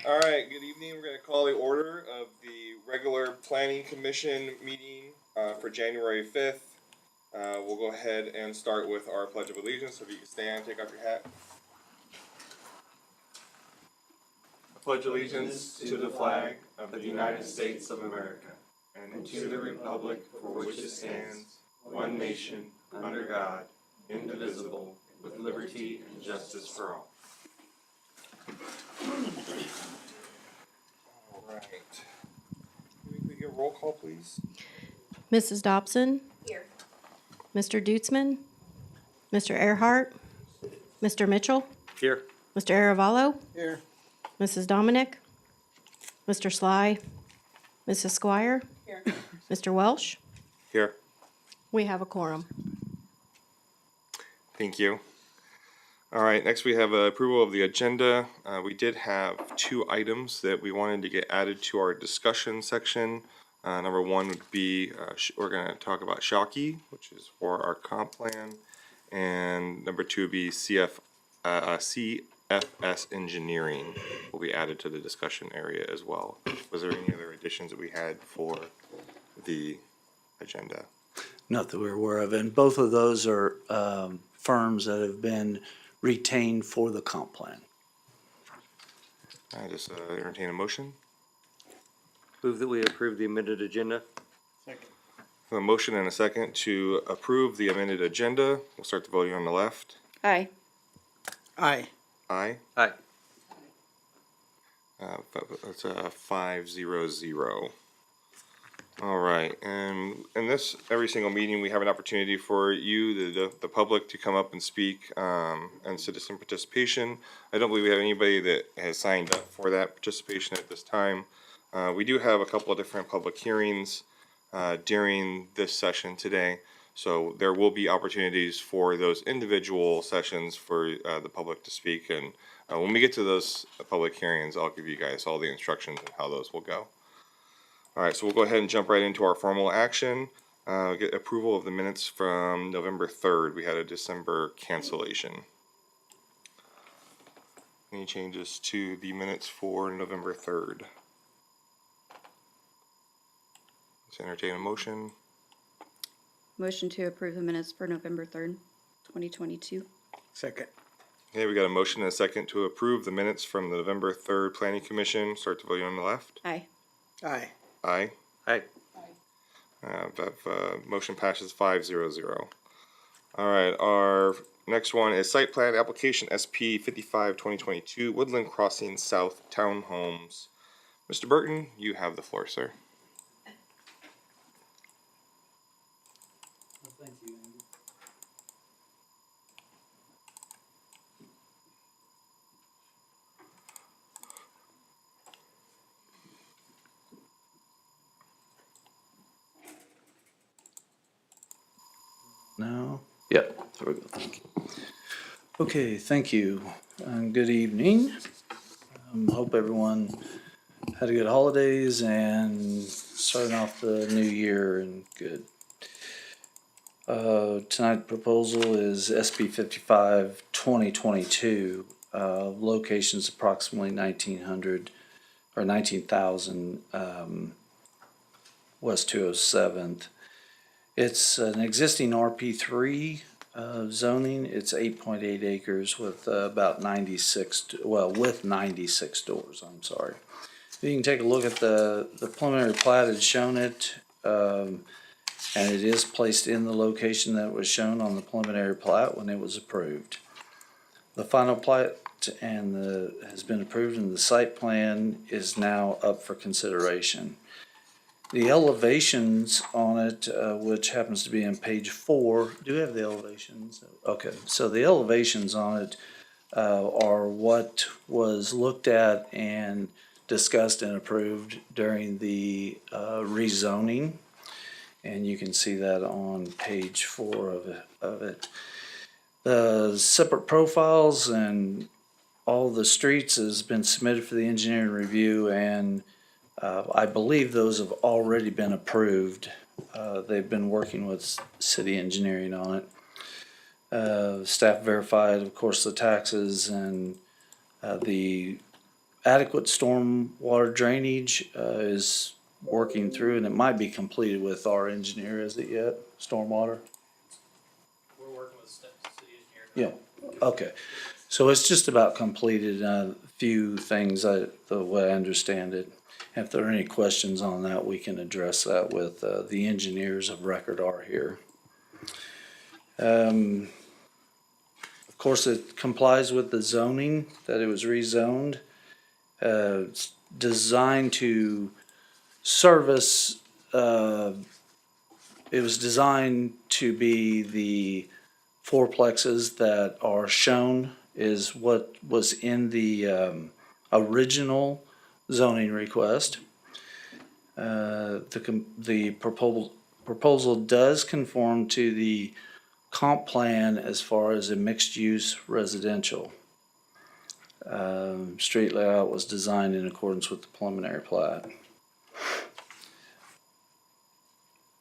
All right, good evening. We're going to call the order of the regular Planning Commission meeting for January 5th. We'll go ahead and start with our Pledge of Allegiance. So if you can stand, take off your hat. I pledge allegiance to the flag of the United States of America and to the republic for which it stands, one nation, under God, indivisible, with liberty and justice for all. All right. Can we get a roll call, please? Mrs. Dobson? Here. Mr. Dutzman? Mr. Earhart? Mr. Mitchell? Here. Mr. Aravallo? Here. Mrs. Dominic? Mr. Sly? Mrs. Squire? Here. Mr. Welsh? Here. We have a quorum. Thank you. All right, next we have approval of the agenda. We did have two items that we wanted to get added to our discussion section. Number one would be, we're gonna talk about Shockey, which is for our comp plan. And number two would be CFS engineering will be added to the discussion area as well. Was there any other additions that we had for the agenda? Not that we're aware of, and both of those are firms that have been retained for the comp plan. I just entertain a motion. Move that we approve the amended agenda. A motion and a second to approve the amended agenda. We'll start the voting on the left. Aye. Aye. Aye. Aye. It's 5-0-0. All right, and in this, every single meeting, we have an opportunity for you, the public, to come up and speak, and citizen participation. I don't believe we have anybody that has signed up for that participation at this time. We do have a couple of different public hearings during this session today, so there will be opportunities for those individual sessions for the public to speak. And when we get to those public hearings, I'll give you guys all the instructions on how those will go. All right, so we'll go ahead and jump right into our formal action. Get approval of the minutes from November 3rd. We had a December cancellation. Any changes to the minutes for November 3rd? Let's entertain a motion. Motion to approve the minutes for November 3rd, 2022. Second. Okay, we got a motion and a second to approve the minutes from the November 3rd Planning Commission. Start the voting on the left. Aye. Aye. Aye. Aye. Motion passes 5-0-0. All right, our next one is site plan application SP 55-2022 Woodland Crossing South Townhomes. Mr. Burton, you have the floor, sir. Thank you, Andy. No? Yep, there we go, thank you. Okay, thank you, and good evening. Hope everyone had a good holidays and starting off the new year and good. Tonight's proposal is SB 55-2022. Location's approximately 1,900 or 19,000 West 207th. It's an existing RP3 zoning. It's 8.8 acres with about 96, with 96 doors, I'm sorry. You can take a look at the preliminary plat. It's shown it, and it is placed in the location that was shown on the preliminary plat when it was approved. The final plat has been approved, and the site plan is now up for consideration. The elevations on it, which happens to be on page 4, do we have the elevations? Okay, so the elevations on it are what was looked at and discussed and approved during the rezoning. And you can see that on page 4 of it. The separate profiles and all the streets has been submitted for the engineering review, and I believe those have already been approved. They've been working with city engineering on it. Staff verified, of course, the taxes and the adequate storm water drainage, is working through, and it might be completed with our engineer, is it yet, stormwater? We're working with city engineer. Yeah, okay. So it's just about completed, a few things, the way I understand it. If there are any questions on that, we can address that with, the engineers of record are here. Of course, it complies with the zoning, that it was rezoned. It's designed to service, it was designed to be the fourplexes that are shown is what was in the original zoning request. The proposal does conform to the comp plan as far as a mixed-use residential. Street layout was designed in accordance with the preliminary plat.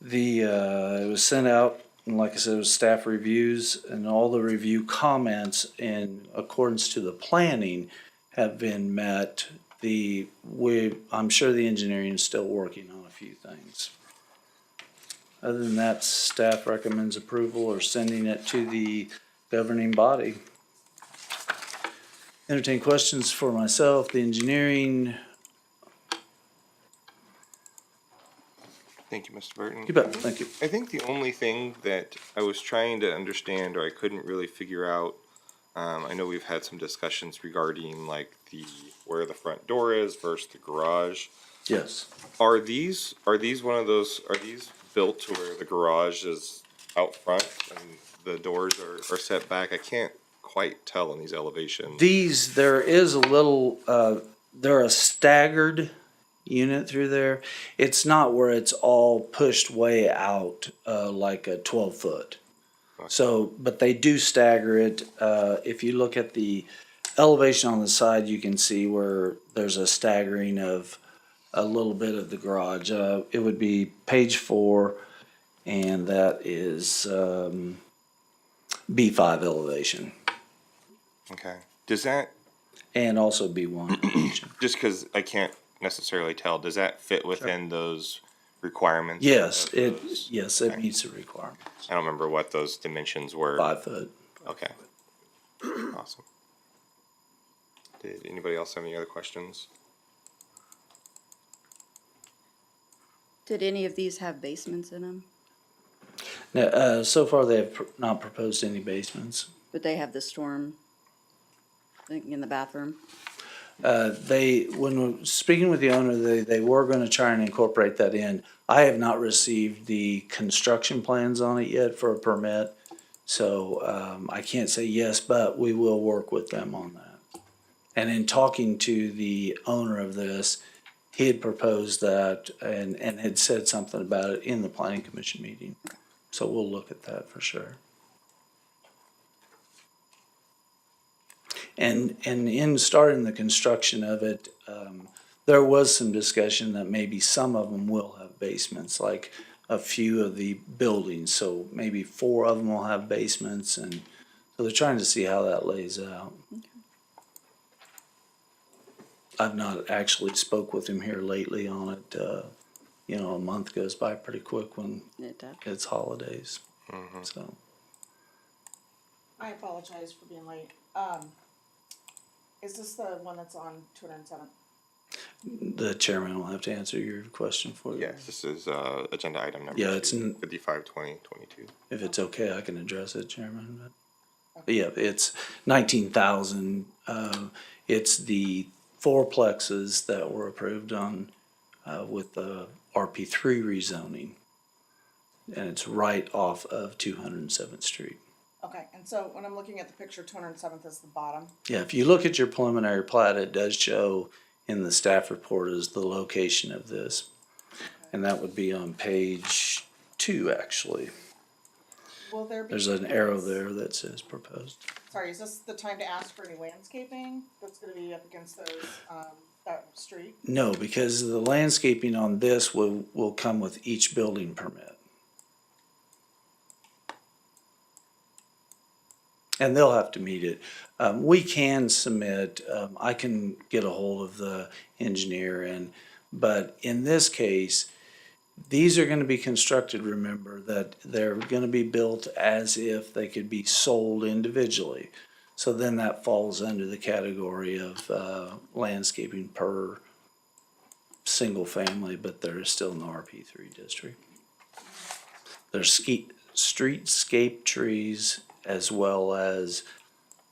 It was sent out, and like I said, it was staff reviews, and all the review comments in accordance to the planning have been met. I'm sure the engineering is still working on a few things. Other than that, staff recommends approval or sending it to the governing body. Entertain questions for myself, the engineering. Thank you, Mr. Burton. You bet, thank you. I think the only thing that I was trying to understand or I couldn't really figure out, I know we've had some discussions regarding like where the front door is versus the garage. Yes. Are these one of those, are these built to where the garage is out front and the doors are set back? I can't quite tell in these elevations. There is a little, they're a staggered unit through there. It's not where it's all pushed way out, like a 12-foot. So, but they do stagger it. If you look at the elevation on the side, you can see where there's a staggering of a little bit of the garage. It would be page 4, and that is B5 elevation, Okay. Does that, and also B1 elevation. just because I can't necessarily tell, does that fit within those requirements? Yes, of those? it meets the requirements. I don't remember what those dimensions were. 5 foot. Okay. Awesome. Did anybody else have any other questions? Did any of these have basements in them? Now, so far they have not proposed any basements. Would they have the storm thing in the bathroom? When speaking with the owner, they were gonna try and incorporate that in. I have not received the construction plans on it yet for a permit, so, I can't say yes, but we will work with them on that. And in talking to the owner of this, he had proposed that and had said something about it in the planning commission meeting. So we'll look at that for sure. And in starting the construction of it, there was some discussion that maybe some of them will have basements, like a few of the buildings. So maybe 4 of them will have basements, and so they're trying to see how that lays out. I've not actually spoke with him here lately on it. A month goes by pretty quick when It does. it's holidays, so. I apologize for being late. Is this the one that's on 207th? The chairman will have to answer your question for you. Yes, this is, agenda item number. Yeah, it's 55-2022. If it's okay, I can address it, Chairman. But yeah, it's 19,000. It's the fourplexes that were approved on with the RP3 rezoning, and it's right off of 207th Street. Okay, and so when I'm looking at the picture, 207th is the bottom. Yeah, if you look at your preliminary plat, it does show in the staff report is the location of this, and that would be on page 2, actually. Will there be? There's an arrow there that says proposed. Sorry, is this the time to ask for any landscaping that's gonna be up against those, that street? No, because the landscaping on this will come with each building permit. And they'll have to meet it. We can submit, I can get a hold of the engineer but in this case, these are gonna be constructed, remember, that they're gonna be built as if they could be sold individually. So then that falls under the category of, landscaping per single family, but they're still in the RP3 district. There's streetscape trees as well as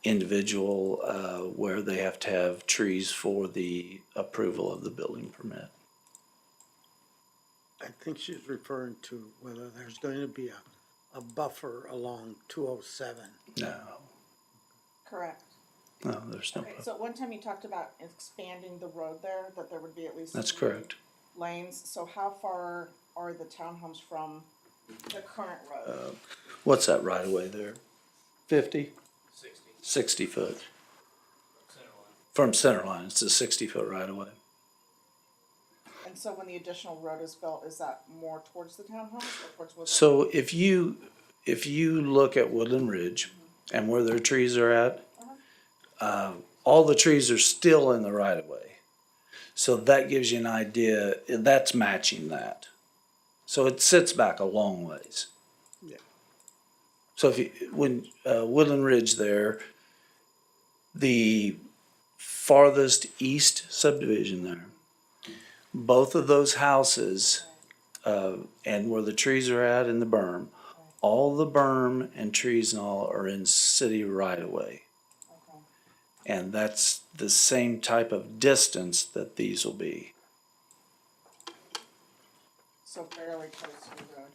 individual, where they have to have trees for the approval of the building permit. I think she's referring to whether there's going to be a buffer along 207. No, Correct. no, there's no, Okay, so at one time you talked about expanding the road there, that there would be at least. that's 3 correct. Lanes, so how far are the townhomes from the current road? What's that right away there? 50, 60, 60 foot. center line. From center line, it's a 60-foot right away. And so when the additional road is built, is that more towards the townhomes or towards Woodland? So if you look at Woodland Ridge and where their trees are at, all the trees are still in the right of way. So that gives you an idea, that's matching that. So it sits back a long ways. Yeah. So when Woodland Ridge there, the farthest east subdivision there, both of those houses, and where the trees are at in the berm, all the berm and trees and all are in city right of way. Okay. And that's the same type of distance that these will be. So fairly close to the road.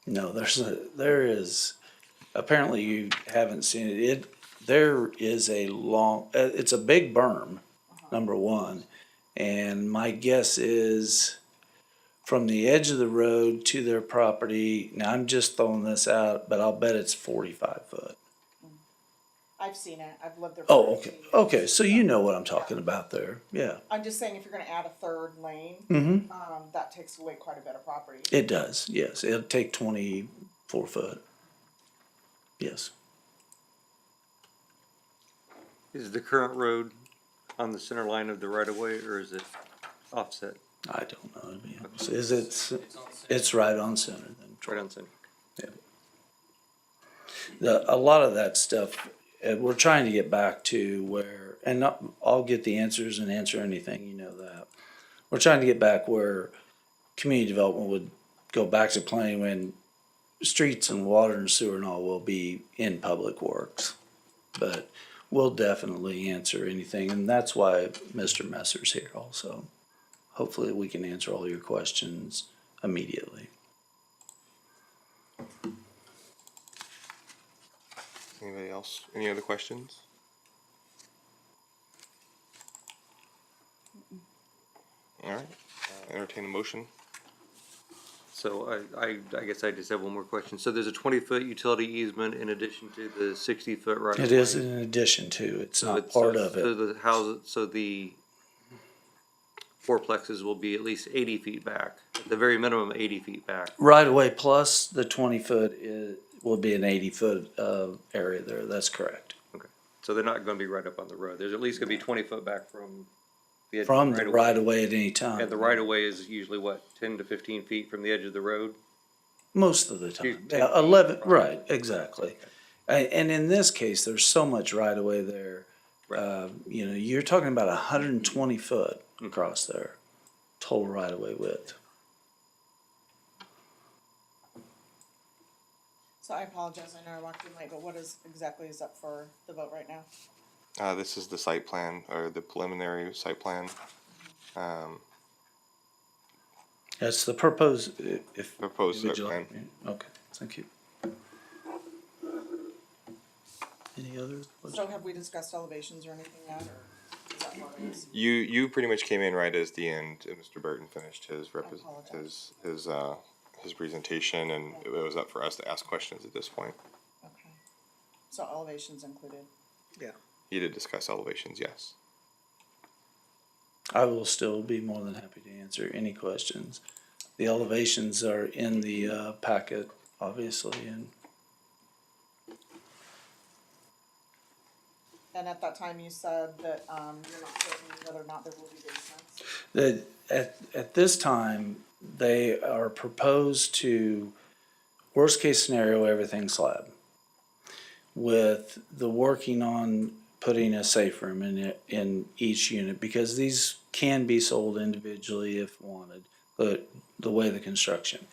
No, there is, apparently you haven't seen it. There is a long, it's a big berm, number one. And my guess is from the edge of the road to their property, now I'm just throwing this out, but I'll bet it's 45 foot. I've seen it, I've lived there. For Oh, 15 okay, years. okay, so you know what I'm talking about there, yeah. I'm just saying, if you're gonna add a third lane, Mm-hmm. that takes away quite a bit of property. It does, yes, it'll take 24 foot. Yes, Is the current road on the center line of the right of way, or is it offset? I don't know, to be honest, is it, It's on center. it's right on center then. Right on center. A lot of that stuff, we're trying to get back to where, and not, I'll get the answers and answer anything, you know that. We're trying to get back where community development would go back to planning when streets and water and sewer and all will be in public works. But we'll definitely answer anything, and that's why Mr. Messer's here also. Hopefully we can answer all your questions immediately. Anybody else? Any other questions? All right, entertain a motion. So I guess I just have one more question. So there's a 20-foot utility easement in addition to the 60-foot right of way? It is in addition to, it's not part of So it. the house, so the fourplexes will be at least 80 feet back, at the very minimum 80 feet back. Right away plus the 20 foot will be an 80-foot area there, that's correct. Okay. So they're not gonna be right up on the road. There's at least gonna be 20 foot back from the edge From of the the right of way. right of way at any time. And the right of way is usually what, 10 to 15 feet from the edge of the road? Most of the time, 10 yeah, feet. 11, right, exactly. And in this case, there's so much right of way there. Right. You know, you're talking about 120 foot across there, total right of way width. So I apologize, I know I walked in late, but what exactly is up for the vote right now? This is the site plan, or the preliminary site plan. That's the proposed, if. Proposed site would you like plan. me- Okay, thank you. Any other So questions? have we discussed elevations or anything yet, or is that what it is? You pretty much came in right as the end. Mr. Burton finished his apologize. his presentation, and it was up for us to ask questions at this point. Okay. So elevations included. Yeah. He did discuss elevations, yes. I will still be more than happy to answer any questions. The elevations are in the packet, obviously, and And at that time, you said that, you're not certain whether or not there will be basements. At this time, they are proposed to, worst case scenario, everything slab. With the working on putting a safe room in each unit, because these can be sold individually if wanted, but the way the construction.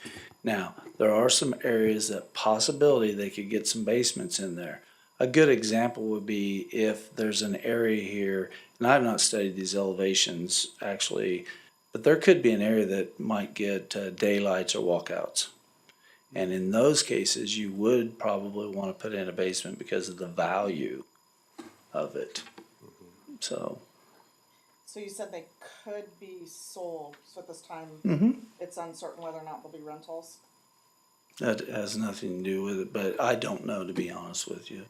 Now, there are some areas that possibility they could get some basements in there. A good example would be if there's an area here, and I've not studied these elevations actually, but there could be an area that might get daylights or walkouts. And in those cases, you would probably want to put in a basement because of the value of it. So, So you said they could be sold, so at this time, it's uncertain whether or not they'll be rentals? that has nothing to do with it, but I don't know, to be honest with you.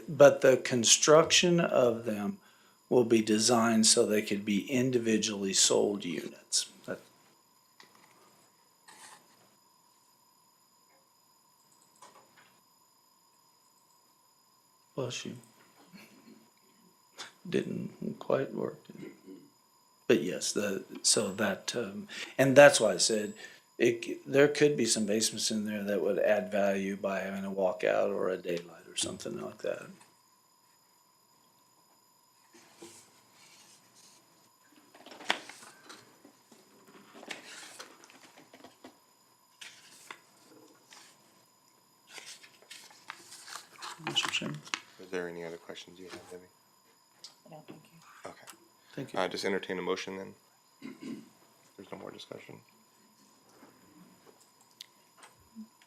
But the construction of them will be designed so they could be individually sold units. Bless you. Didn't quite work. Did it? But yes, and that's why I said there could be some basements in there that would add value by having a walkout or a daylight or something like that. Mr. Chairman, Is there any other questions you have, Debbie? I don't think you. Okay. thank you. Just entertain a motion then. There's no more discussion.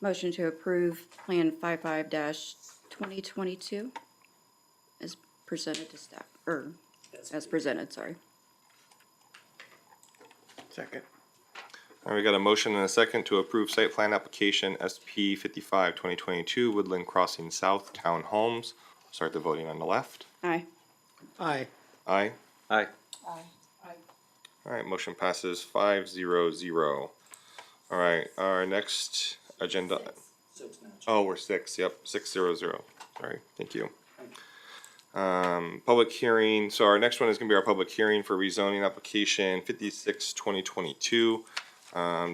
Motion to approve Plan 55-2022 as presented to staff, or as presented, sorry. Second. All right, we got a motion and a second to approve site plan application SP 55-2022 Woodland Crossing South Townhomes. Start the voting on the left. Aye. Aye. Aye. Aye. Aye. All right, motion passes 5-0-0. All right, our next agenda. Oh, we're 6, yep, 6-0-0. Sorry, thank you. Public hearing, so our next one is gonna be our public hearing for rezoning application 56-2022.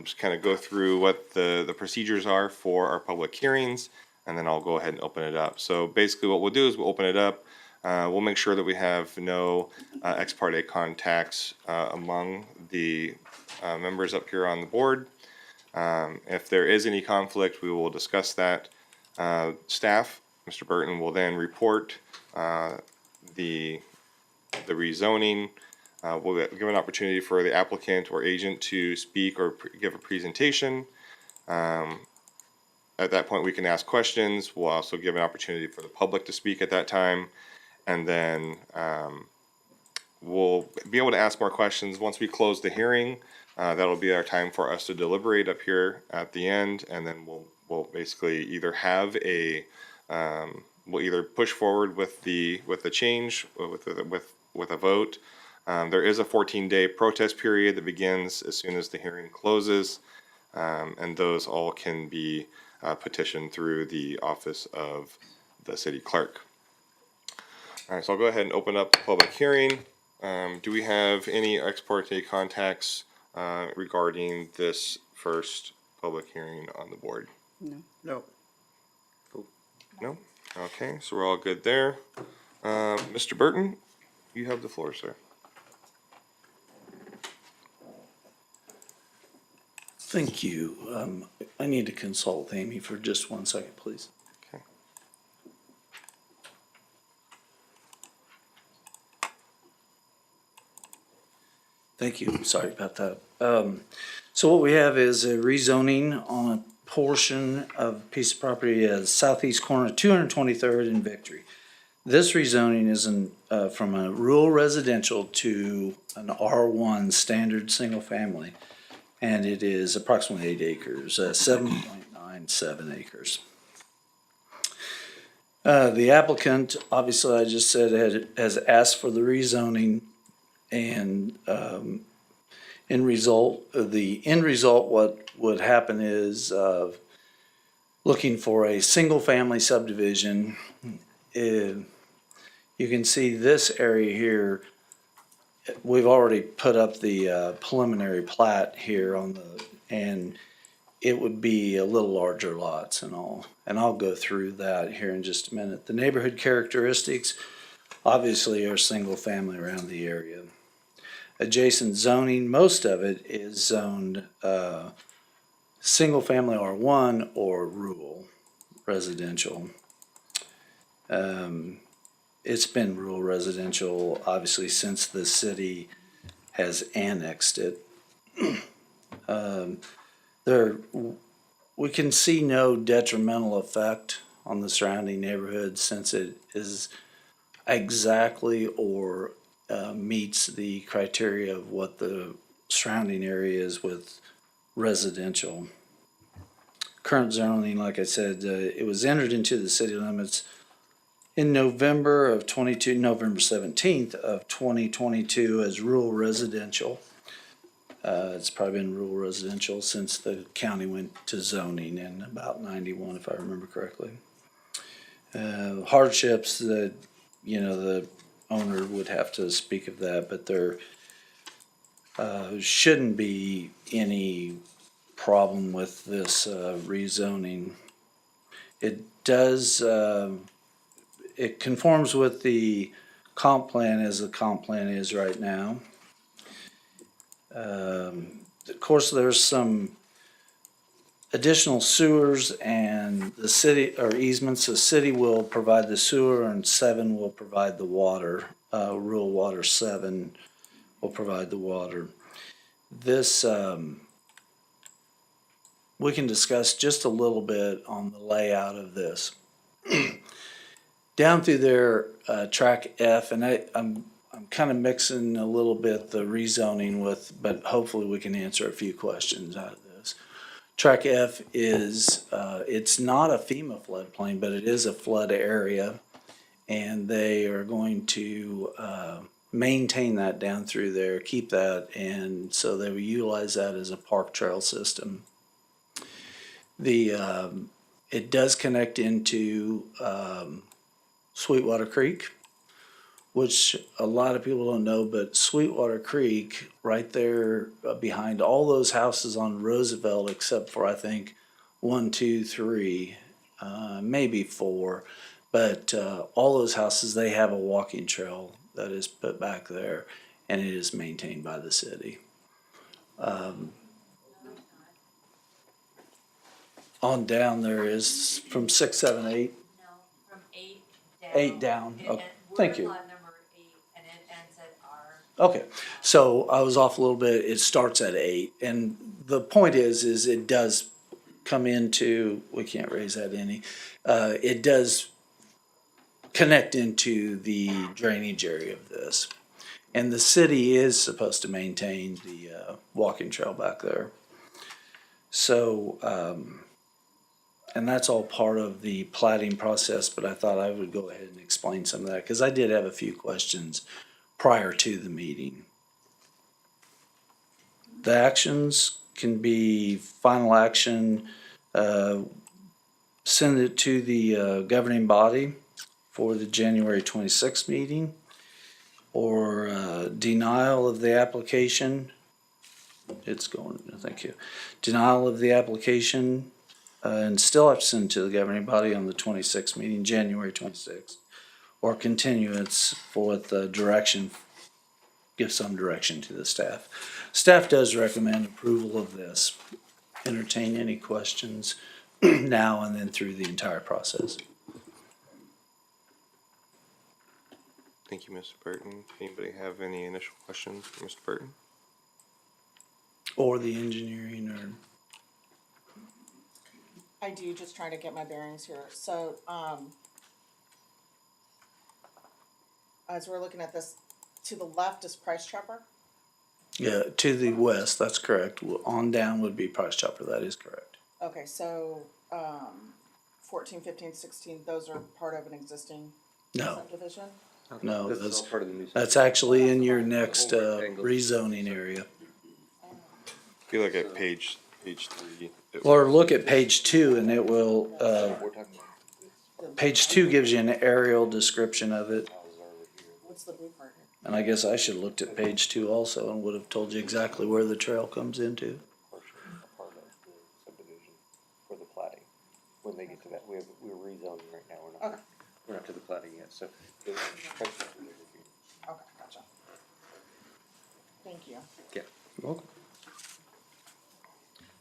Just kind of go through what the procedures are for our public hearings, and then I'll go ahead and open it up. So basically what we'll do is we'll open it up. We'll make sure that we have no ex parte contacts among the members up here on the board. If there is any conflict, we will discuss that. Staff, Mr. Burton, will then report the rezoning. We'll give an opportunity for the applicant or agent to speak or give a presentation. At that point, we can ask questions. We'll also give an opportunity for the public to speak at that time. And then we'll be able to ask more questions once we close the hearing. That'll be our time for us to deliberate up here at the end, and then we'll basically either have we'll either push forward with the change with a vote. There is a 14-day protest period that begins as soon as the hearing closes, and those all can be petitioned through the office of the city clerk. All right, so I'll go ahead and open up the public hearing. Do we have any ex parte contacts regarding this first public hearing on the board? No. No? Okay, so we're all good there. Mr. Burton, you have the floor, sir. Thank you. I need to consult Amy for just 1 second, please. Okay. Thank you. Sorry about that. So what we have is a rezoning on a portion of a piece of property at southeast corner, 223rd and Victory. This rezoning is from a rural residential to an R1 standard single family. And it is approximately 8 acres, 7.97 acres. The applicant, obviously, I just said, has asked for the rezoning, and the end result, what would happen is looking for a single-family subdivision. You can see this area here, we've already put up the preliminary plat here on the, and it would be a little larger lots and all. And I'll go through that here in just a minute. The neighborhood characteristics obviously are single family around the area. Adjacent zoning, most of it is zoned single family R1 or rural residential. It's been rural residential obviously since the city has annexed it. We can see no detrimental effect on the surrounding neighborhood since it is exactly or meets the criteria of what the surrounding area is with residential. Current zoning, like I said, it was entered into the city limits in November 17th of 2022 as rural residential. It's probably been rural residential since the county went to zoning in about 91, if I remember correctly. Hardships that, the owner would have to speak of that, but there shouldn't be any problem with this rezoning. It does, it conforms with the comp plan as the comp plan is right now. Of course, there's some additional sewers and the city, or easements, the city will provide the sewer and 7 will provide the water. Rural Water 7 will provide the water. This, we can discuss just a little bit on the layout of this. Down through there, track F, and I'm kind of mixing a little bit the rezoning with, but hopefully we can answer a few questions out of this. Track F is, it's not a FEMA floodplain, but it is a flood area. And they are going to maintain that down through there, keep that, and so they will utilize that as a park trail system. It does connect into Sweetwater Creek, which a lot of people don't know, but Sweetwater Creek, right there behind all those houses on Roosevelt, except for I think 1, 2, 3, maybe 4, but all those houses, they have a walking trail that is put back there, and it is maintained by the city. On down there is from 6, 7, 8. No, from 8 down. 8 down. It Okay, we're thank you. on number 8, and it ends at R. Okay, so I was off a little bit. It starts at 8, and the point is it does come into. We can't raise that any. It does connect into the drainage area of this, and the city is supposed to maintain the walking trail back there. So, and that's all part of the plating process. But I thought I would go ahead and explain some of that because I did have a few questions prior to the meeting. The actions can be final action, send it to the governing body for the January 26th meeting, or denial of the application. It's going, thank you. Denial of the application, and still have to send to the governing body on the 26th meeting, January 26th. Or continuance for the direction, give some direction to the staff. Staff does recommend approval of this. Entertain any questions now and then through the entire process. Thank you, Mr. Burton. Anybody have any initial questions for Mr. Burton? Or the engineering or. I do, just trying to get my bearings here. So, as we're looking at this, to the left is Price Chopper? Yeah, to the west, that's correct. On down would be Price Chopper, that is correct. Okay, so, 14, 15, 16, those are part of an existing No, subdivision? no, This is all part of the new. that's actually in your next whole rectangle. rezoning area. If you look at page 3. Or look at page 2 and it will, We're talking about. page 2 gives you an aerial description of it. What's the blue part here? And I guess I should have looked at page 2 also and would have told you exactly where the trail comes into. Portion, a part of the subdivision for the plating. When they get to that, we're rezoning right now, Okay, we're not to the plating yet, so. okay, gotcha. Thank you. Yeah. Welcome.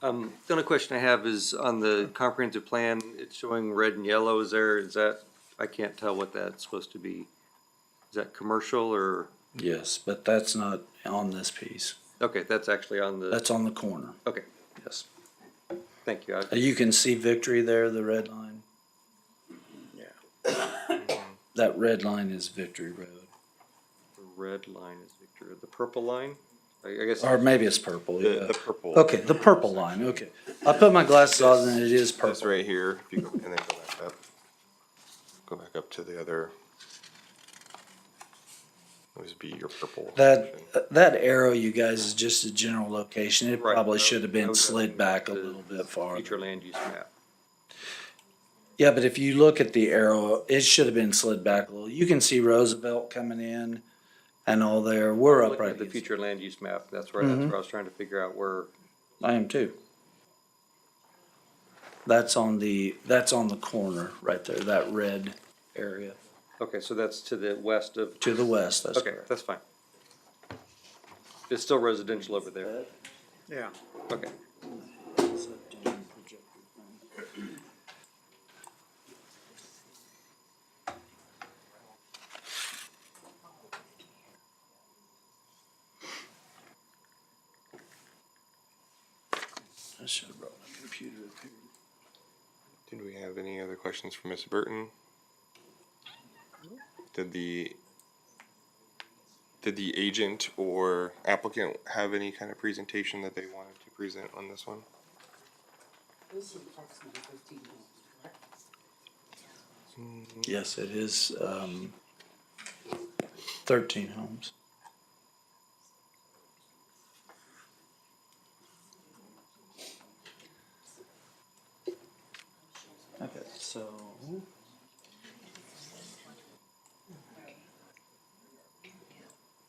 The only question I have is on the comprehensive plan, it's showing red and yellow, is that, I can't tell what that's supposed to be. Is that commercial or, Yes, but that's not on this piece. okay, that's actually on the, That's on the corner. okay, Yes. thank you. You can see Victory there, the red line. Yeah. That red line is Victory Road. The red line is Victor, the purple line, I guess. Or maybe it's purple, The, yeah. the purple. Okay, the purple line, okay. I put my glasses on and it is This purple. right here, if you go, and then go back up. Go back up to the other. Always be your purple. That arrow, you guys, is just a general location. It Right. probably should have I been was slid asking back a about the little bit farther. Future land use map. Yeah, but if you look at the arrow, it should have been slid back a little. You can see Roosevelt coming in and all there. We're up Looking right at the against- future land use map, that's where I was trying to figure out where, I am too. That's on the corner right there, that red area. okay, so that's to the west of, To the west, that's okay, correct. that's fine. It's still residential over there, Yeah. okay. I should have brought my computer up here. Did we have any other questions for Ms. Burton? Did the agent or applicant have any kind of presentation that they wanted to present on this one? This is approximately 15 homes, correct? Yes, it is, 13 homes. Okay, so.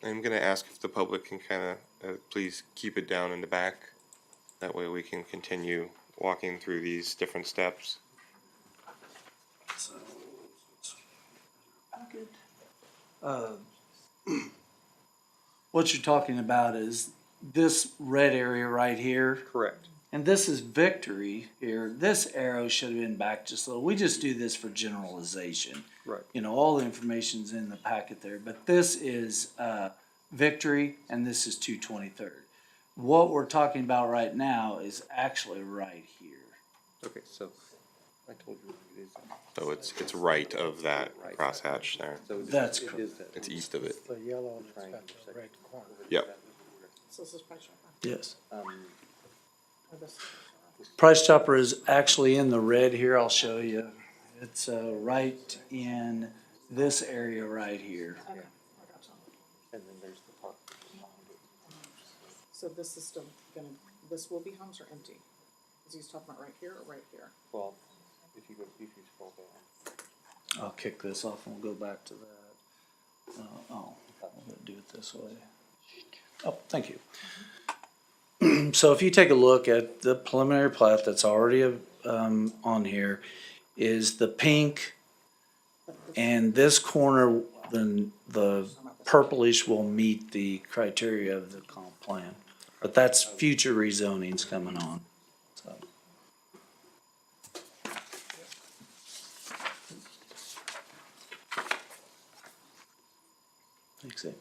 I'm gonna ask if the public can kind of, please keep it down in the back. That way we can continue walking through these different steps. What you're talking about is this red area right here, Correct. and this is Victory here. This arrow should have been back just a little. We just do this for generalization. Right. You know, all the information's in the packet there, but this is Victory and this is 223rd. What we're talking about right now is actually right here. Okay, so, I told you it is. So it's right of that crosshatch there. So That's it is that. It's east of it. The yellow that's got the red corner. Yep. So this is Price Chopper, Yes. or this is Price Chopper? Price Chopper is actually in the red here. I'll show you. It's right in this area right here. Okay, I gotcha. And then there's the park. So this is still gonna, this will be homes or empty? Is he's talking about right here or right here? Well, if you scroll down. I'll kick this off and we'll go back to that. I'm gonna do it this way. Oh, thank you. So if you take a look at the preliminary plat that's already on here, is the pink, and this corner, then the purplish will meet the criteria of the comp plan. But that's future rezonings coming on, so. Thanks, Ed.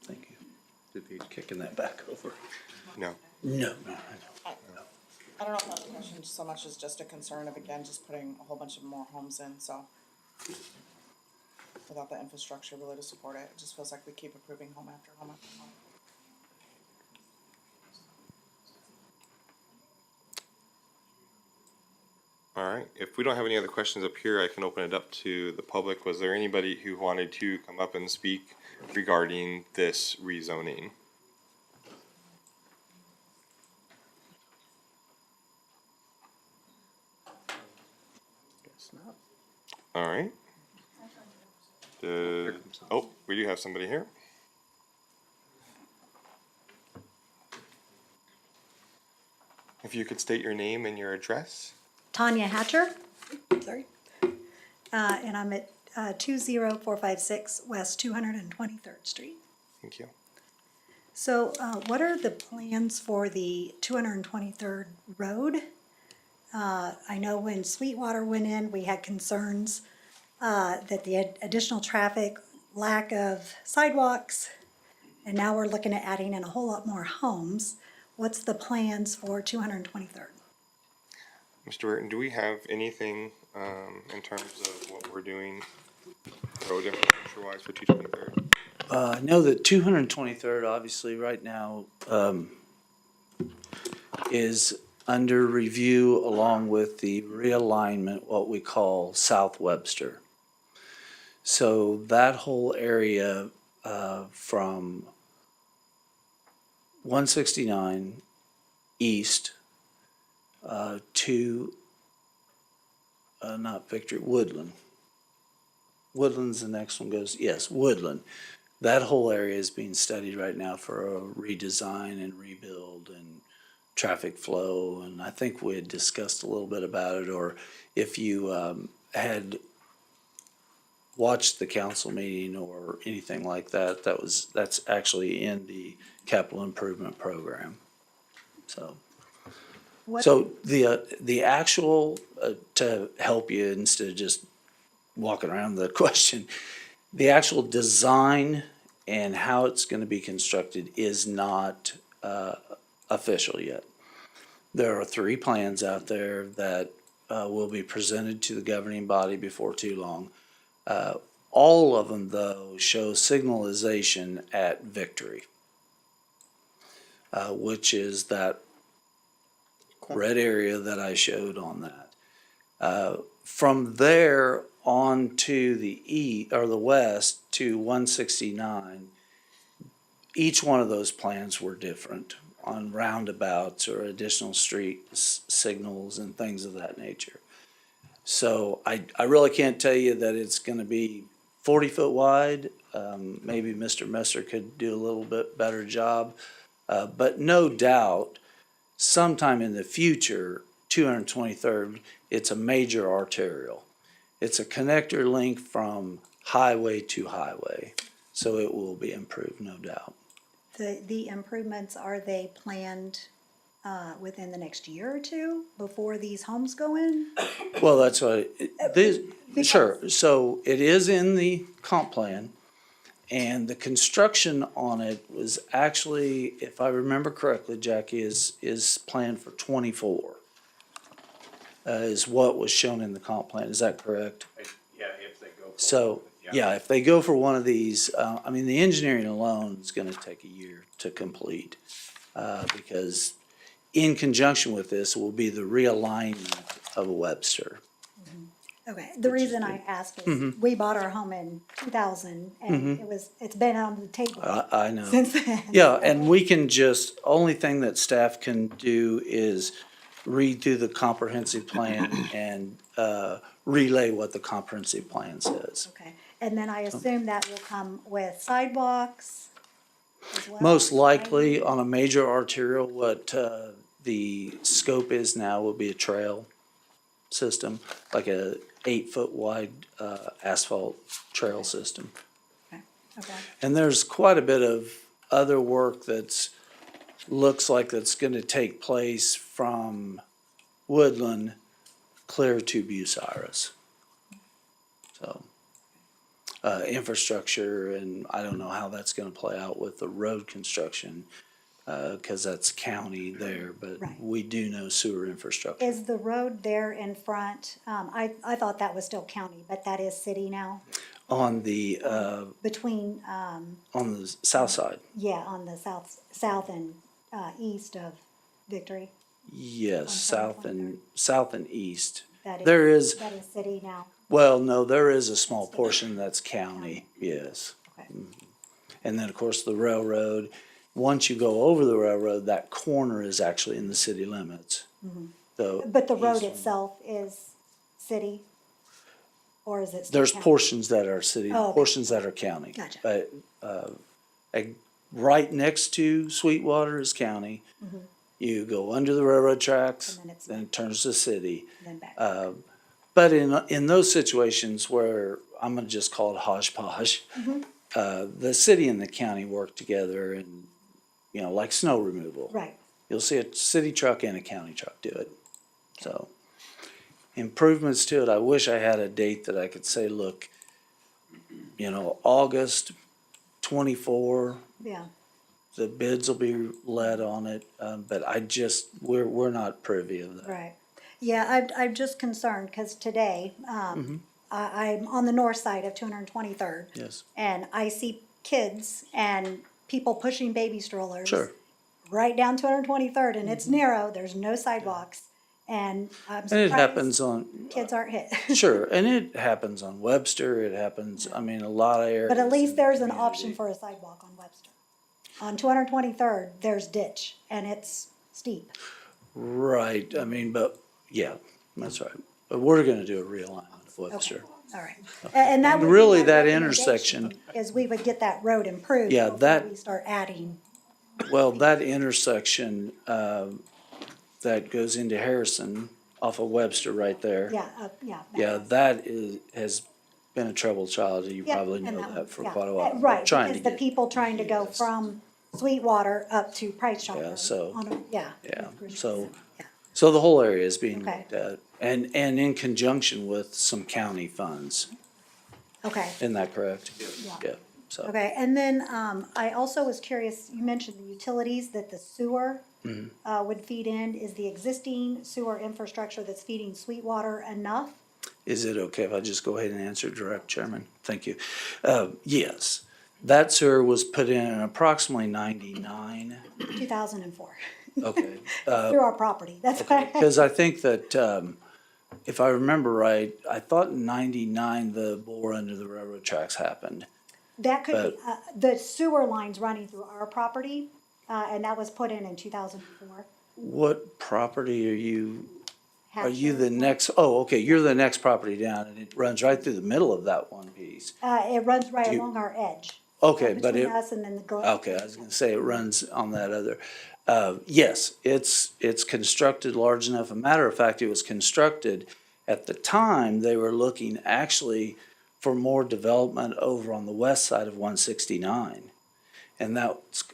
Thank you. Kicking that back over. No. No. I don't know if that question so much is just a concern of, again, just putting a whole bunch of more homes in, so. Without the infrastructure really to support it, it just feels like we keep approving home after home after home. All right, if we don't have any other questions up here, I can open it up to the public. Was there anybody who wanted to come up and speak regarding this rezoning? Guess not. All right. Oh, we do have somebody here. If you could state your name and your address. Tanya Hatcher, sorry. And I'm at 20456 West 223rd Street. Thank you. So what are the plans for the 223rd Road? I know when Sweetwater went in, we had concerns that the additional traffic, lack of sidewalks, and now we're looking at adding in a whole lot more homes. What's the plans for 223rd? Mr. Burton, do we have anything in terms of what we're doing road infrastructure wise for 223rd? I know that 223rd, obviously, right now, is under review along with the realignment, what we call South Webster. So that whole area from 169 east to, not Victory, Woodland. Woodland's the next one goes, yes, Woodland. That whole area is being studied right now for a redesign and rebuild and traffic flow. And I think we had discussed a little bit about it, or if you had watched the council meeting or anything like that, that's actually in the capital improvement program. So. What- So the actual, to help you instead of just walking around the question, the actual design and how it's going to be constructed is not official yet. There are 3 plans out there that will be presented to the governing body before too long. All of them, though, show signalization at Victory, which is that red area that I showed on that. From there on to the east or the west to 169, each one of those plans were different on roundabouts or additional street signals and things of that nature. So I really can't tell you that it's going to be 40-foot wide. Maybe Mr. Messer could do a little bit better job. But no doubt, sometime in the future, 223rd, it's a major arterial. It's a connector link from highway to highway, so it will be improved, no doubt. The improvements, are they planned within the next year or two before these homes go in? Well, that's what, sure, so it is in the comp plan, and the construction on it was actually, if I remember correctly, Jackie, is planned for 24. Is what was shown in the comp plan, is that correct? Yeah, if they go. So, yeah, if they go for one of these, I mean, the engineering alone is gonna take a year to complete. Because in conjunction with this will be the realignment of Webster. Okay, the reason I ask is we bought our home in 2000 and it's been on the table I know. since then. Yeah, and we can just, only thing that staff can do is read through the comprehensive plan and relay what the comprehensive plan says. Okay, and then I assume that will come with sidewalks as well? Most likely on a major arterial, what the scope is now will be a trail system, like a 8-foot wide asphalt trail system. Okay, And there's quite a bit of other work looks like that's gonna take place from Woodland clear to Bucyrus. So, infrastructure, and I don't know how that's gonna play out with the road construction, cause that's county there, but Right. we do know sewer infrastructure. is the road there in front, I thought that was still county, but that is city now? On the, Between, on the south side, yeah, on the south and east of Victory, yes, south and east. that is. There is, That is city now, well, no, there is a small portion that's county, yes. okay. And then, of course, the railroad, once you go over the railroad, that corner is actually in the city limits. But the road east one. itself is city? or is it? still There's county? portions that are city, Oh, okay. portions that are county. Gotcha. But, right next to Sweetwater is county. You go under the railroad tracks, Mm-hmm. And then it's- then it turns to city. And then back. But in those situations where, I'm gonna just call it hodgepodge, the city and the county work together and, you know, like snow removal. Right, You'll see a city truck and a county truck do it. So, improvements to it, I wish I had a date that I could say, look, you know, August 24, yeah, the bids will be let on it, but we're not privy of that. right. Yeah, I'm just concerned, cause today, I'm on the north side of 223rd. Yes, And I see kids and people pushing baby strollers. sure. Right down 223rd, and it's narrow, there's no sidewalks, and I'm And it surprised happens on, kids aren't hit. sure, and it happens on Webster, it happens, I mean, a lot of areas. But at least in there's the an option community. for a sidewalk on Webster. On 223rd, there's ditch, and it's steep. Right, I mean, but, yeah, that's right. But we're gonna do a realignment of Webster. All right. And that would be Really, my that recommendation, intersection- is we would get that road improved. Yeah, before that- we start adding. Well, that intersection, that goes into Harrison off of Webster right there. Yeah, yeah. Yeah, that has been a troubled child, you Yeah, probably and know one, that for yeah. quite a while. Right, Trying to because the get, people trying to go from Sweetwater up to Price Chopper. Yeah, so- Yeah. yeah, with Green so, Center. Yeah. so the whole area is being Okay. looked at, and in conjunction with some county funds, Okay. isn't that correct? Yeah. Yeah, so, Okay, and then, I also was curious, you mentioned the utilities that the sewer, would feed in. Is the existing sewer infrastructure that's feeding Sweetwater enough? is it okay if I just go ahead and answer direct, Chairman? Thank you. Yes, that sewer was put in approximately 99, 2004, okay. through our property, that's why. Because I think that, if I remember right, I thought in 99, the bore under the railroad tracks happened. That could be, the sewer line's running through our property, and that was put in 2004. What property are you the next, okay, you're the next property down, and it runs right through the middle of that one piece. It runs right you- along our edge. Okay, but Between it, us and then the. okay, I was gonna say it runs on that other. Yes, it's constructed large enough. A matter of fact, it was constructed, at the time, they were looking actually for more development over on the west side of 169. And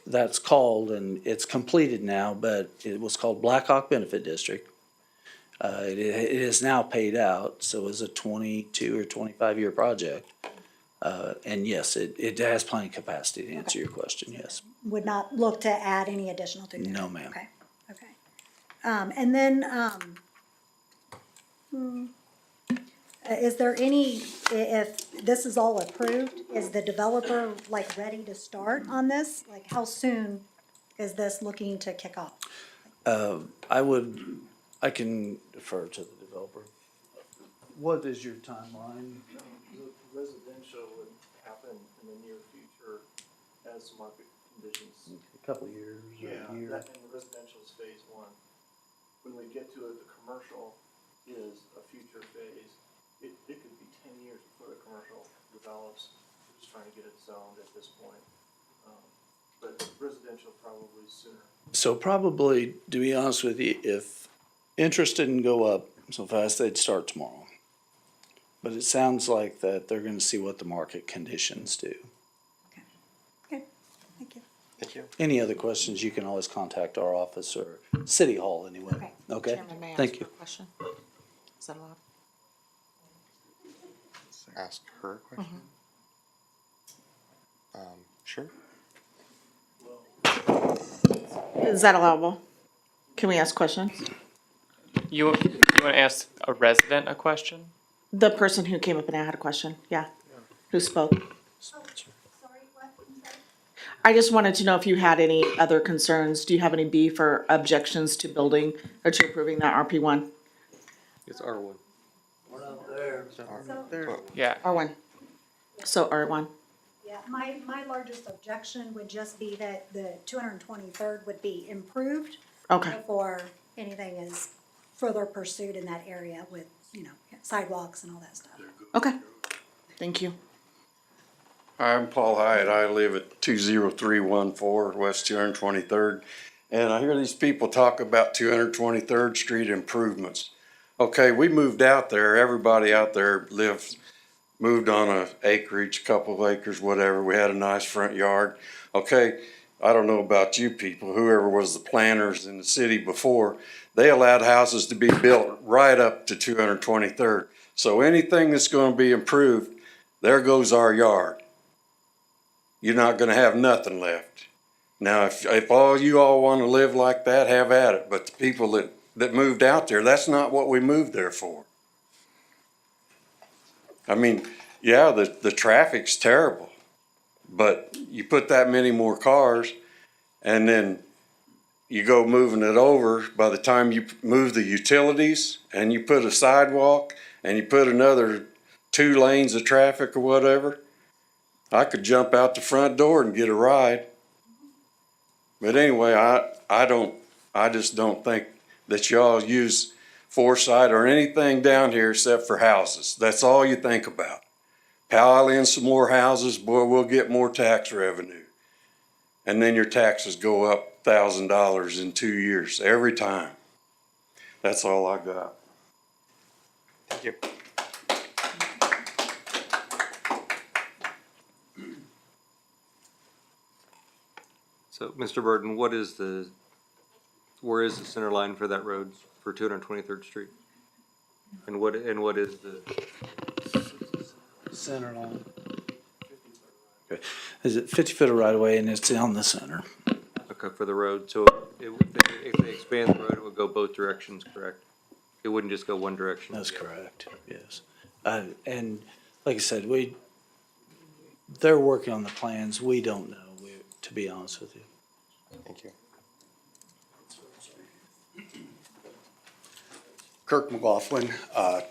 that's called, and it's completed now, but it was called Blackhawk Benefit District. It is now paid out, so it was a 22 or 25-year project. And yes, it has plenty of capacity to answer your question, yes. Would not look to add any additional to there? No, ma'am. Okay, okay. And then, is there any, if this is all approved, is the developer like ready to start on this? Like how soon is this looking to kick off? I can defer to the developer. What is your timeline? Residential would happen in the near future as market conditions. A couple of years, Yeah, or a year? that, and the residential is phase one. When we get to it, the commercial is a future phase. It could be 10 years before the commercial develops. We're just trying to get it zoned at this point. But residential probably sooner. So probably, to be honest with you, if interest didn't go up so fast, they'd start tomorrow. But it sounds like that they're gonna see what the market conditions do. Okay, thank you. Thank you. Any other questions, you can always contact our office or City Hall anyway. Okay. Okay? Chairman, may I Thank ask you. a question? Is that allowed? Ask her a question? Sure. Is that allowable? Can we ask questions? You want to ask a resident a question? The person who came up and had a question, yeah, who spoke. Sorry, what? I just wanted to know if you had any other concerns. Do you have any beef or objections to building or to approving that RP1? It's R1. Yeah. R1. So R1. Yeah, my largest objection would just be that the 223rd would be improved Okay. before anything is further pursued in that area with you know, sidewalks and all that stuff. Okay, thank you. I'm Paul Hyatt. I live at 20314 West 223rd. And I hear these people talk about 223rd Street improvements. Okay, we moved out there. Everybody out there moved on a acreage, couple of acres, whatever. We had a nice front yard. Okay, I don't know about you people, whoever was the planners in the city before, they allowed houses to be built right up to 223rd. So anything that's going to be improved, there goes our yard. You're not gonna have nothing left. Now, if all you all wanna live like that, have at it, but the people that moved out there, that's not what we moved there for. I mean, yeah, the traffic's terrible, but you put that many more cars and then you go moving it over, by the time you move the utilities and you put a sidewalk and you put another 2 lanes of traffic or whatever, I could jump out the front door and get a ride. But anyway, I just don't think that y'all use foresight or anything down here except for houses. That's all you think about. Pile in some more houses, boy, we'll get more tax revenue. And then your taxes go up $1,000 in 2 years, every time. That's all I got. Thank you. So, Mr. Burton, where is the center line for that road for 223rd Street? And what is the, Center line. Okay. Is it 50 foot of right of way and it's on the center? okay, for the road? So if they expand the road, it would go both directions, correct? It wouldn't just go one direction? That's correct, yes. And like I said, they're working on the plans. We don't know, to be honest with you. Thank you. Kirk McLaughlin,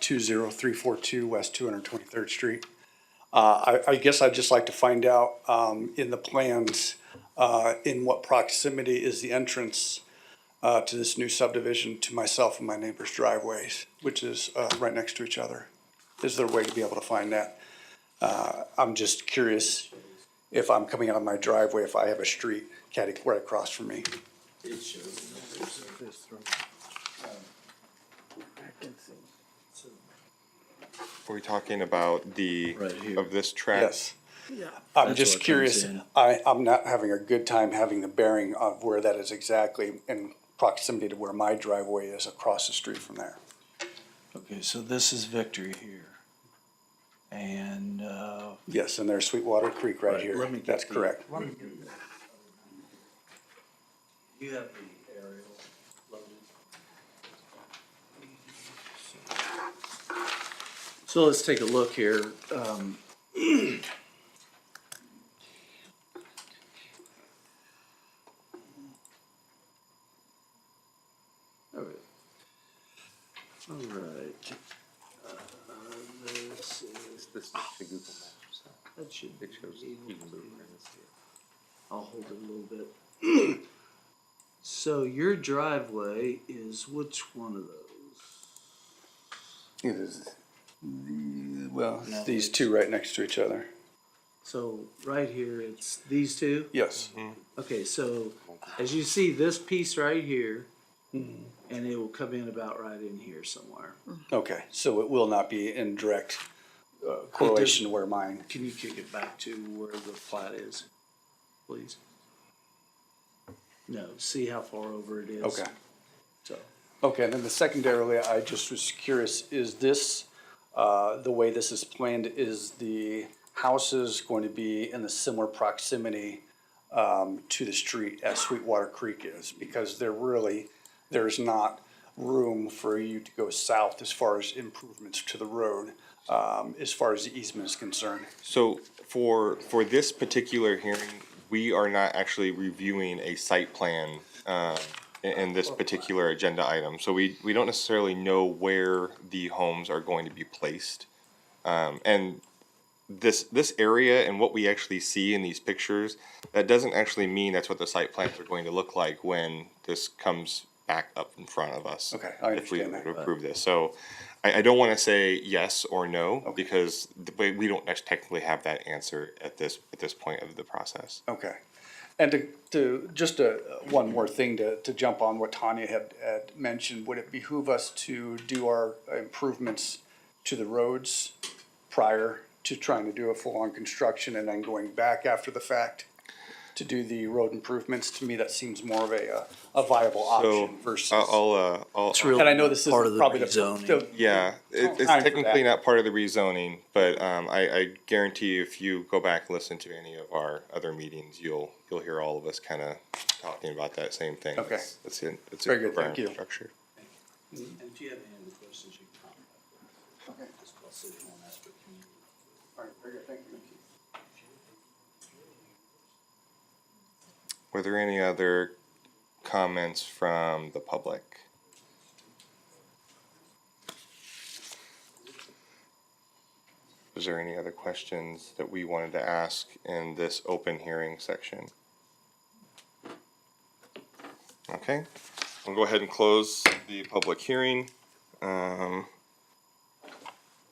20342 West 223rd Street. I guess I'd just like to find out, in the plans, in what proximity is the entrance to this new subdivision to myself and my neighbor's driveways, which is right next to each other? Is there a way to be able to find that? I'm just curious if I'm coming out of my driveway, if I have a street caddy right across from me. Are we talking about the, Right here. of this track? Yes. I'm That's just what comes curious, in. I'm not having a good time having the bearing of where that is exactly in proximity to where my driveway is across the street from there. Okay, so this is Victory here. And, Yes, and there's Sweetwater Creek right Right, here. let me get That's the- correct. you have the aerial loaded. So let's take a look here. All right. This is, This is the Google Maps. that should be. It shows, you can move around and see it. I'll hold it a little bit. So your driveway is which one of those? It is, well, No, these it's- two right next to each other. So right here, it's these two? Yes. Okay, so as you see this piece right here, and it will come in about right in here somewhere. Okay, so it will not be in direct correlation where mine. Can you kick it back to where the plat is, please? No, see how far over it is? Okay. So, Okay, and then the secondarily, I just was curious, is this, the way this is planned, is the houses going to be in the similar proximity to the street as Sweetwater Creek is? Because there's not room for you to go south as far as improvements to the road, as far as the easement is concerned. So for this particular hearing, we are not actually reviewing a site plan in this particular agenda item. So we don't necessarily know where the homes are going to be placed. And this area and what we actually see in these pictures, that doesn't actually mean that's what the site plans are going to look like when this comes back up in front of us. Okay, I If we understand that. approve this. So I don't want to say yes or no because we don't technically have that answer at this point of the process. Okay. And to just one more thing to jump on what Tanya had mentioned, would it behoove us to do our improvements to the roads prior to trying to do a full-on construction and then going back after the fact to do the road improvements? To me, that seems more of a viable So option versus. I'll And I know this part of isn't the probably rezoning. the. yeah, it's time for technically that. not part of the rezoning, but I guarantee you if you go back and listen to any of our other meetings, you'll hear all of us kind of talking about that same thing. Okay. It's in Very good, our thank you. infrastructure. And if you have any questions, you can contact me. Just call City Hall and ask for community. All right, very good, thank you. Were there any other comments from the public? Was there any other questions that we wanted to ask in this open hearing section? Okay, we'll go ahead and close the public hearing. Do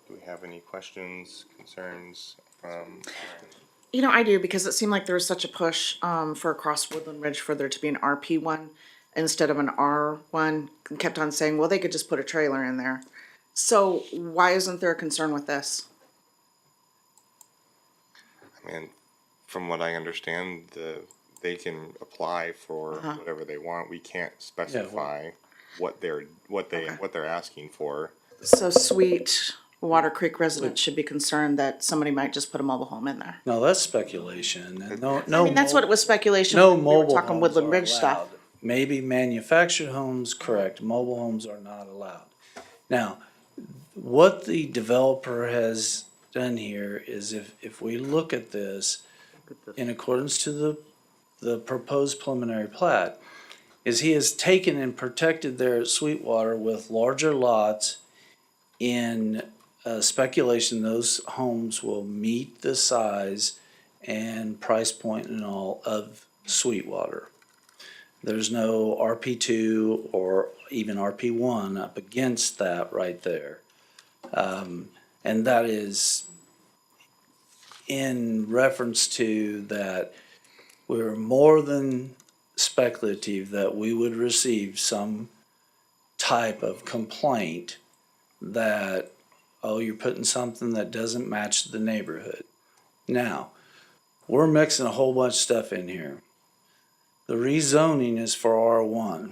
we have any questions, concerns from? You know, I do, because it seemed like there was such a push, for across Woodland Ridge for there to be an RP1 instead of an R1. And kept on saying, well, they could just put a trailer in there. So why isn't there a concern with this? I mean, from what I understand, they can apply for whatever they want. We can't specify what they're asking for. So Sweet Water Creek residents should be concerned that somebody might just put a mobile home in there. No, that's speculation. And no, I mean, that's what it was speculation. No when we were mobile talking homes Woodland are Ridge stuff. allowed. Maybe manufactured homes, correct. Mobile homes are not allowed. Now, what the developer has done here is if we look at this in accordance to the proposed preliminary plat, is he has taken and protected their Sweetwater with larger lots in speculation those homes will meet the size and price point and all of Sweetwater. There's no RP2 or even RP1 up against that right there. And that is in reference to that we're more than speculative that we would receive some type of complaint that, oh, you're putting something that doesn't match the neighborhood. Now, we're mixing a whole bunch of stuff in here. The rezoning is for R1.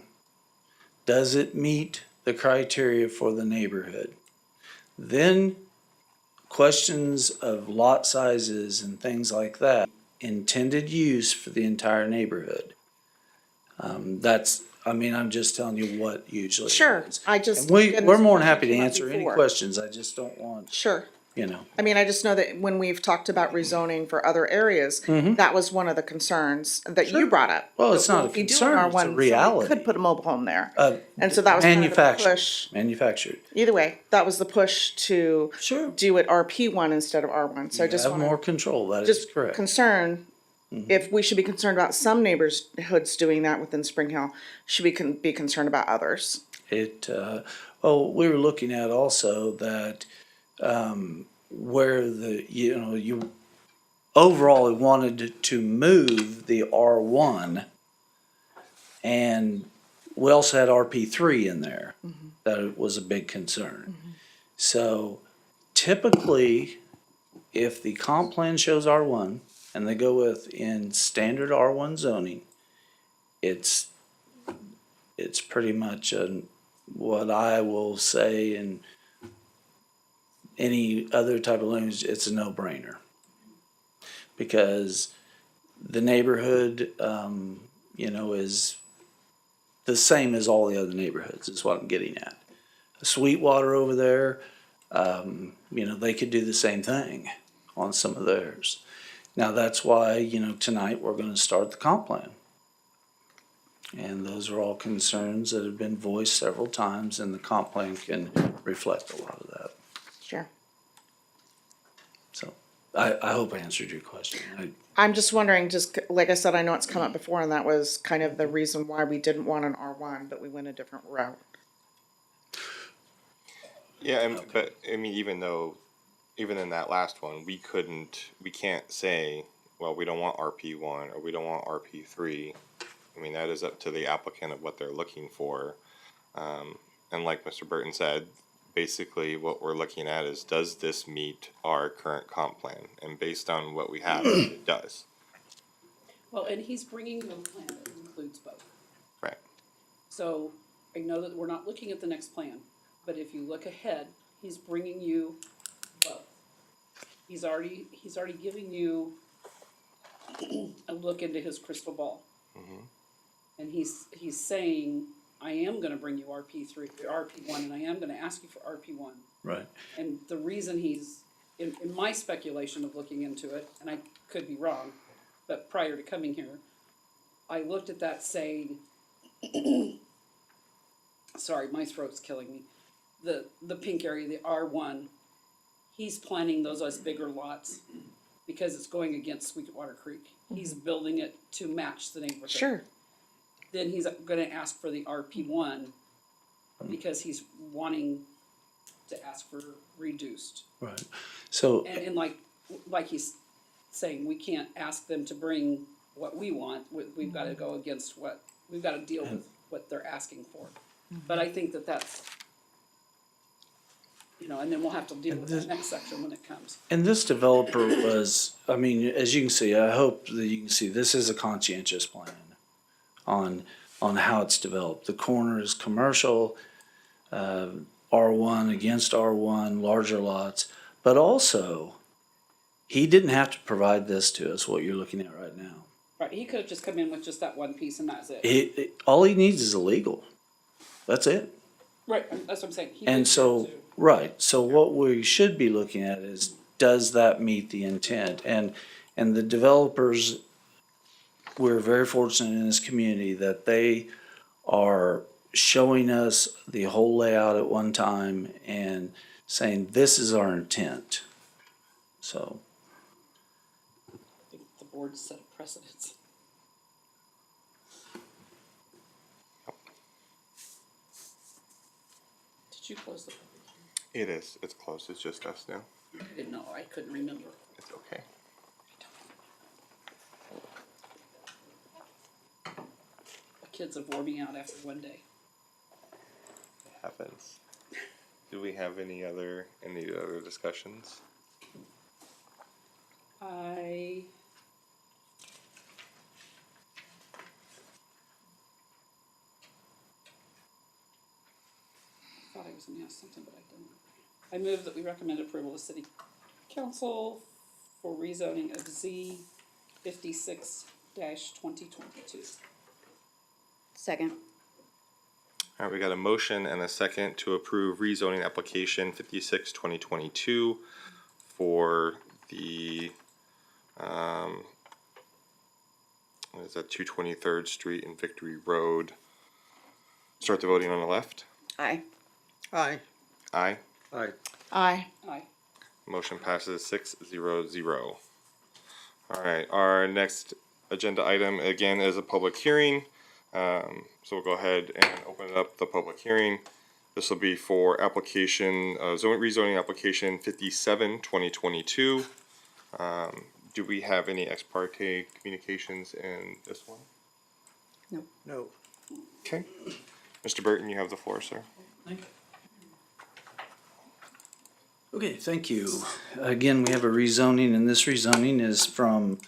Does it meet the criteria for the neighborhood? Then questions of lot sizes and things like that, intended use for the entire neighborhood. I'm just telling you what usually Sure, happens. I just. And we're more than happy to came up answer any before. questions, I just don't want, Sure. you know. I mean, I just know that when we've talked about rezoning for other areas, that was one of the concerns that you brought up. Well, it's That, not a if you do an concern, it's a R1, somebody reality. Could put a mobile home there. And so that was kind of the push. Manufactured. Either way, that was the push to Sure. do it RP1 instead of R1. So I just Have want more to control, that is just correct. concern if we should be concerned about some neighborhoods doing that within Spring Hill, should we be concerned about others? We were looking at also that, where you overall wanted to move the R1, and we also had RP3 in there. That was a big concern. So typically, if the comp plan shows R1 and they go with in standard R1 zoning, it's pretty much what I will say in any other type of language, it's a no-brainer. Because the neighborhood, is the same as all the other neighborhoods, is what I'm getting at. Sweetwater over there, they could do the same thing on some of theirs. Now, that's why, tonight we're gonna start the comp plan. And those are all concerns that have been voiced several times, and the comp plan can reflect a lot of that. Sure. So, I hope I answered your question. I'm just wondering, just like I said, I know it's come up before, and that was kind of the reason why we didn't want an R1, but we went a different route. Yeah, but I mean, even in that last one, we can't say, well, we don't want RP1 or we don't want RP3. I mean, that is up to the applicant of what they're looking for. And like Mr. Burton said, basically what we're looking at is, does this meet our current comp plan? And based on what we have, it does. Well, and he's bringing you a plan that includes both. Right. So I know that we're not looking at the next plan, but if you look ahead, he's bringing you both. He's already giving you a look into his crystal ball. And he's saying, I am gonna bring you RP1, and I am gonna ask you for RP1. Right. And the reason he's, in my speculation of looking into it, and I could be wrong, but prior to coming here, I looked at that saying, sorry, my throat's killing me. The pink area, the R1, he's planning those as bigger lots because it's going against Sweetwater Creek. He's building it to match the neighborhood. Sure. Then he's gonna ask for the RP1 because he's wanting to ask for reduced. Right. So, And like he's saying, we can't ask them to bring what we want. We've gotta go against we've gotta deal with what they're asking for. But I think that's, and then we'll have to deal with that next section when it comes. and this developer was, I mean, as you can see, I hope that you can see, this is a conscientious plan on how it's developed. The corner is commercial, R1 against R1, larger lots, but also, he didn't have to provide this to us, what you're looking at right now. Right, he could have just come in with just that one piece and that's it. All he needs is illegal. That's it. Right, that's what I'm saying. He And did so, that too. right, so what we should be looking at is, does that meet the intent? And the developers, we're very fortunate in this community that they are showing us the whole layout at one time and saying, this is our intent. So, I think the board set a precedence. Did you close the public hearing? It is. It's close. It's just us now. I didn't know, I couldn't remember. It's okay. The kids have wore me out after one day. It happens. Do we have any other discussions? I thought I was gonna ask something, but I didn't. I move that we recommend approval of city council for rezoning of Z 56-2022. Second. All right, we got a motion and a second to approve rezoning application 56-2022 for the, what is that, 223rd Street and Victory Road. Start the voting on the left. Aye. Aye. Aye. Aye. Aye. Aye. Motion passes 6-0-0. All right, our next agenda item again is a public hearing. So we'll go ahead and open up the public hearing. This will be for application, rezoning application 57-2022. Do we have any ex parte communications in this one? No. Okay. Mr. Burton, you have the floor, sir. okay, thank you. Again, we have a rezoning, and this rezoning is from,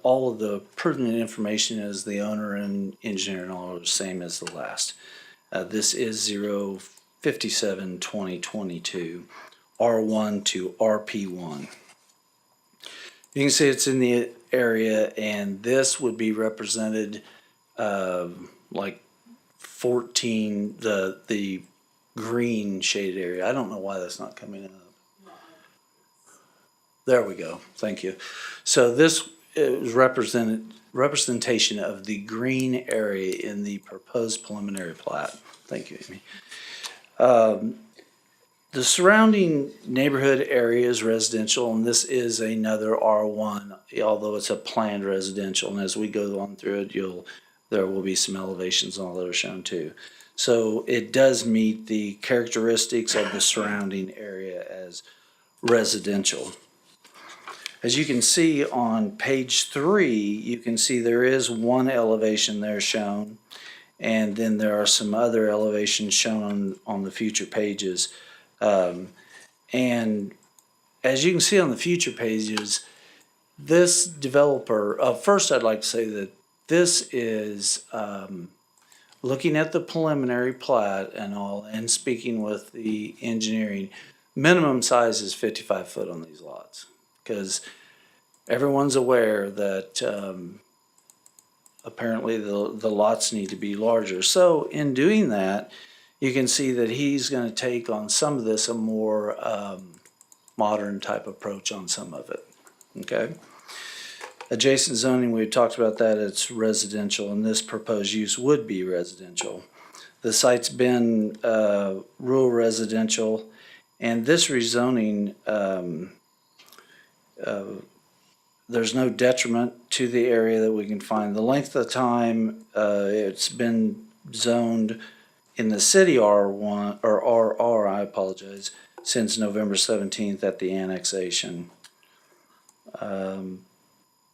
all of the pertinent information as the owner and engineer and all are the same as the last. This is 057-2022, R1 to RP1. You can see it's in the area, and this would be represented, like 14, the green shaded area. I don't know why that's not coming up. There we go. Thank you. So this is representation of the green area in the proposed preliminary plat. Thank you, Amy. The surrounding neighborhood area is residential, and this is another R1, although it's a planned residential. And as we go on through it, there will be some elevations and all that are shown too. So it does meet the characteristics of the surrounding area as residential. As you can see on page 3, you can see there is one elevation there shown, and then there are some other elevations shown on the future pages. And as you can see on the future pages, this developer, first I'd like to say that this is looking at the preliminary plat and all, and speaking with the engineering, minimum size is 55 foot on these lots. Because everyone's aware that apparently the lots need to be larger. So in doing that, you can see that he's going to take on some of this a more modern type approach on some of it. Okay. Adjacent zoning, we talked about that, it's residential, and this proposed use would be residential. The site's been rural residential, and this rezoning, there's no detriment to the area that we can find. The length of time it's been zoned in the city R1, or RR, I apologize, since November 17th at the annexation.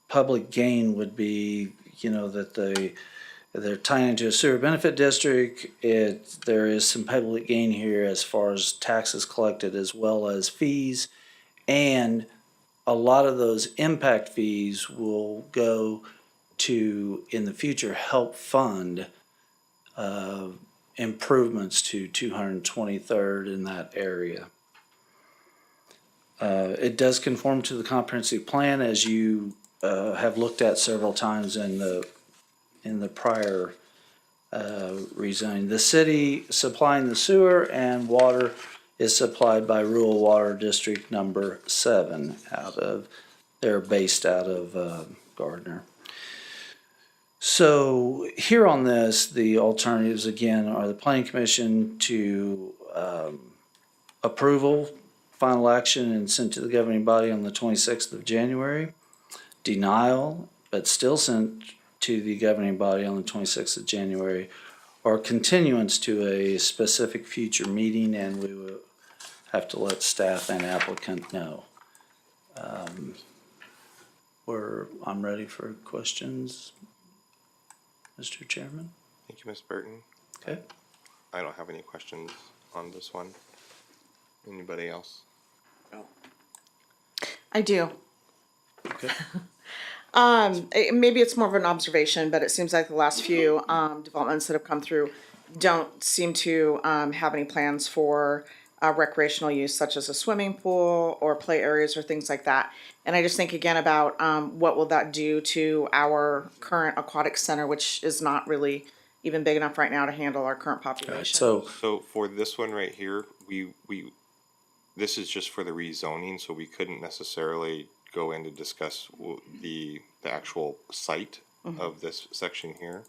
Public gain would be, that they're tying into a sewer benefit district. There is some public gain here as far as taxes collected as well as fees. And a lot of those impact fees will go to, in the future, help fund improvements to 223rd in that area. It does conform to the comprehensive plan, as you have looked at several times in the prior rezoning. The city supplying the sewer and water is supplied by Rural Water District number 7 they're based out of Gardner. So here on this, the alternatives again are the Planning Commission to approval, final action, and sent to the governing body on the 26th of January. Denial, but still sent to the governing body on the 26th of January, or continuance to a specific future meeting, and we will have to let staff and applicant know. I'm ready for questions, Mr. Chairman. Thank you, Ms. Burton. Okay. I don't have any questions on this one. Anybody else? I do. Okay. Maybe it's more of an observation, but it seems like the last few developments that have come through don't seem to have any plans for recreational use, such as a swimming pool or play areas or things like that. And I just think again about what will that do to our current aquatic center, which is not really even big enough right now to handle our current population. So for this one right here, this is just for the rezoning, so we couldn't necessarily go in to discuss the actual site of this section here.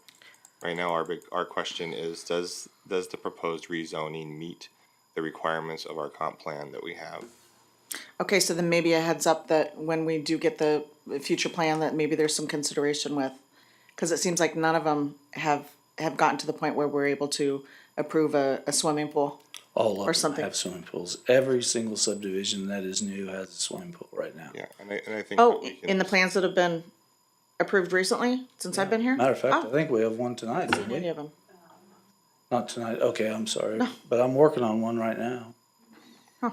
Right now, our question is, does the proposed rezoning meet the requirements of our comp plan that we have? Okay, so then maybe a heads up that when we do get the future plan, that maybe there's some consideration with, because it seems like none of them have gotten to the point where we're able to approve a swimming pool. all or of them something. have swimming pools. Every single subdivision that is new has a swimming pool right now. Yeah, and I think. Oh, that we can in the plans that have been approved recently, since I've been here? Matter of fact, Oh, I think we have one tonight, seen didn't any we? of them. Not tonight, okay, I'm sorry, No. but I'm working on one right now. Huh.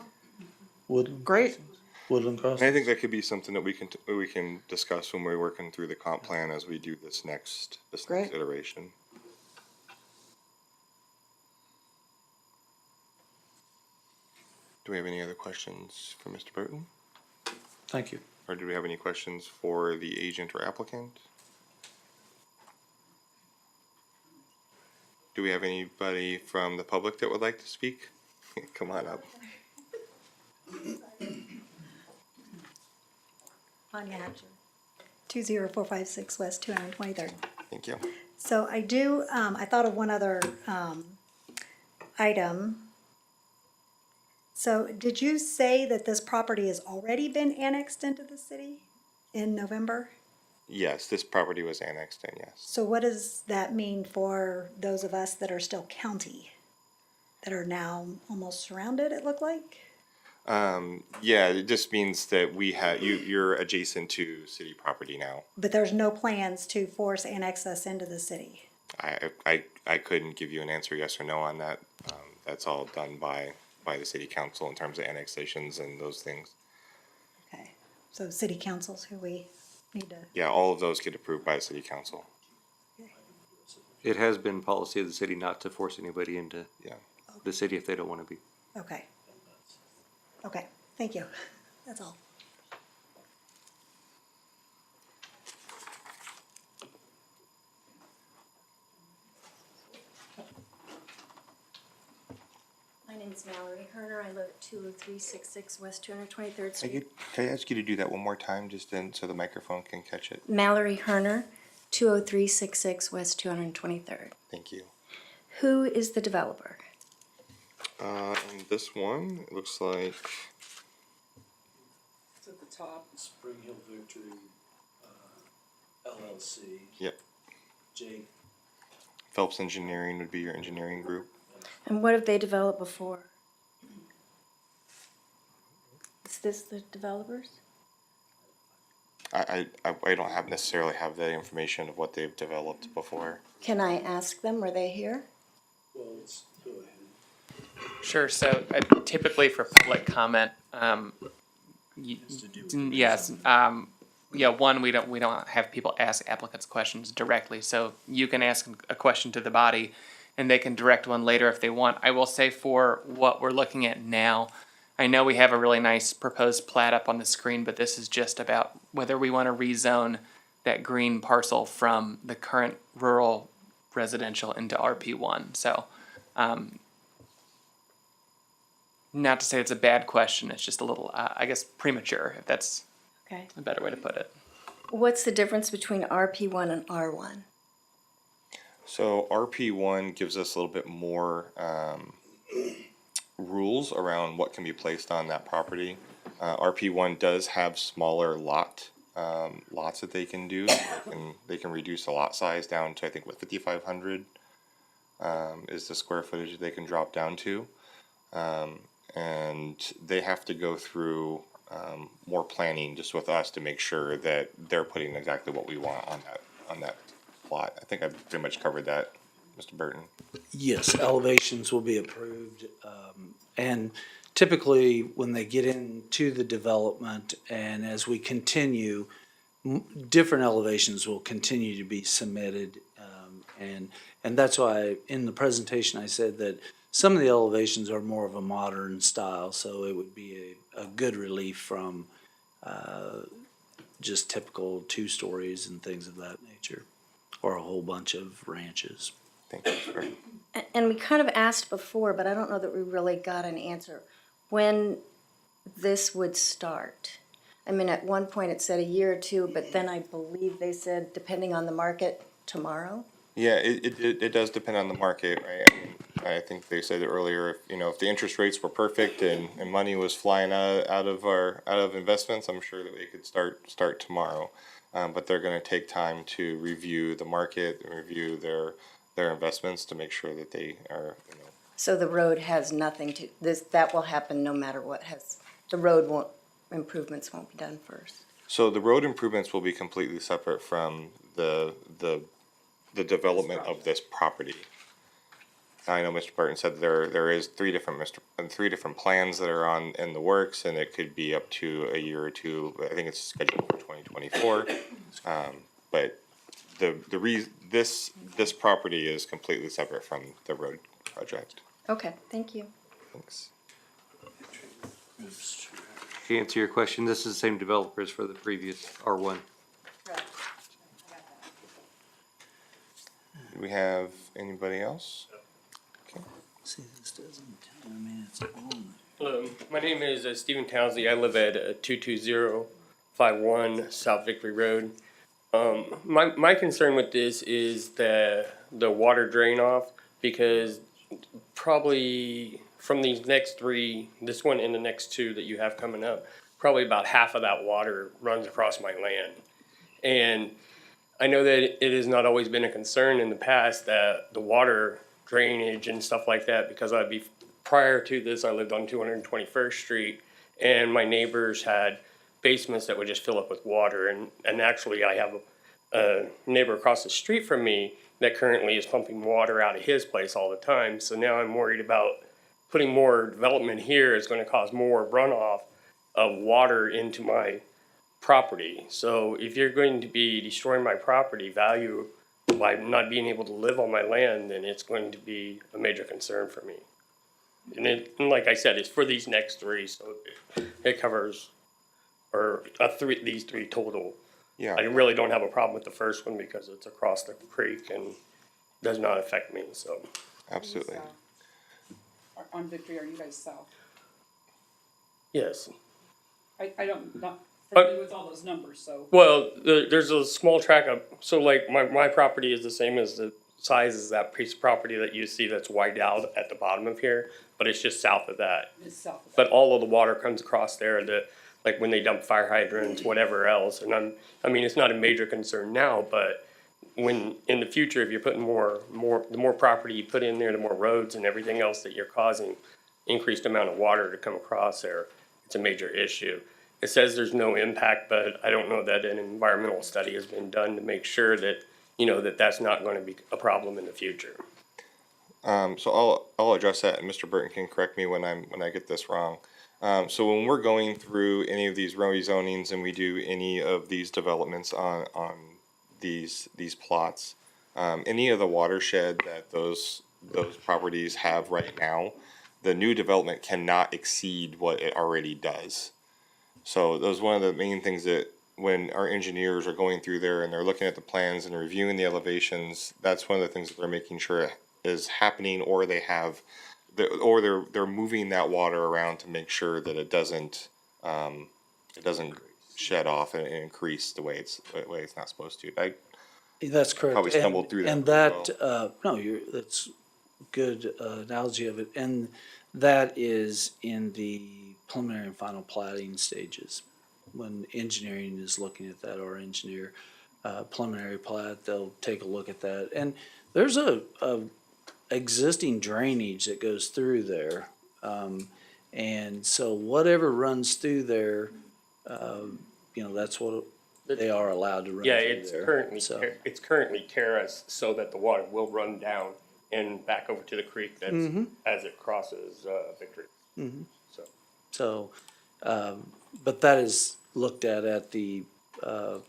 Woodland. Great. Woodland And I Crossing. think that could be something that we can discuss when we're working through the comp plan as we do this next Great. iteration. Do we have any other questions for Mr. Burton? Thank you. Or do we have any questions for the agent or applicant? Do we have anybody from the public that would like to speak? Come on up. Anya Hatcher, 20456 West 223rd. Thank you. So I do, I thought of one other item. So did you say that this property has already been annexed into the city in November? Yes, this property was annexed in, yes. So what does that mean for those of us that are still county, that are now almost surrounded, it looked like? Yeah, it just means that you're adjacent to city property now. But there's no plans to force annex us into the city? I couldn't give you an answer yes or no on that. That's all done by the city council in terms of annexations and those things. Okay, so city council's who we need to, Yeah, all of those get approved by the city council. It has been policy of the city not to force anybody into Yeah. the city if they don't want to be. okay. Okay, thank you, that's all. My name's Mallory Herner. I live at 20366 West 223rd Street. Can I ask you to do that one more time, so the microphone can catch it? Mallory Herner, 20366 West 223rd. Thank you. Who is the developer? And this one, it looks like, It's at the top. Spring Hill Victory, LLC, yep, Jake. Phelps Engineering would be your engineering group. And what have they developed before? Is this the developers? I don't necessarily have that information of what they've developed before. Can I ask them? Were they here? Well, let's go ahead. Sure. So typically for public comment, yes, one, we don't have people ask applicants questions directly. So you can ask a question to the body, and they can direct one later if they want. I will say for what we're looking at now, I know we have a really nice proposed plat up on the screen, but this is just about whether we want to rezone that green parcel from the current rural residential into RP1. So, not to say it's a bad question, it's just a little, I guess, premature, if that's Okay. a better way to put it. What's the difference between RP1 and R1? So RP1 gives us a little bit more rules around what can be placed on that property. RP1 does have smaller lots that they can do. They can reduce the lot size down to, I think, 5,500 is the square footage that they can drop down to. And they have to go through more planning just with us to make sure that they're putting exactly what we want on that plot. I think I've pretty much covered that, Mr. Burton. Yes, elevations will be approved. And typically, when they get into the development and as we continue, different elevations will continue to be submitted. And that's why in the presentation I said that some of the elevations are more of a modern style, so it would be a good relief from just typical 2 stories and things of that nature, or a whole bunch of ranches. Thank you, Mr. Burton. And we kind of asked before, but I don't know that we really got an answer. When this would start? I mean, at one point it said a year or 2, but then I believe they said, depending on the market, tomorrow? Yeah, it does depend on the market, right? I think they said earlier, if the interest rates were perfect and money was flying out of investments, I'm sure that we could start tomorrow. But they're going to take time to review the market and review their investments to make sure that they are, So the road has nothing to, that will happen no matter what the road improvements won't be done first. So the road improvements will be completely separate from the development of this property. I know Mr. Burton said there is three different plans that are in the works, and it could be up to a year or 2. I think it's scheduled for 2024. But this property is completely separate from the road project. Okay, thank you. Thanks. To answer your question, this is the same developers for the previous R1. Do we have anybody else? See, this doesn't tell me it's on. Hello, my name is Stephen Townsley. I live at 22051 South Victory Road. My concern with this is the water drain off, because probably from these next 3, this one and the next 2 that you have coming up, probably about half of that water runs across my land. And I know that it has not always been a concern in the past that the water drainage and stuff like that, because prior to this, I lived on 221st Street, and my neighbors had basements that would just fill up with water. And actually, I have a neighbor across the street from me that currently is pumping water out of his place all the time. So now I'm worried about putting more development here is going to cause more runoff of water into my property. So if you're going to be destroying my property value by not being able to live on my land, then it's going to be a major concern for me. And like I said, it's for these next three, so it covers, these three total. Yeah. I really don't have a problem with the first one because it's across the creek and does not affect me, so. Absolutely. On Victory, are you guys south? Yes. I don't, not familiar with all those numbers, so. Well, there's a small track of, so like my property is the same as the size as that piece of property that you see that's whited out at the bottom of here, but it's just south of that. It's south of that. But all of the water comes across there, like when they dump fire hydrants, whatever else, and I mean, it's not a major concern now, but when, in the future, if you're putting the more property you put in there, the more roads and everything else that you're causing increased amount of water to come across there, it's a major issue. It says there's no impact, but I don't know that an environmental study has been done to make sure that, that that's not going to be a problem in the future. So I'll address that, and Mr. Burton can correct me when I get this wrong. So when we're going through any of these rezonings and we do any of these developments on these plots, any of the watershed that those properties have right now, the new development cannot exceed what it already does. So that was one of the main things that when our engineers are going through there and they're looking at the plans and reviewing the elevations, that's one of the things that they're making sure is happening, or they're moving that water around to make sure that it doesn't shed off and increase the way it's not supposed to. That's correct. Probably stumbled through that And pretty that, no, that's good analogy of it. And that is in the preliminary and final plating stages. When engineering is looking at that, our engineer, preliminary plat, they'll take a look at that. And there's a existing drainage that goes through there. And so whatever runs through there, that's what they are allowed to run through Yeah, there. it's currently terraced so that the water will run down and back over to the creek that's as it crosses Victory. So, but that is looked at the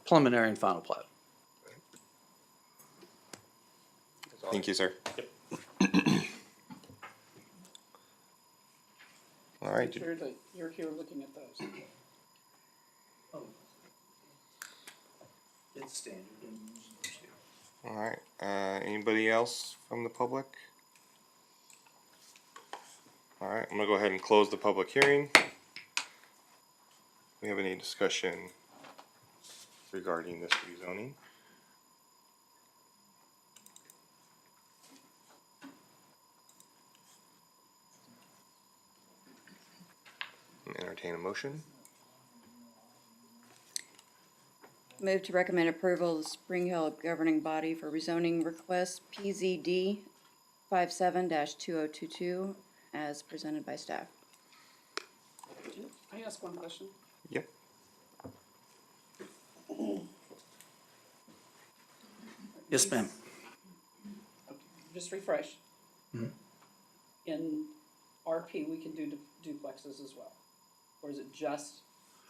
preliminary and final plat. Thank you, sir. All right. Make sure that you're here looking at those. It's standard. All right. Anybody else from the public? All right. I'm gonna go ahead and close the public hearing. Do we have any discussion regarding this rezoning? Entertain a motion. Move to recommend approval of the Spring Hill governing body for rezoning request PZD 57-2022 as presented by staff. Can I ask one question? Yep. Yes, ma'am. Just refresh. Mhm. In RP, we can do duplexes as well? Or is it just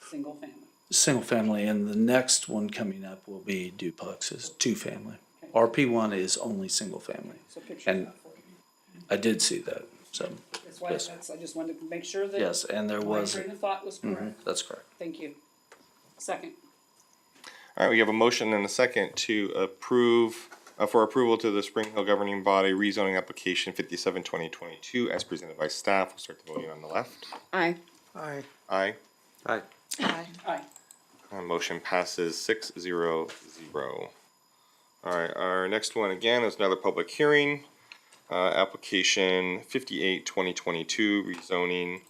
single family? Single family, and the next one coming up will be duplexes, two family. RP1 is only single family. So picture And that for you. I did see that, so. That's why, yes. I just wanted to make sure that. Yes, and there was. My train of thought was correct. That's correct. Thank you. Second. All right, we have a motion and a second to approve, for approval to the Spring Hill governing body rezoning application 57-2022 as presented by staff. We'll start the voting on the left. Aye. Aye. Aye. Aye. Aye. Aye. Motion passes 6-0-0. All right, our next one again is another public hearing. Application 58-2022 rezoning.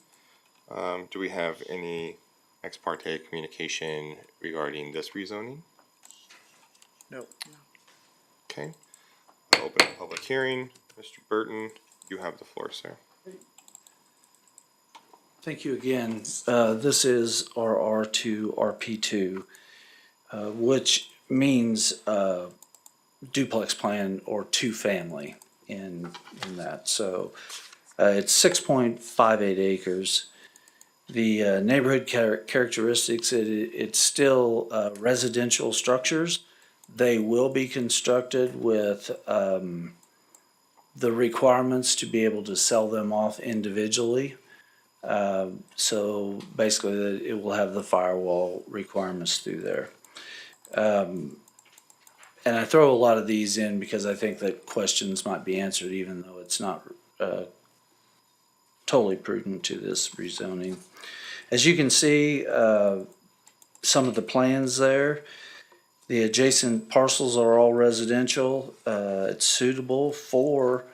Do we have any ex parte communication regarding this rezoning? No. Okay. I'll open the public hearing. Mr. Burton, you have the floor, sir. Thank you again. This is RR2, RP2, which means duplex plan or two-family in that. So it's 6.58 acres. The neighborhood characteristics, it's still residential structures. They will be constructed with the requirements to be able to sell them off individually. So basically, it will have the firewall requirements through there. And I throw a lot of these in because I think that questions might be answered even though it's not totally prudent to this rezoning. As you can see, some of the plans there, the adjacent parcels are all residential. It's suitable for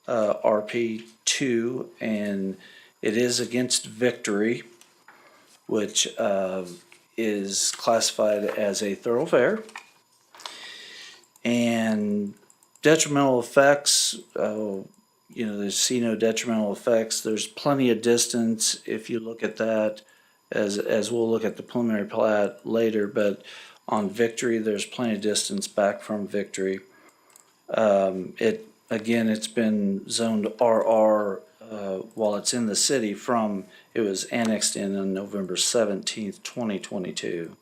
RP2, and it is against Victory, which is classified as a thoroughfare. And detrimental effects, there's no detrimental effects. There's plenty of distance if you look at that, as we'll look at the preliminary plat later, but on Victory, there's plenty of distance back from Victory. It's been zoned RR while it's in the city it was annexed in on November 17th, 2022.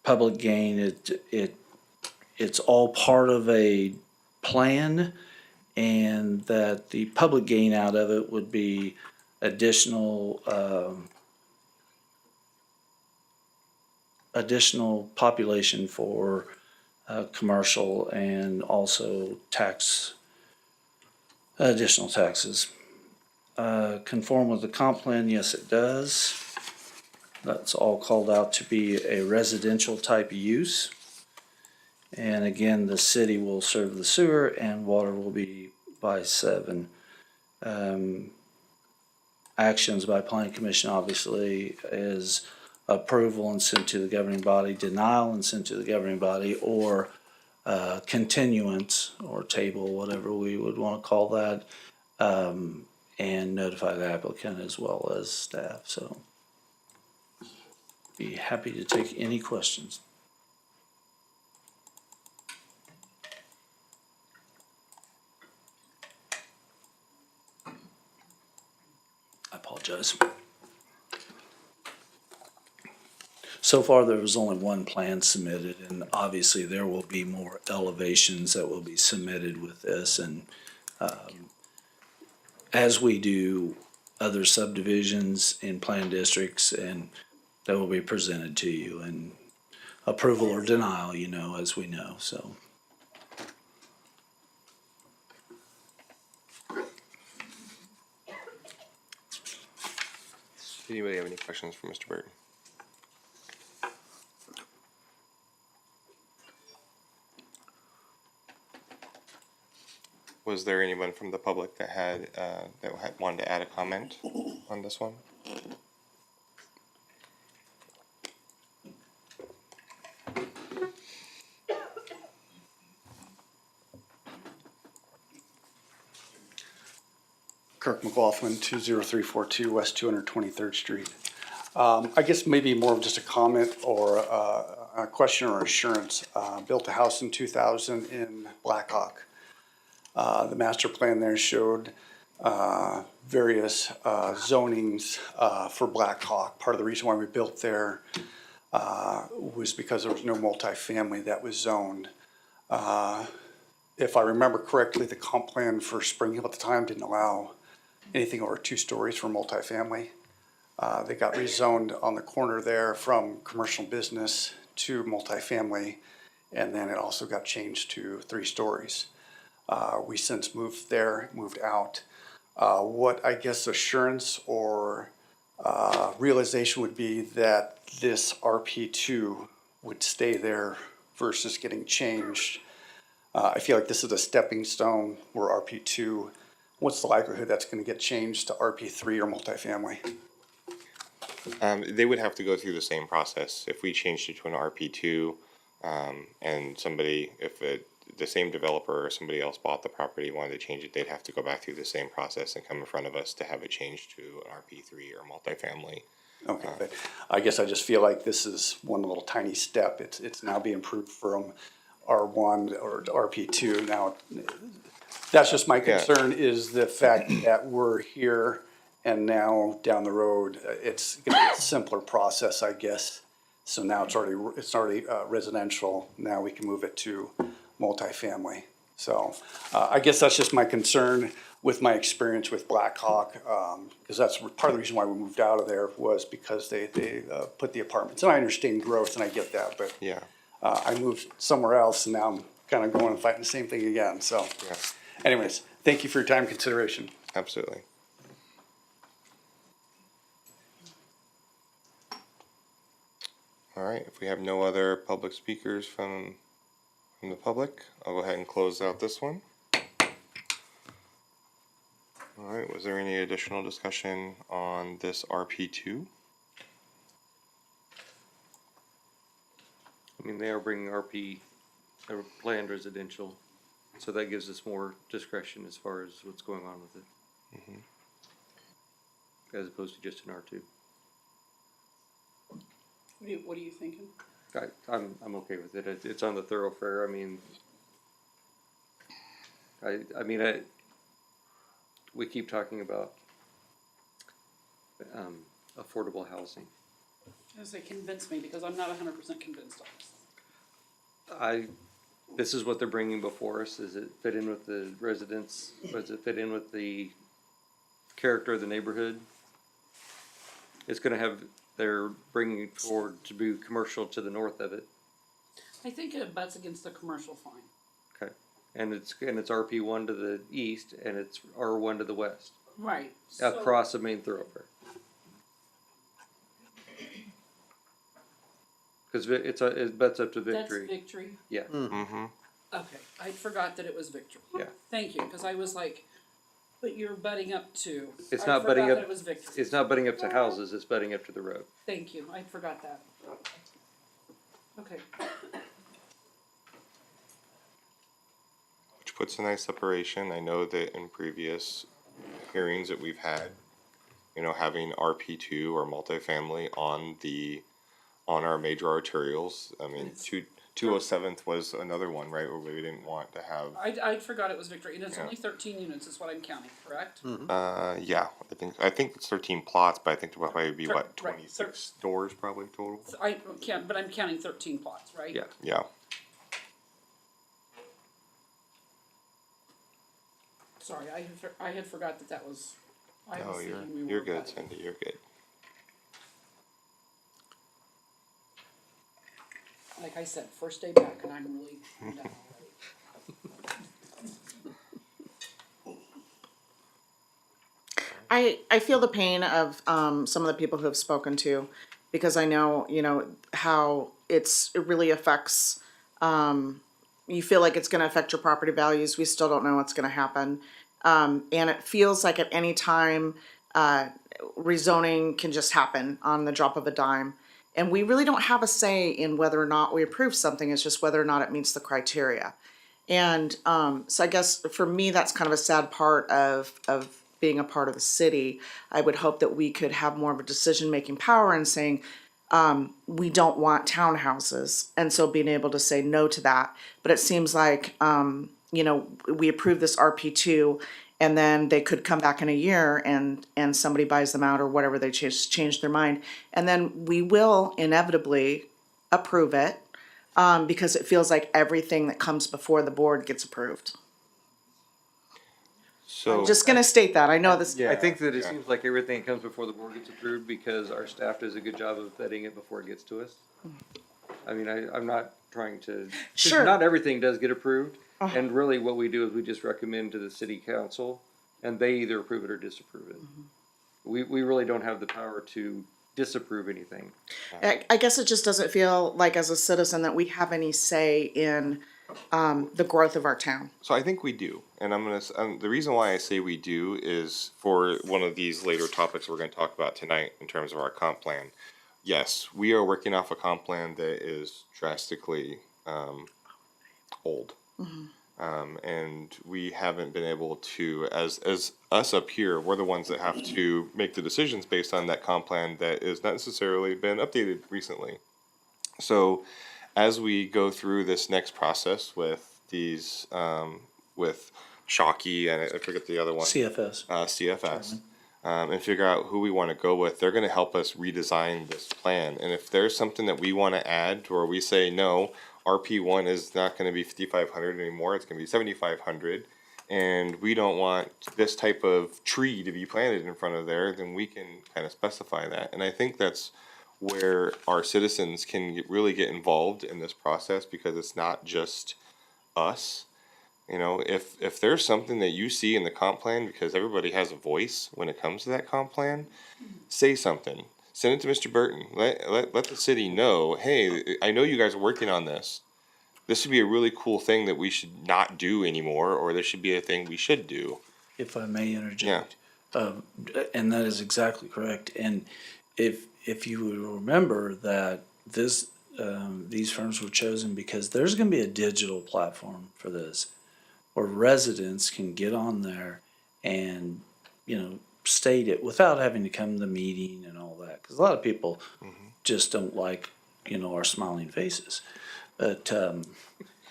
Public gain, it's all part of a plan, and that the public gain out of it would be additional population for commercial and also additional taxes. Conform with the comp plan, yes it does. That's all called out to be a residential type use. And again, the city will serve the sewer and water will be by 7. Actions by planning commission obviously is approval and sent to the governing body, denial and sent to the governing body, or continuance or table, whatever we would want to call that, and notify the applicant as well as staff. So be happy to take any questions. I apologize. So far, there was only one plan submitted, and obviously there will be more elevations that will be submitted with this. And as we do other subdivisions in plan districts, and that will be presented to you, and approval or denial, as we know. So. Did anybody have any questions for Mr. Burton? Was there anyone from the public that had wanted to add a comment on this one? Kirk McLaughlin, 20342 West 223rd Street. I guess maybe more of just a comment or a question or assurance. Built a house in 2000 in Blackhawk. The master plan there showed various zonings for Blackhawk. Part of the reason why we built there was because there was no multifamily that was zoned. If I remember correctly, the comp plan for Spring Hill at the time didn't allow anything over 2 stories for multifamily. They got rezoned on the corner there from commercial business to multifamily, and then it also got changed to 3 stories. We since moved out. What I guess assurance or realization would be that this RP2 would stay there versus getting changed. I feel like this is a stepping stone where RP2, what's the likelihood that's going to get changed to RP3 or multifamily? They would have to go through the same process. If we changed it to an RP2, And somebody, if the same developer or somebody else bought the property, wanted to change it, they'd have to go back through the same process and come in front of us to have it changed to an RP3 or multifamily. Okay, but I guess I just feel like this is one little tiny step. It's now being improved from R1 or to RP2 now. That's just my concern is the fact that we're here and now down the road, it's gonna be a simpler process, I guess. So now it's already residential. Now we can move it to multifamily. So I guess that's just my concern with my experience with Blackhawk, because that's part of the reason why we moved out of there was because they put the apartments. And I understand growth and I get that, but Yeah. I moved somewhere else and now I'm kind of going and fighting the same thing again. So Yeah. anyways, thank you for your time and consideration. Absolutely. All right, if we have no other public speakers from the public, I'll go ahead and close out this one. All right, was there any additional discussion on this RP2? I mean, they are bringing RP, planned residential, so that gives us more discretion as far as what's going on with it. As opposed to just an R2. What are you thinking? I'm okay with it. It's on the thoroughfare. I mean, we keep talking about affordable housing. I was gonna say, convince me, because I'm not 100% convinced on this. This is what they're bringing before us. Does it fit in with the residents? Does it fit in with the character of the neighborhood? It's gonna have, they're bringing it forward to be commercial to the north of it. I think it butts against the commercial fine. Okay. And it's RP1 to the east and it's R1 to the west. Right. Across the main thoroughfare. Cause it butts up to Victory. That's Victory? Yeah. Mm-hmm. Okay, I forgot that it was Victory. Yeah. Thank you, because I was like, but you're butting up to. It's I not butting forgot up, that it was Victory. it's not butting up to houses, it's butting up to the road. Thank you, I forgot that. Okay. Which puts a nice separation. I know that in previous hearings that we've had, you know, having RP2 or multifamily on our major arterials. I mean, 207th was another one, right, where we didn't want to have. I forgot it was Victory, and it's Yeah. only 13 units is what I'm counting, correct? Yeah, I think it's 13 plots, but I think there will probably be what, Right, 26 doors probably total. I can't, but I'm counting 13 plots, right? Yeah. Yeah. Sorry, I had forgot that was, I No, was thinking we were. you're good, butting. Cindy. You're good. Like I said, first day back, and I'm really done already. I feel the pain of some of the people who have spoken to, because I know, you know, how it really affects, you feel like it's gonna affect your property values, we still don't know what's gonna happen. And it feels like at any time, rezoning can just happen on the drop of a dime. And we really don't have a say in whether or not we approve something, it's just whether or not it meets the criteria. And so I guess for me, that's kind of a sad part of being a part of the city. I would hope that we could have more of a decision-making power in saying, we don't want townhouses, and so being able to say no to that. But it seems like, you know, we approve this RP2, and then they could come back in a year and somebody buys them out or whatever, they change their mind. And then we will inevitably approve it, because it feels like everything that comes before the board gets approved. So I'm just gonna state that, I know this. I think that it seems like everything that comes before the board gets approved because our staff does a good job of vetting it before it gets to us. I mean, I'm not trying to, 'cause Sure. not everything does get approved. And really what we do is we just recommend to the city council and they either approve it or disapprove it. We really don't have the power to disapprove anything. I guess it just doesn't feel like as a citizen that we have any say in the growth of our town. So I think we do, and the reason why I say we do is for one of these later topics we're going to talk about tonight in terms of our comp plan. Yes, we are working off a comp plan that is drastically old. And we haven't been able to, as us up here, we're the ones that have to make the decisions based on that comp plan that is not necessarily been updated recently. So as we go through this next process with these, with Shockey and I forget the other one. CFS. And figure out who we want to go with, they're going to help us redesign this plan. And if there's something that we want to add or we say, no, RP1 is not going to be 5,500 anymore, it's going to be 7,500, and we don't want this type of tree to be planted in front of there, then we can kind of specify that. And I think that's where our citizens can really get involved in this process, because it's not just us. You know, if there's something that you see in the comp plan, because everybody has a voice when it comes to that comp plan, say something. Send it to Mr. Burton. Let the city know, hey, I know you guys are working on this. This would be a really cool thing that we should not do anymore, or this should be a thing we should do. If I may interject. And that is exactly correct. And if you would remember that these firms were chosen because there's going to be a digital platform for this, where residents can get on there and, state it without having to come to the meeting and all that. Because a lot of people just don't like, our smiling faces. But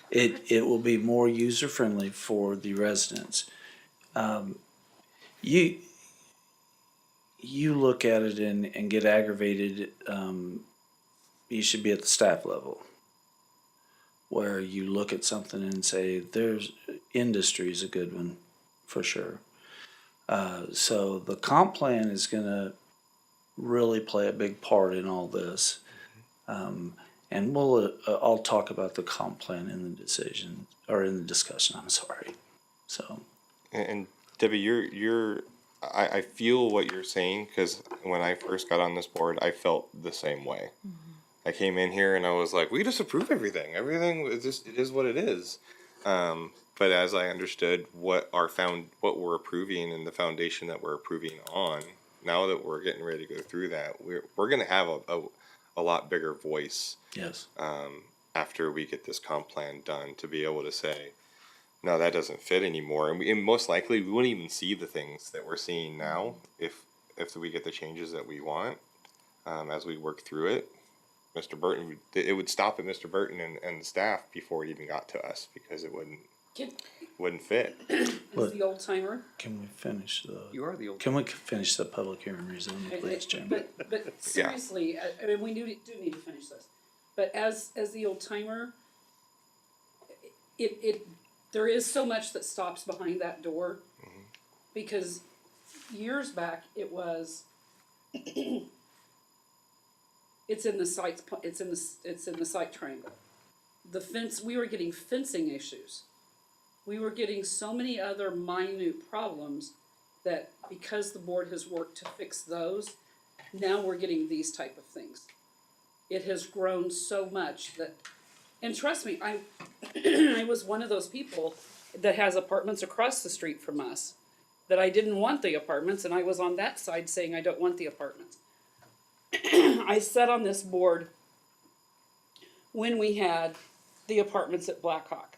it will be more user-friendly for the residents. You look at it and get aggravated, you should be at the staff level, where you look at something and say, there's industry is a good one for sure. So the comp plan is going to really play a big part in all this. And I'll talk about the comp plan in the decision, or in the discussion, I'm sorry. So. And Debbie, I feel what you're saying, because when I first got on this board, I felt the same way. I came in here and I was like, we just approve everything. Everything is just, it is what it is. But as I understood what we're approving and the foundation that we're approving on, now that we're getting ready to go through that, we're going to have a lot bigger voice. Yes. After we get this comp plan done, to be able to say, no, that doesn't fit anymore. And most likely we wouldn't even see the things that we're seeing now if we get the changes that we want, as we work through it. Mr. Burton, it would stop at Mr. Burton and the staff before it even got to us, because it wouldn't fit. As the old timer. Can we finish You are the old. Can we finish the public hearing rezoning, please, Chairman? But seriously, I mean, we do need to finish this. But as the old timer, there is so much that stops behind that door, because years back it was. It's in the site. It's in the site triangle. The fence. We were getting fencing issues. We were getting so many other minute problems that, because the board has worked to fix those, now we're getting these type of things. It has grown so much that, and trust me, I was one of those people that has apartments across the street from us, that I didn't want the apartments, and I was on that side saying I don't want the apartments. I sat on this board when we had the apartments at Blackhawk.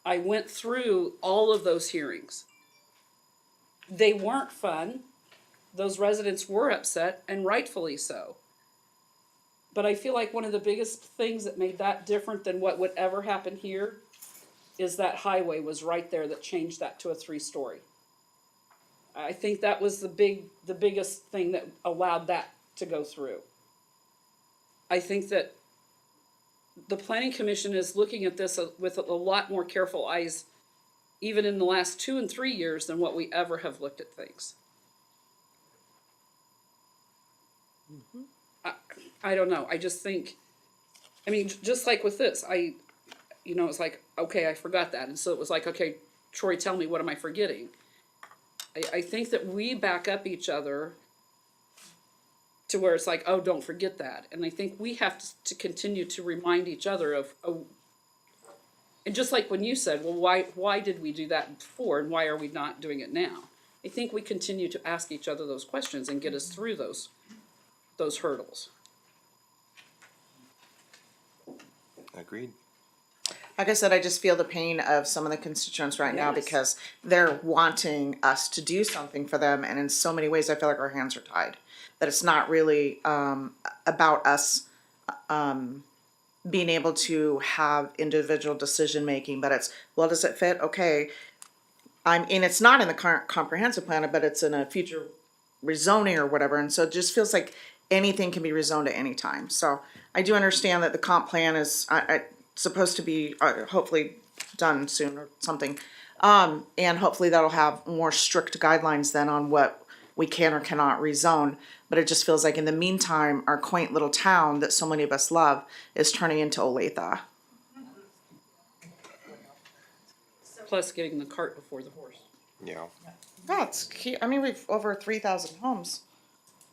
I went through all of those hearings. They weren't fun. Those residents were upset, and rightfully so. But I feel like one of the biggest things that made that different than what would ever happen here is that highway was right there that changed that to a 3-story. I think that was the biggest thing that allowed that to go through. I think that the Planning Commission is looking at this with a lot more careful eyes, even in the last 2 and 3 years, than what we ever have looked at things. I don't know. I just think, I mean, just like with this, it's like, okay, I forgot that. And so it was like, okay, Troy, tell me, what am I forgetting? I think that we back up each other to where it's like, oh, don't forget that. And I think we have to continue to remind each other of, and just like when you said, well, why did we do that before, and why are we not doing it now? I think we continue to ask each other those questions and get us through those hurdles. Agreed. Like I said, I just feel the pain of some of the constituents right now Yes. because they're wanting us to do something for them, and in so many ways, I feel like our hands are tied. That it's not really about us being able to have individual decision making, but it's, well, does it fit? Okay, and it's not in the current comprehensive plan, but it's in a future rezoning or whatever, and so it just feels like anything can be rezoned at any time. So I do understand that the comp plan is supposed to be hopefully done soon or something. And hopefully that'll have more strict guidelines then on what we can or cannot rezone. But it just feels like in the meantime, our quaint little town that so many of us love is turning into Olathe. Plus getting the cart before the horse. Yeah. That's key. I mean, we've over 3,000 homes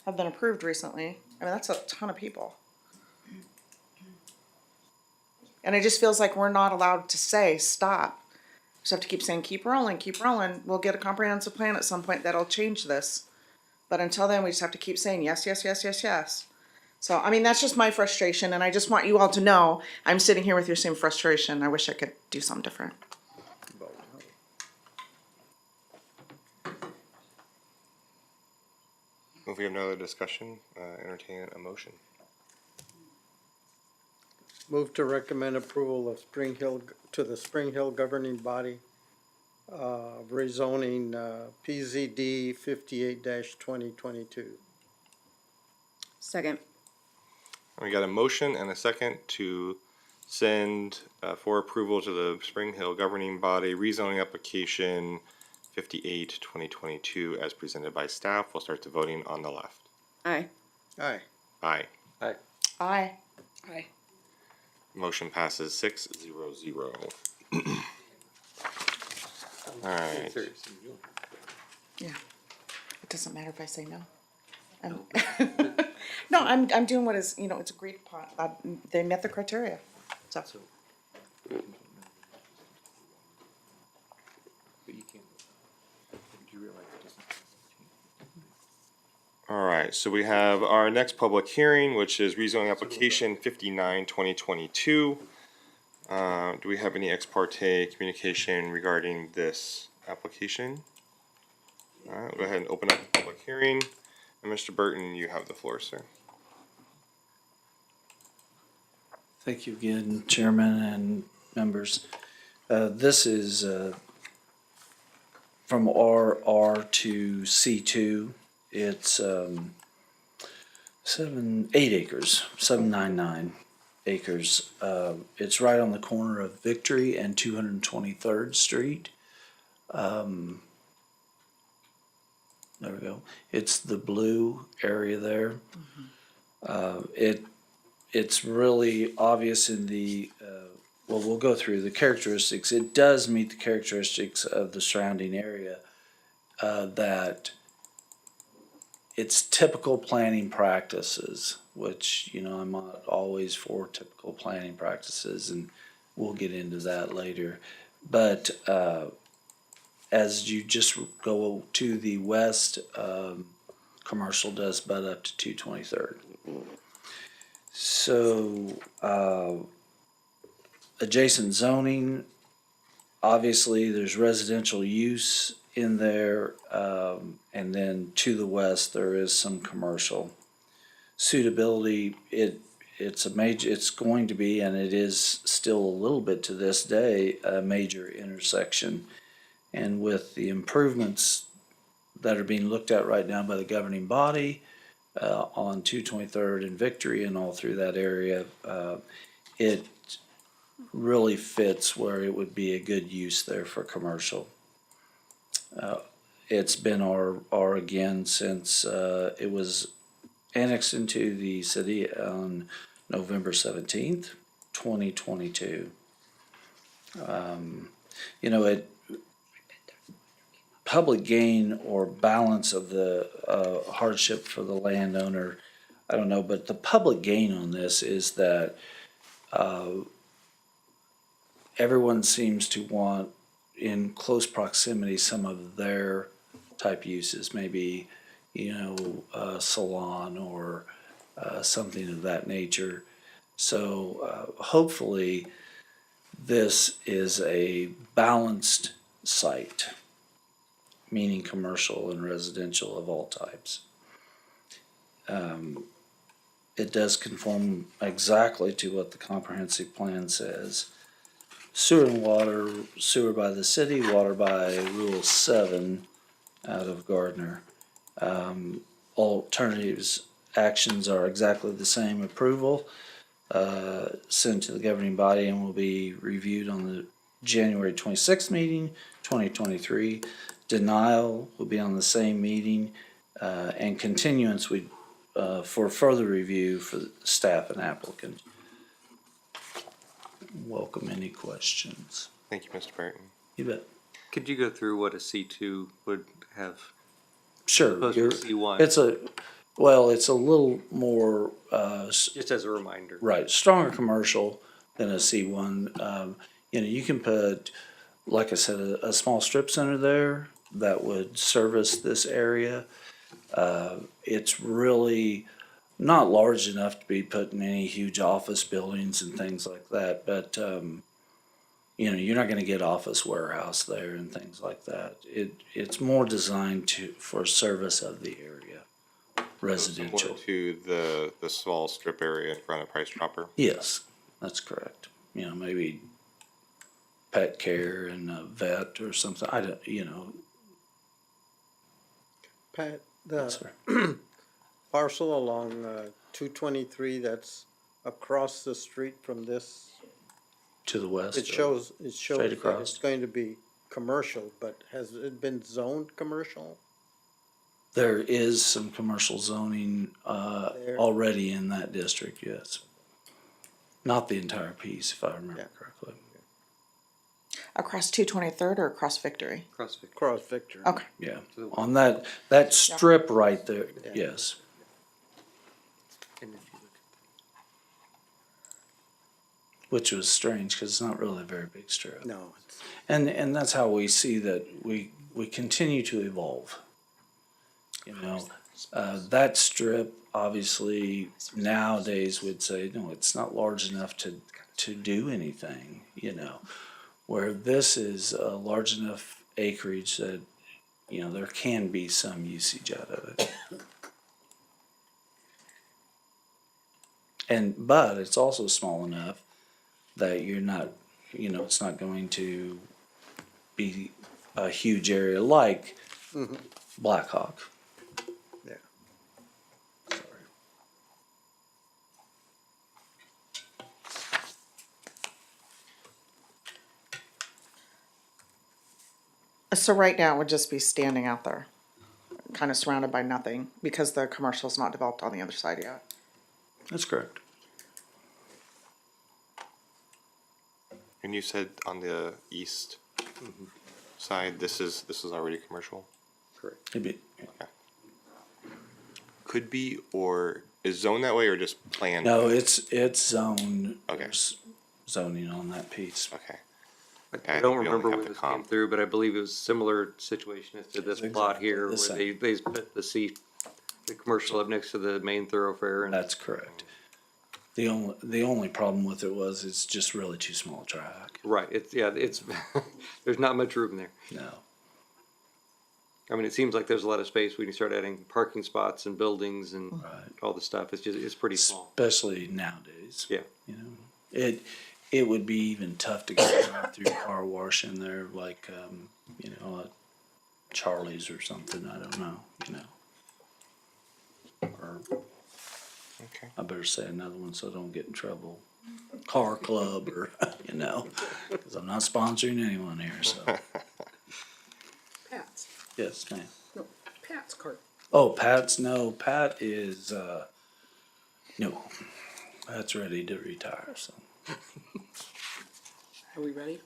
have been approved recently. I mean, that's a ton of people. And it just feels like we're not allowed to say, stop. We just have to keep saying, keep rolling, keep rolling. We'll get a comprehensive plan at some point that'll change this. But until then, we just have to keep saying, yes, yes, yes, yes, yes. So, I mean, that's just my frustration. And I just want you all to know, I'm sitting here with your same frustration. I wish I could do something different. If we have no other discussion, entertain a motion. Move to recommend approval of Spring Hill, to the Spring Hill governing body, rezoning, PZD 58-2022. Second. We got a motion and a second to send for approval to the Spring Hill governing body rezoning application 58-2022 as presented by staff. We'll start the voting on the left. Aye. Aye. Aye. Aye. Aye. Aye. Motion passes 6-0-0. All right. Yeah. It doesn't matter if I say no. No, I'm doing what is, it's agreed upon. They met the criteria. So. All right, so we have our next public hearing, which is rezoning application 59-2022. Do we have any ex parte communication regarding this application? All right, we'll go ahead and open up the public hearing. And Mr. Burton, you have the floor, sir. Thank you again, Chairman and members. This is from RR to C2. It's 8 acres, 799 acres. It's right on the corner of Victory and 223rd Street. There we go. It's the blue area there. It's really obvious in the, we'll go through the characteristics. It does meet the characteristics of the surrounding area, that it's typical planning practices, which, I'm not always for typical planning practices, and we'll get into that later. But as you just go to the west, commercial does butt up to 223rd. So adjacent zoning, obviously there's residential use in there, and then to the west there is some commercial. Suitability, it's going to be, and it is still a little bit to this day, a major intersection. And with the improvements that are being looked at right now by the governing body on 223rd and Victory and all through that area, it really fits where it would be a good use there for commercial. It's been R again since it was annexed into the city on November 17th, 2022. Public gain or balance of the hardship for the landowner, I don't know, but the public gain on this is that everyone seems to want in close proximity some of their type uses, maybe, a salon or something of that nature. So hopefully this is a balanced site, meaning commercial and residential of all types. It does conform exactly to what the comprehensive plan says. Sewer and water, sewer by the city, water by Rule 7 out of Gardner. Alternatives actions are exactly the same. Approval sent to the governing body and will be reviewed on the January 26th meeting, 2023. Denial will be on the same meeting, and continuance for further review for staff and applicant. Welcome any questions. Thank you, Mr. Burton. You bet. Could you go through what a C2 would have? Sure. Opposed to C1? It's a little more, Just as a reminder. right, stronger commercial than a C1. You can put, like I said, a small strip center there that would service this area. It's really not large enough to be put in any huge office buildings and things like that, but, you're not gonna get office warehouse there and things like that. It's more designed for service of the area, residential. Similar to the small strip area in front of Price Chopper. Yes, that's correct. Maybe pet care and a vet or something. I don't, Pat, Yes, the sir. parcel along 223 that's across the street from this, To the west. it shows straight that across. it's going to be commercial, but has it been zoned commercial? There is some commercial zoning There. already in that district, yes. Not the entire piece, if I remember correctly. Across 223rd or across Victory? CrossFit. Cross Victory. Okay. Yeah, on that strip right there, yes. And if you look Which was strange because it's not really a very big strip. No, And that's how we see that we continue to evolve. That strip obviously nowadays would say, no, it's not large enough to do anything, where this is a large enough acreage that, there can be some usage out of it. But it's also small enough that you're not, it's not going to be a huge area like Blackhawk. yeah. So right now it would just be standing out there, kind of surrounded by nothing, because the commercial's not developed on the other side yet. That's correct. And you said on the east side, this is already commercial? correct. It'd be, Could be, or is zoned that way, or just planned? no, it's zoned. Okay. There's zoning on that piece. Okay. I think don't we only remember have when the this came comp. through, but I believe it was a similar situation as to this It's plot exactly here, the where same. they put the commercial up next to the main thoroughfare and. That's correct. The only problem with it was it's just really too small a track. Right, it's, there's not much room there. No. I mean, it seems like there's a lot of space when you start adding parking spots and buildings and Right. all the stuff. It's pretty small. Especially nowadays. Yeah. It would be even tough to get through car wash in there, like a Charlie's or something. I don't know. Or Okay. I better say another one so I don't get in trouble. Car club or because I'm not sponsoring anyone here. So Pat's, yes, ma'am. no, Pat's cart. Oh, Pat's no. Pat is no. Pat's ready to retire. So Are we ready?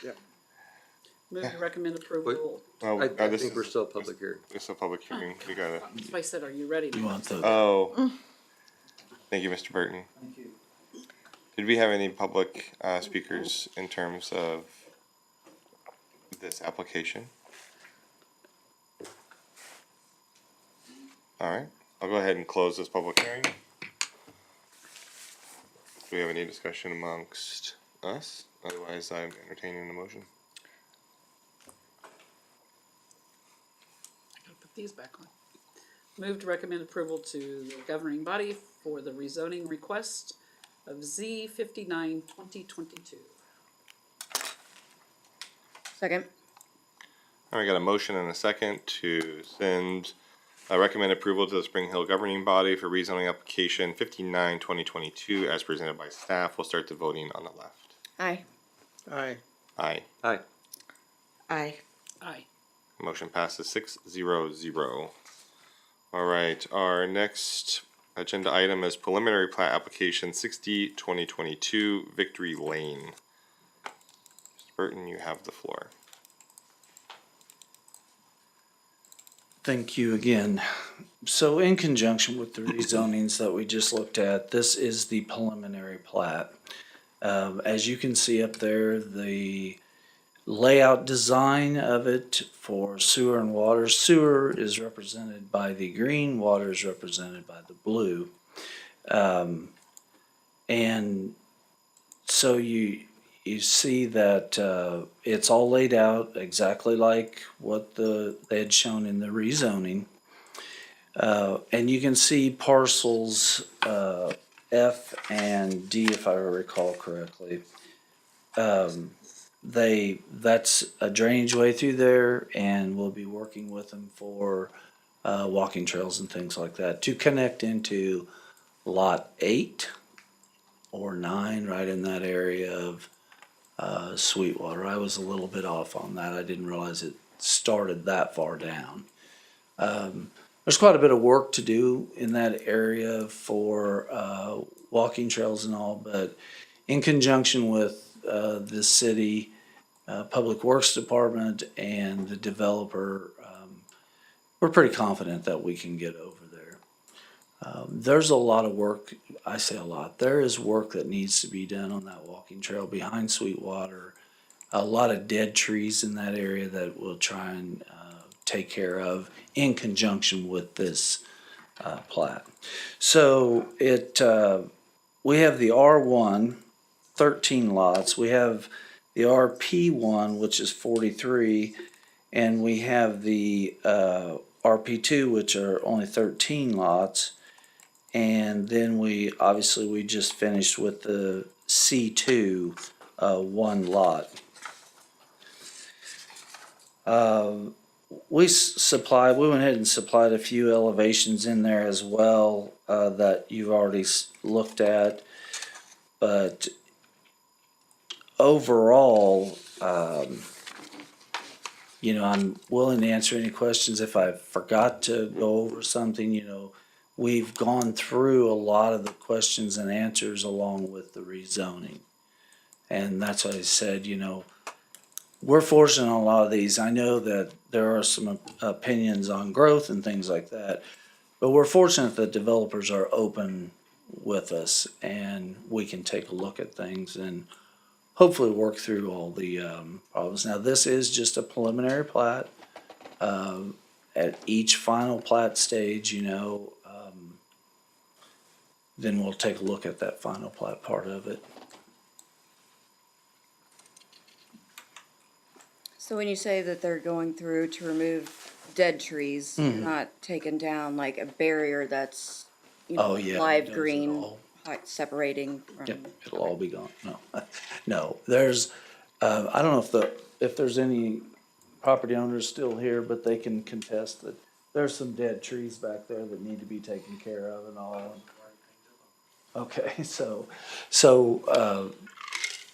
Yeah. Move to recommend approval. Oh, I this think is- we're still public hearing. It's a public hearing. We gotta. That's why I said, are you ready? you want the Oh. Thank you, Mr. Burton. Thank you. Did we have any public speakers in terms of this application? All right, I'll go ahead and close this public hearing. Do we have any discussion amongst us. Otherwise, I'm entertaining the motion. I gotta put these back on. Move to recommend approval to the governing body for the rezoning request of Z 59/2022. Second. All right, got a motion and a second to send recommend approval to the Spring Hill governing body for rezoning application 59/2022 as presented by staff. We'll start the voting on the left. Aye. Aye. Aye. Aye. Aye. Aye. Motion passes 6-0-0. All right, our next agenda item is preliminary plat application 60/2022 Victory Lane. Mr. Burton, you have the floor. Thank you again. So in conjunction with the rezonings that we just looked at, this is the preliminary plat. As you can see up there, the layout design of it for sewer and water. Sewer is represented by the green, water is represented by the blue. And so you see that it's all laid out exactly like what they had shown in the rezoning. And you can see parcels F and D, if I recall correctly. That's a drainage way through there, and we'll be working with them for walking trails and things like that to connect into lot 8 or 9, right in that area of Sweetwater. I was a little bit off on that. I didn't realize it started that far down. There's quite a bit of work to do in that area for walking trails and all, but in conjunction with the city, Public Works Department and the developer, we're pretty confident that we can get over there. There's a lot of work, I say a lot, there is work that needs to be done on that walking trail behind Sweetwater. A lot of dead trees in that area that we'll try and take care of in conjunction with this plat. So we have the R1, 13 lots. We have the RP1, which is 43, and we have the RP2, which are only 13 lots. And then we just finished with the C2, 1 lot. We went ahead and supplied a few elevations in there as well that you've already looked at. But overall, I'm willing to answer any questions. If I forgot to go over something, we've gone through a lot of the questions and answers along with the rezoning. And that's what I said, we're fortunate on a lot of these. I know that there are some opinions on growth and things like that, but we're fortunate that developers are open with us and we can take a look at things and hopefully work through all the problems. Now, this is just a preliminary plat. At each final plat stage, then we'll take a look at that final plat part of it. So when you say that they're going through to remove dead trees, not taking down like a barrier that's, live green, separating from. Yep, it'll all be gone. No, no. There's, I don't know if there's any property owners still here, but they can contest that there's some dead trees back there that need to be taken care of and all. Okay,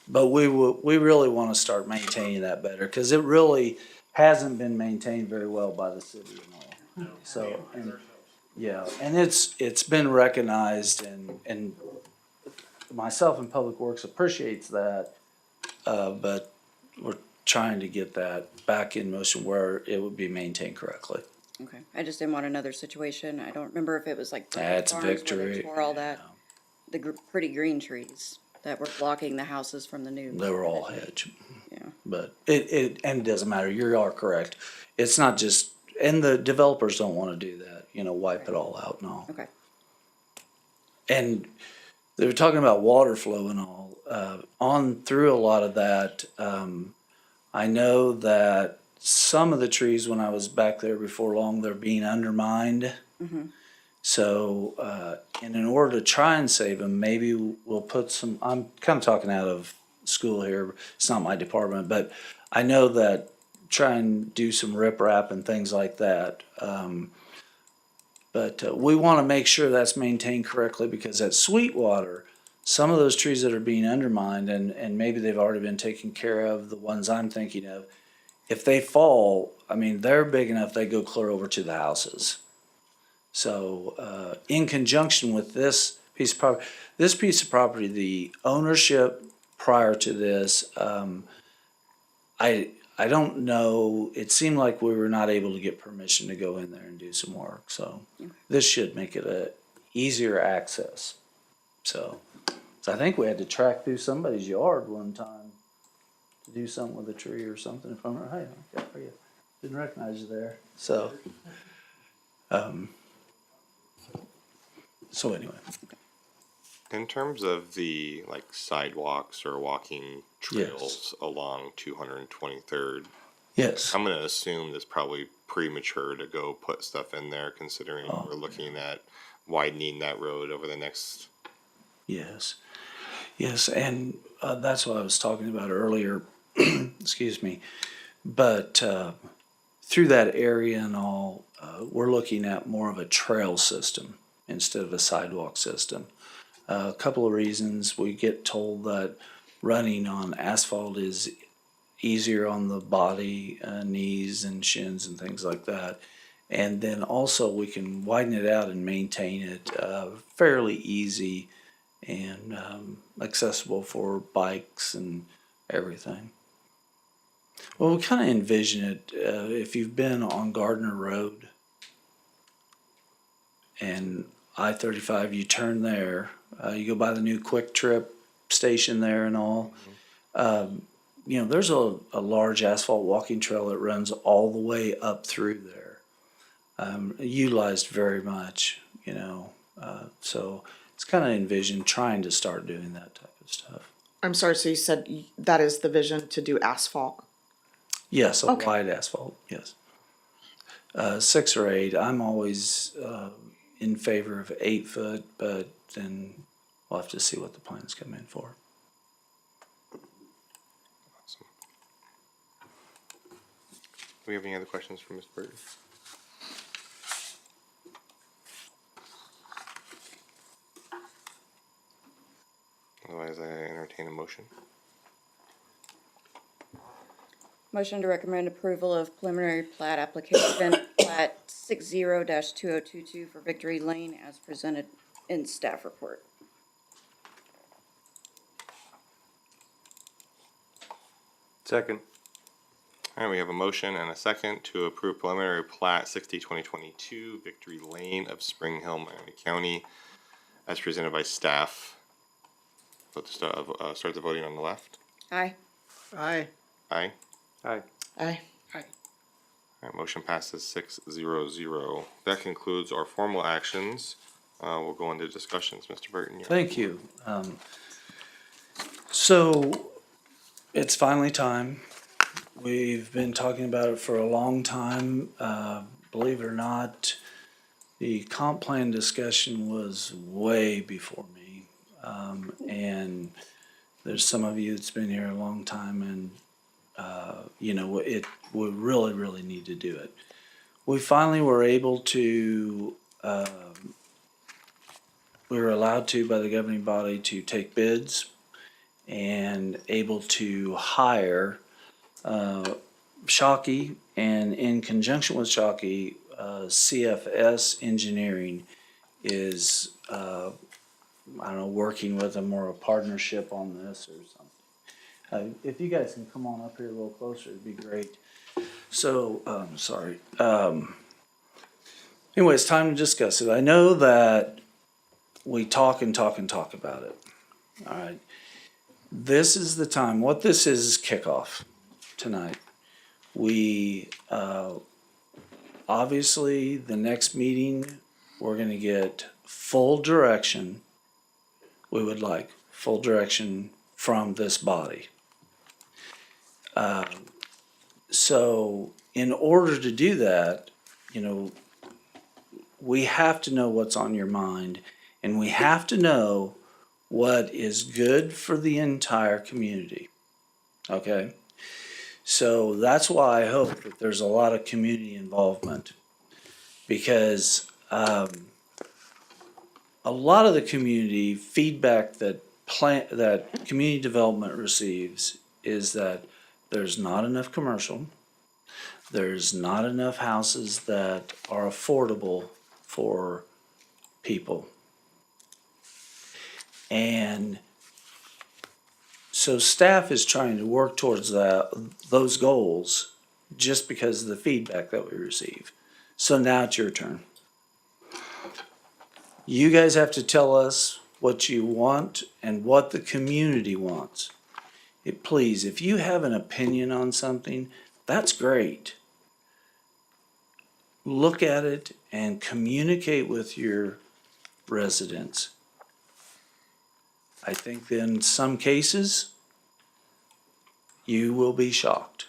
but we really want to start maintaining that better because it really hasn't been maintained very well by the city and all. So, and it's been recognized and myself and Public Works appreciates that, but we're trying to get that back in motion where it would be maintained correctly. Okay, I just didn't want another situation. I don't remember if it was like. That's farms where they Victory. tore all that, the pretty green trees that were blocking the houses from the new. They were all hedge. Yeah. But it doesn't matter. You are correct. It's not just, and the developers don't want to do that, wipe it all out and all. Okay. And they were talking about water flow and all. on through a lot of that, I know that some of the trees, when I was back there before long, they're being undermined. So, and in order to try and save them, maybe we'll put some, I'm kind of talking out of school here, it's not my department, but I know that try and do some riprap and things like that. But we want to make sure that's maintained correctly, because at Sweetwater, some of those trees that are being undermined, and maybe they've already been taken care of, the ones I'm thinking of, if they fall, I mean, they're big enough, they go clear over to the houses. So, in conjunction with this piece of property, the ownership prior to this, I don't know, it seemed like we were not able to get permission to go in there and do some work, so this should make it a easier access. So I think we had to track through somebody's yard one time to do something with a tree or something. If I'm right, hey, how are you? Didn't recognize you there. So anyway. In terms of the like sidewalks or walking trails along 223rd, Yes. I'm gonna assume it's probably premature to go put stuff in there, considering we're looking at widening that road over the next. Yes, and that's what I was talking about earlier. Excuse me, but through that area and all, we're looking at more of a trail system instead of a sidewalk system. A couple of reasons. We get told that running on asphalt is easier on the body, knees and shins and things like that. And then also we can widen it out and maintain it fairly easy and accessible for bikes and everything. Well, we kind of envision it, if you've been on Gardner Road and I-35, you turn there, you go by the new Quick Trip station there and all. You know, there's a large asphalt walking trail that runs all the way up through there. Utilized very much, you know, so it's kind of envisioned trying to start doing that type of stuff. I'm sorry, so you said that is the vision, to do asphalt? Yes, a Okay. wide asphalt, yes. 6 or 8, I'm always in favor of 8 foot, but then we'll have to see what the plans come in for. Awesome. Do we have any other questions for Ms. Burton? Otherwise, I entertain a motion. Motion to recommend approval of preliminary plat application, plat 60-2022 for Victory Lane as presented in staff report. Second. All right, we have a motion and a second to approve preliminary plat 60-2022 Victory Lane of Spring Hill, Miami County, as presented by staff. Let's start the voting on the left. Aye. Aye. Aye. Aye. Aye. All right, motion passes 6-0-0. That concludes our formal actions. We'll go into discussions. Mr. Burton. Thank you. So it's finally time. We've been talking about it for a long time. Believe it or not, the comp plan discussion was way before me. And there's some of you that's been here a long time, and you know, we really, really need to do it. We finally were able to, we were allowed to by the governing body to take bids and able to hire Shockey, and in conjunction with Shockey, CFS Engineering is, I don't know, working with them or a partnership on this or something. If you guys can come on up here a little closer, it'd be great. So, sorry. Anyway, it's time to discuss it. I know that we talk and talk and talk about it. All right. This is the time. What this is kickoff tonight. We, obviously, the next meeting, we're going to get full direction. We would like full direction from this body. So in order to do that, you know, we have to know what's on your mind, and we have to know what is good for the entire community. Okay? So that's why I hope that there's a lot of community involvement, because a lot of the community feedback that community development receives is that there's not enough commercial, there's not enough houses that are affordable for people. And so staff is trying to work towards those goals just because of the feedback that we receive. So now it's your turn. You guys have to tell us what you want and what the community wants. Please, if you have an opinion on something, that's great. Look at it and communicate with your residents. I think in some cases, you will be shocked.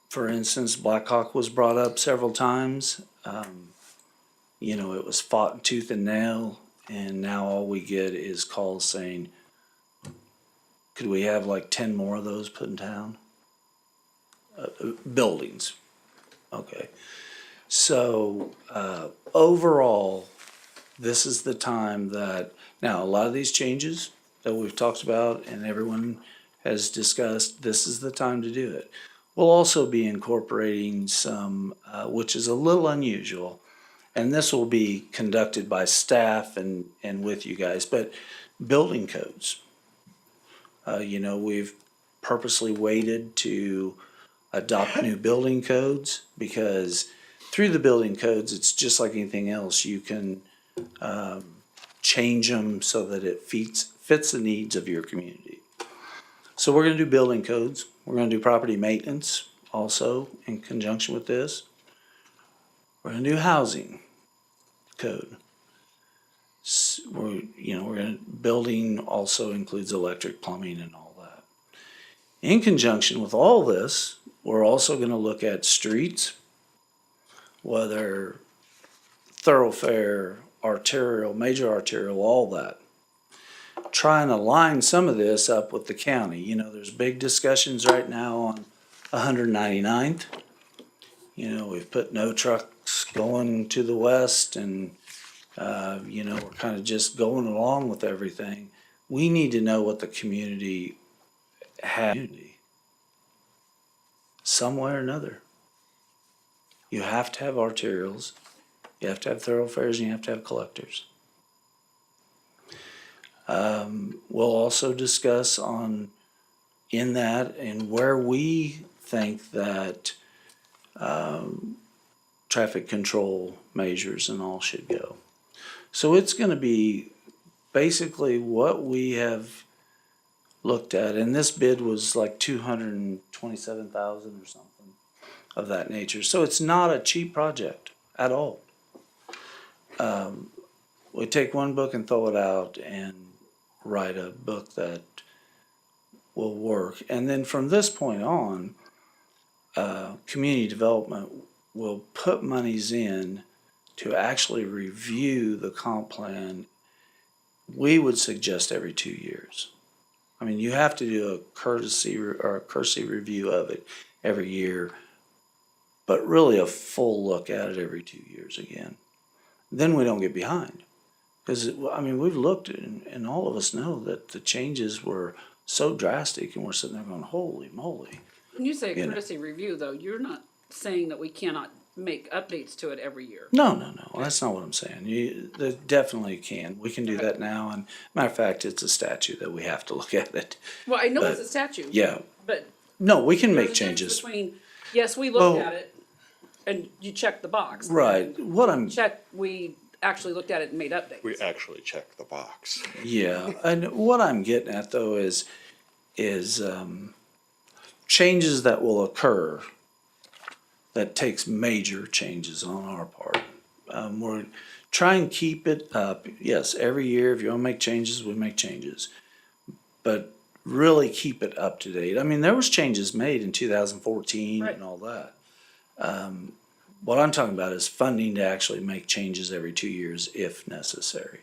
For instance, Black Hawk was brought up several times. You know, it was fought tooth and nail, and now all we get is calls saying, could we have like 10 more of those put in town? Buildings. Okay. So overall, this is the time that, now a lot of these changes that we've talked about and everyone has discussed, this is the time to do it. We'll also be incorporating some, which is a little unusual, and this will be conducted by staff and with you guys, but building codes. You know, we've purposely waited to adopt new building codes because through the building codes, it's just like anything else. You can change them so that it fits the needs of your community. So we're going to do building codes. We're going to do property maintenance also in conjunction with this. We're going to do housing code. Building also includes electric, plumbing, and all that. In conjunction with all this, we're also going to look at streets, whether thoroughfare, arterial, major arterial, all that. Try and align some of this up with the county. You know, there's big discussions right now on 199th. You know, we've put no trucks going to the west, and you know, we're kind of just going along with everything. We need to know what the community has some way or another. You have to have arterials, you have to have thoroughfares, and you have to have collectors. We'll also discuss in that and where we think that traffic control measures and all should go. So it's going to be basically what we have looked at, and this bid was like $227,000 or something of that nature. So it's not a cheap project at all. We take one book and throw it out and write a book that will work. And then from this point on, community development will put monies in to actually review the comp plan. We would suggest every 2 years. I mean, you have to do a cursory review of it every year, but really a full look at it every 2 years again. Then we don't get behind. Because, I mean, we've looked and all of us know that the changes were so drastic, and we're sitting there going, holy moly. When you say courtesy review, though, you're not saying that we cannot make updates to it every year. No, that's not what I'm saying. They definitely can. We can do that now, and matter of fact, it's a statute that we have to look at it. Well, I know it's a statute. Yeah. But no, we can make there's a difference changes. between, yes, we looked at it, and you checked the box. Right. We actually looked at it and made updates. We actually checked the box. Yeah, and what I'm getting at though is changes that will occur that takes major changes on our part. We're try and keep it up. Yes, every year, if you want to make changes, we make changes. But really keep it up to date. I mean, there was changes made in 2014 Right. and all that. What I'm talking about is funding to actually make changes every 2 years if necessary.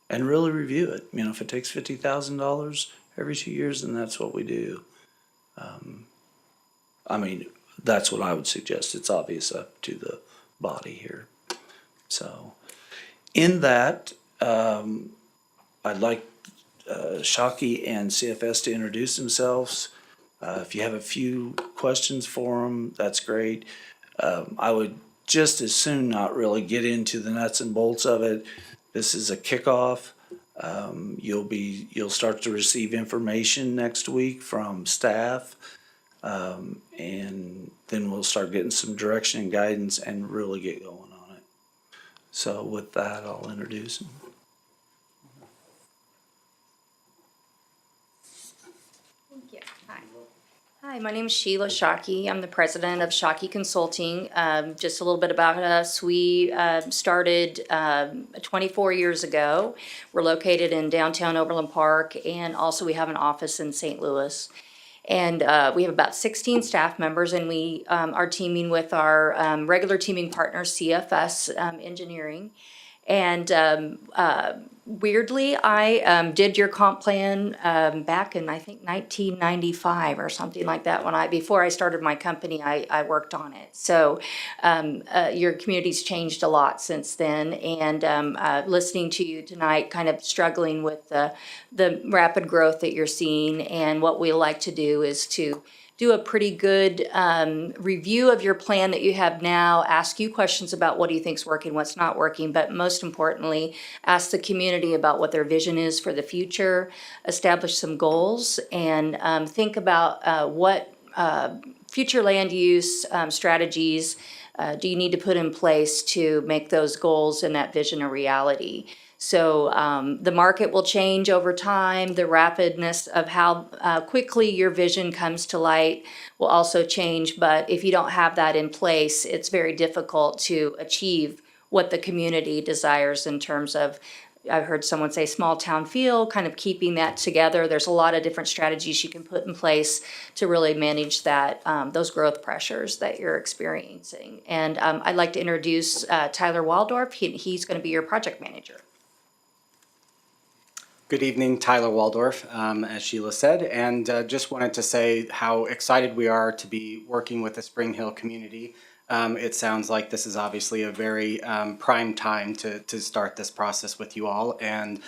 And really review it. You know, if it takes $50,000 every 2 years, then that's what we do. I mean, that's what I would suggest. It's obvious up to the body here. So, in that, I'd like Shockey and CFS to introduce themselves. If you have a few questions for them, that's great. I would just as soon not really get into the nuts and bolts of it. This is a kickoff. You'll start to receive information next week from staff. And then we'll start getting some direction and guidance and really get going on it. So with that, I'll introduce them. Thank you. Hi. Hi, my name is Sheila Shockey. I'm the president of Shockey Consulting. Just a little bit about us. We started 24 years ago. We're located in downtown Overland Park, and also we have an office in St. Louis. And we have about 16 staff members, and we are teaming with our regular teaming partner, CFS Engineering. And weirdly, I did your comp plan back in, I think, 1995 or something like that. Before I started my company, I worked on it. So your community's changed a lot since then. And listening to you tonight, kind of struggling with the rapid growth that you're seeing. And what we like to do is to do a pretty good review of your plan that you have now, ask you questions about what do you think's working, what's not working, but most importantly, ask the community about what their vision is for the future, establish some goals, and think about what future land use strategies do you need to put in place to make those goals and that vision a reality. So the market will change over time. The rapidness of how quickly your vision comes to light will also change. But if you don't have that in place, it's very difficult to achieve what the community desires in terms of, I've heard someone say small town feel, kind of keeping that together. There's a lot of different strategies you can put in place to really manage that, those growth pressures that you're experiencing. And I'd like to introduce Tyler Waldorf. He's going to be your project manager. Good evening, Tyler Waldorf, as Sheila said, and just wanted to say how excited we are to be working with the Spring Hill community. It sounds like this is obviously a very prime time to start this process with you all, and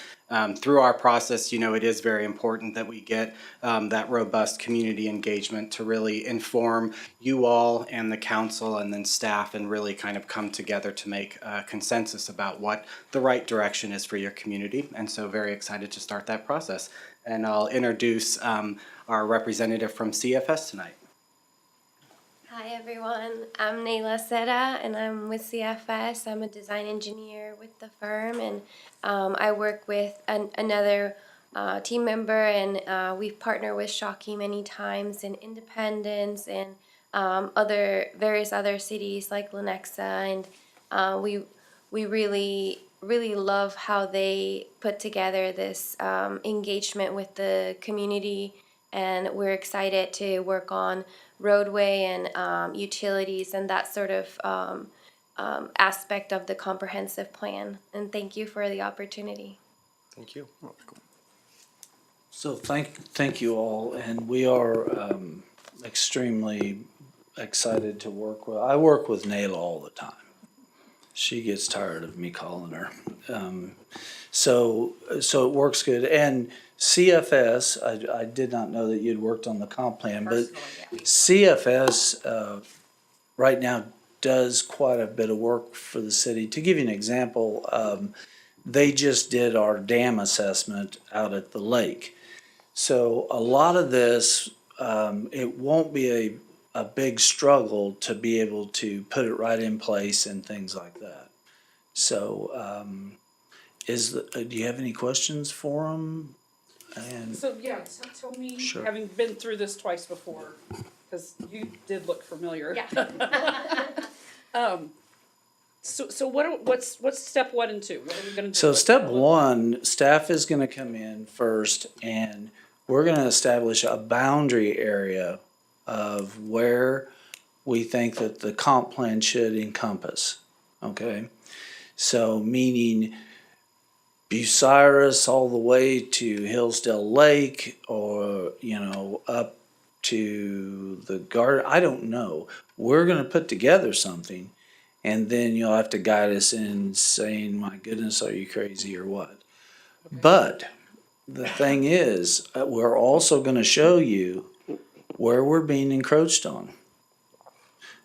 through our process, you know, it is very important that we get that robust community engagement to really inform you all and the council and then staff and really kind of come together to make a consensus about what the right direction is for your community. And so very excited to start that process. And I'll introduce our representative from CFS tonight. Hi everyone, I'm Nayla Seta and I'm with CFS. I'm a design engineer with the firm, and I work with another team member, and we've partnered with Shockey many times in Independence and various other cities like Lenexa, and we really love how they put together this engagement with the community, and we're excited to work on roadway and utilities and that sort of aspect of the comprehensive plan. And thank you for the opportunity. Thank you. So thank you all, and we are extremely excited to work with. I work with Nayla all the time. She gets tired of me calling her. So it works good. And CFS, I did not know that you'd worked on the comp plan, but CFS right now does quite a bit of work for the city. To give you an example, they just did our dam assessment out at the lake. So a lot of this, it won't be a big struggle to be able to put it right in place and things like that. So do you have any questions for them? And So, yeah, tell me, Sure. having been through this twice before, because you did look familiar. Yeah. So what's step 1 and 2? What are we gonna do? So What's step that look like? one, staff is gonna come in first and we're gonna establish a boundary area of where we think that the comp plan should encompass, okay? So meaning Bucyrus all the way to Hillsdale Lake or, up to the garden, I don't know. We're gonna put together something and then you'll have to guide us in saying, my goodness, are you crazy or what? But the thing is, we're also gonna show you where we're being encroached on.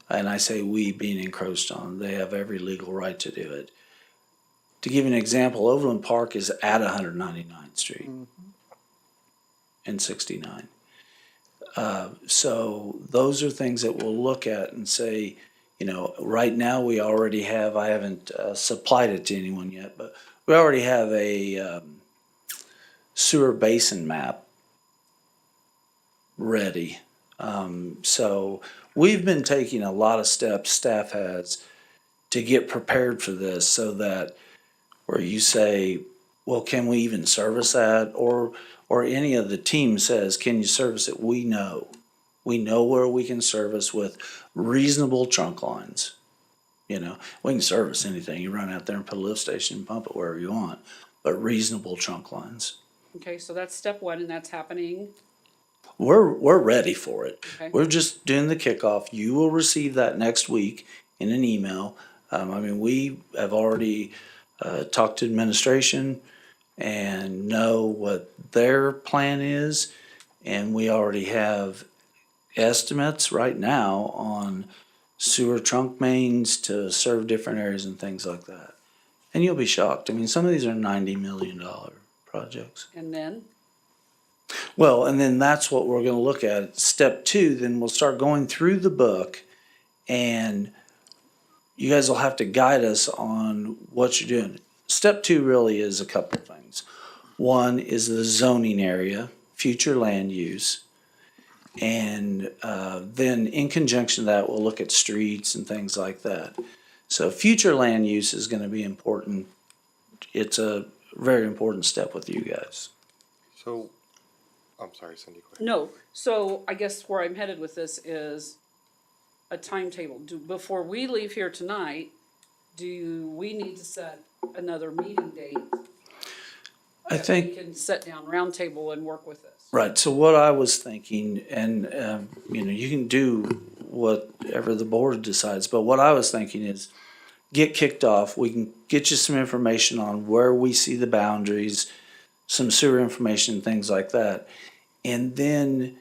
And I say we being encroached on, they have every legal right to do it. To give you an example, Overland Park is at 199th Street and 69. So those are things that we'll look at and say, right now we already have, I haven't supplied it to anyone yet, but we already have a sewer basin map ready. So we've been taking a lot of steps, staff has, to get prepared for this so that where you say, well, can we even service that? Or any of the team says, can you service it? We know where we can service with reasonable trunk lines. We can service anything. You run out there and put a lift station and pump it wherever you want, but reasonable trunk lines. Okay, so that's step 1 and that's happening. We're ready for it. Okay. We're just doing the kickoff. You will receive that next week in an email. We have already talked to administration and know what their plan is, and we already have estimates right now on sewer trunk mains to serve different areas and things like that. And you'll be shocked. Some of these are $90 million projects. And then? Well, and then that's what we're gonna look at. Step 2, then we'll start going through the book and you guys will have to guide us on what you're doing. Step 2 really is a couple of things. One is the zoning area, future land use. And then in conjunction to that, we'll look at streets and things like that. So future land use is gonna be important. It's a very important step with you guys. So, I'm sorry, Cindy, go ahead. No, so I guess where I'm headed with this is a timetable. Before we leave here tonight, do we need to set another meeting date? I think. We can sit down roundtable and work with this. Right, so what I was thinking, and, you can do whatever the board decides, but what I was thinking is get kicked off, we can get you some information on where we see the boundaries, some sewer information, things like that. And then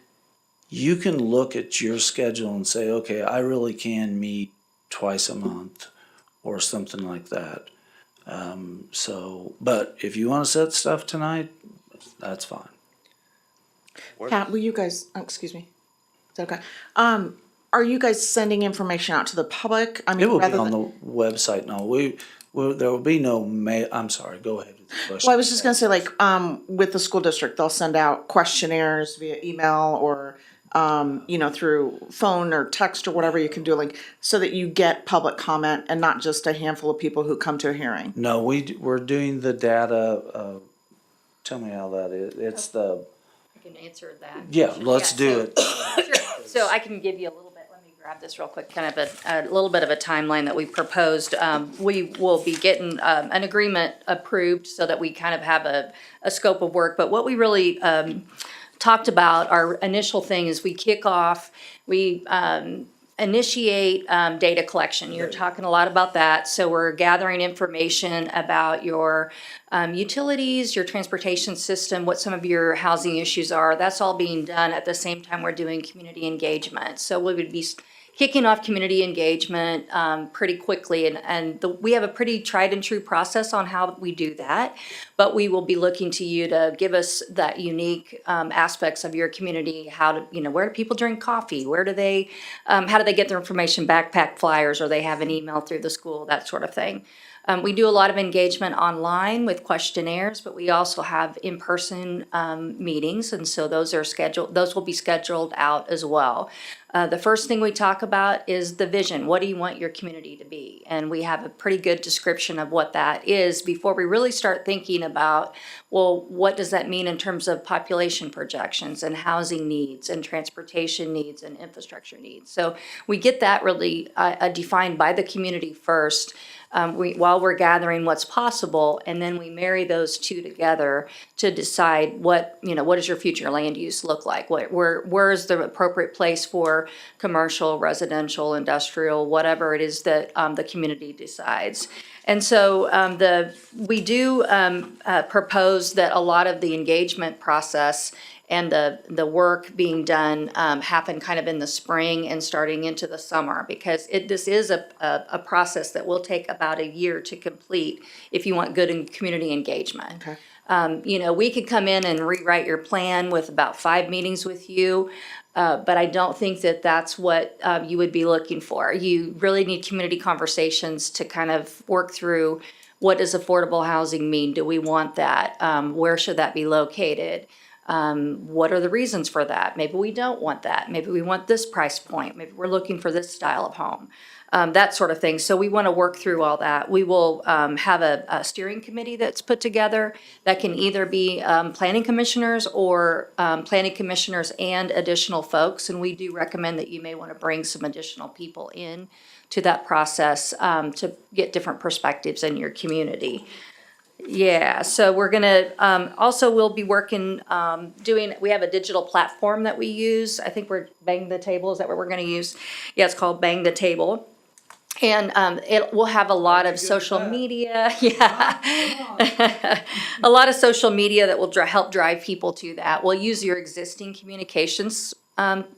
you can look at your schedule and say, okay, I really can meet twice a month or something like that. But if you wanna set stuff tonight, that's fine. Pat, will you guys, excuse me, is that okay? Are you guys sending information out to the public? It will be rather on than- the website, there will be no I'm sorry, go ahead with the question. Well, I was just gonna say, with the school district, they'll send out questionnaires via email or, through phone or text or whatever you can do, so that you get public comment and not just a handful of people who come to a hearing. No, we're doing the data, tell me how that is, it's the, I can answer that. yeah, let's do it. Sure. So I can give you a little bit, let me grab this real quick, kind of a little bit of a timeline that we proposed. We will be getting an agreement approved so that we kind of have a scope of work. But what we really talked about, our initial thing is we kick off, we initiate data collection. You're talking a lot about that. So we're gathering information about your utilities, your transportation system, what some of your housing issues are. That's all being done at the same time we're doing community engagement. So we would be kicking off community engagement pretty quickly. We have a pretty tried and true process on how we do that. But we will be looking to you to give us that unique aspects of your community. How to, where do people drink coffee? Where do they, how do they get their information? Backpack flyers, or they have an email through the school, that sort of thing. We do a lot of engagement online with questionnaires, but we also have in-person meetings, and so those will be scheduled out as well. The first thing we talk about is the vision. What do you want your community to be? And we have a pretty good description of what that is before we really start thinking about, well, what does that mean in terms of population projections and housing needs and transportation needs and infrastructure needs? So we get that really defined by the community first. While we're gathering what's possible, and then we marry those two together to decide what does your future land use look like? Where is the appropriate place for commercial, residential, industrial, whatever it is that the community decides. And so we do propose that a lot of the engagement process and the work being done happen kind of in the spring and starting into the summer, because this is a process that will take about a year to complete if you want good community engagement. Okay. We could come in and rewrite your plan with about 5 meetings with you, but I don't think that that's what you would be looking for. You really need community conversations to kind of work through, what does affordable housing mean? Do we want that? Where should that be located? What are the reasons for that? Maybe we don't want that. Maybe we want this price point. Maybe we're looking for this style of home. That sort of thing. So we want to work through all that. We will have a steering committee that's put together that can either be planning commissioners or planning commissioners and additional folks. And we do recommend that you may want to bring some additional people in to that process to get different perspectives in your community. Yeah, so we're gonna, also we'll be working, we have a digital platform that we use. I think we're Bang the Table, is that what we're gonna use? Yeah, it's called Bang the Table. And it will have a lot of social media, yeah. A lot of social media that will help drive people to that. We'll use your existing communications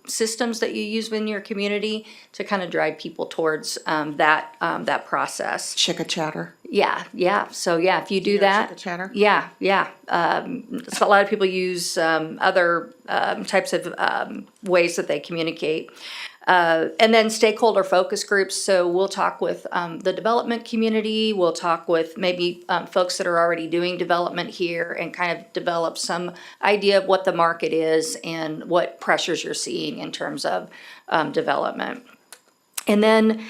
systems that you use in your community to kind of drive people towards that process. Chick chatter. Yeah. So yeah, if you do that, Chick chatter. yeah. So a lot of people use other types of ways that they communicate. And then stakeholder focus groups. So we'll talk with the development community. We'll talk with maybe folks that are already doing development here and kind of develop some idea of what the market is and what pressures you're seeing in terms of development. And then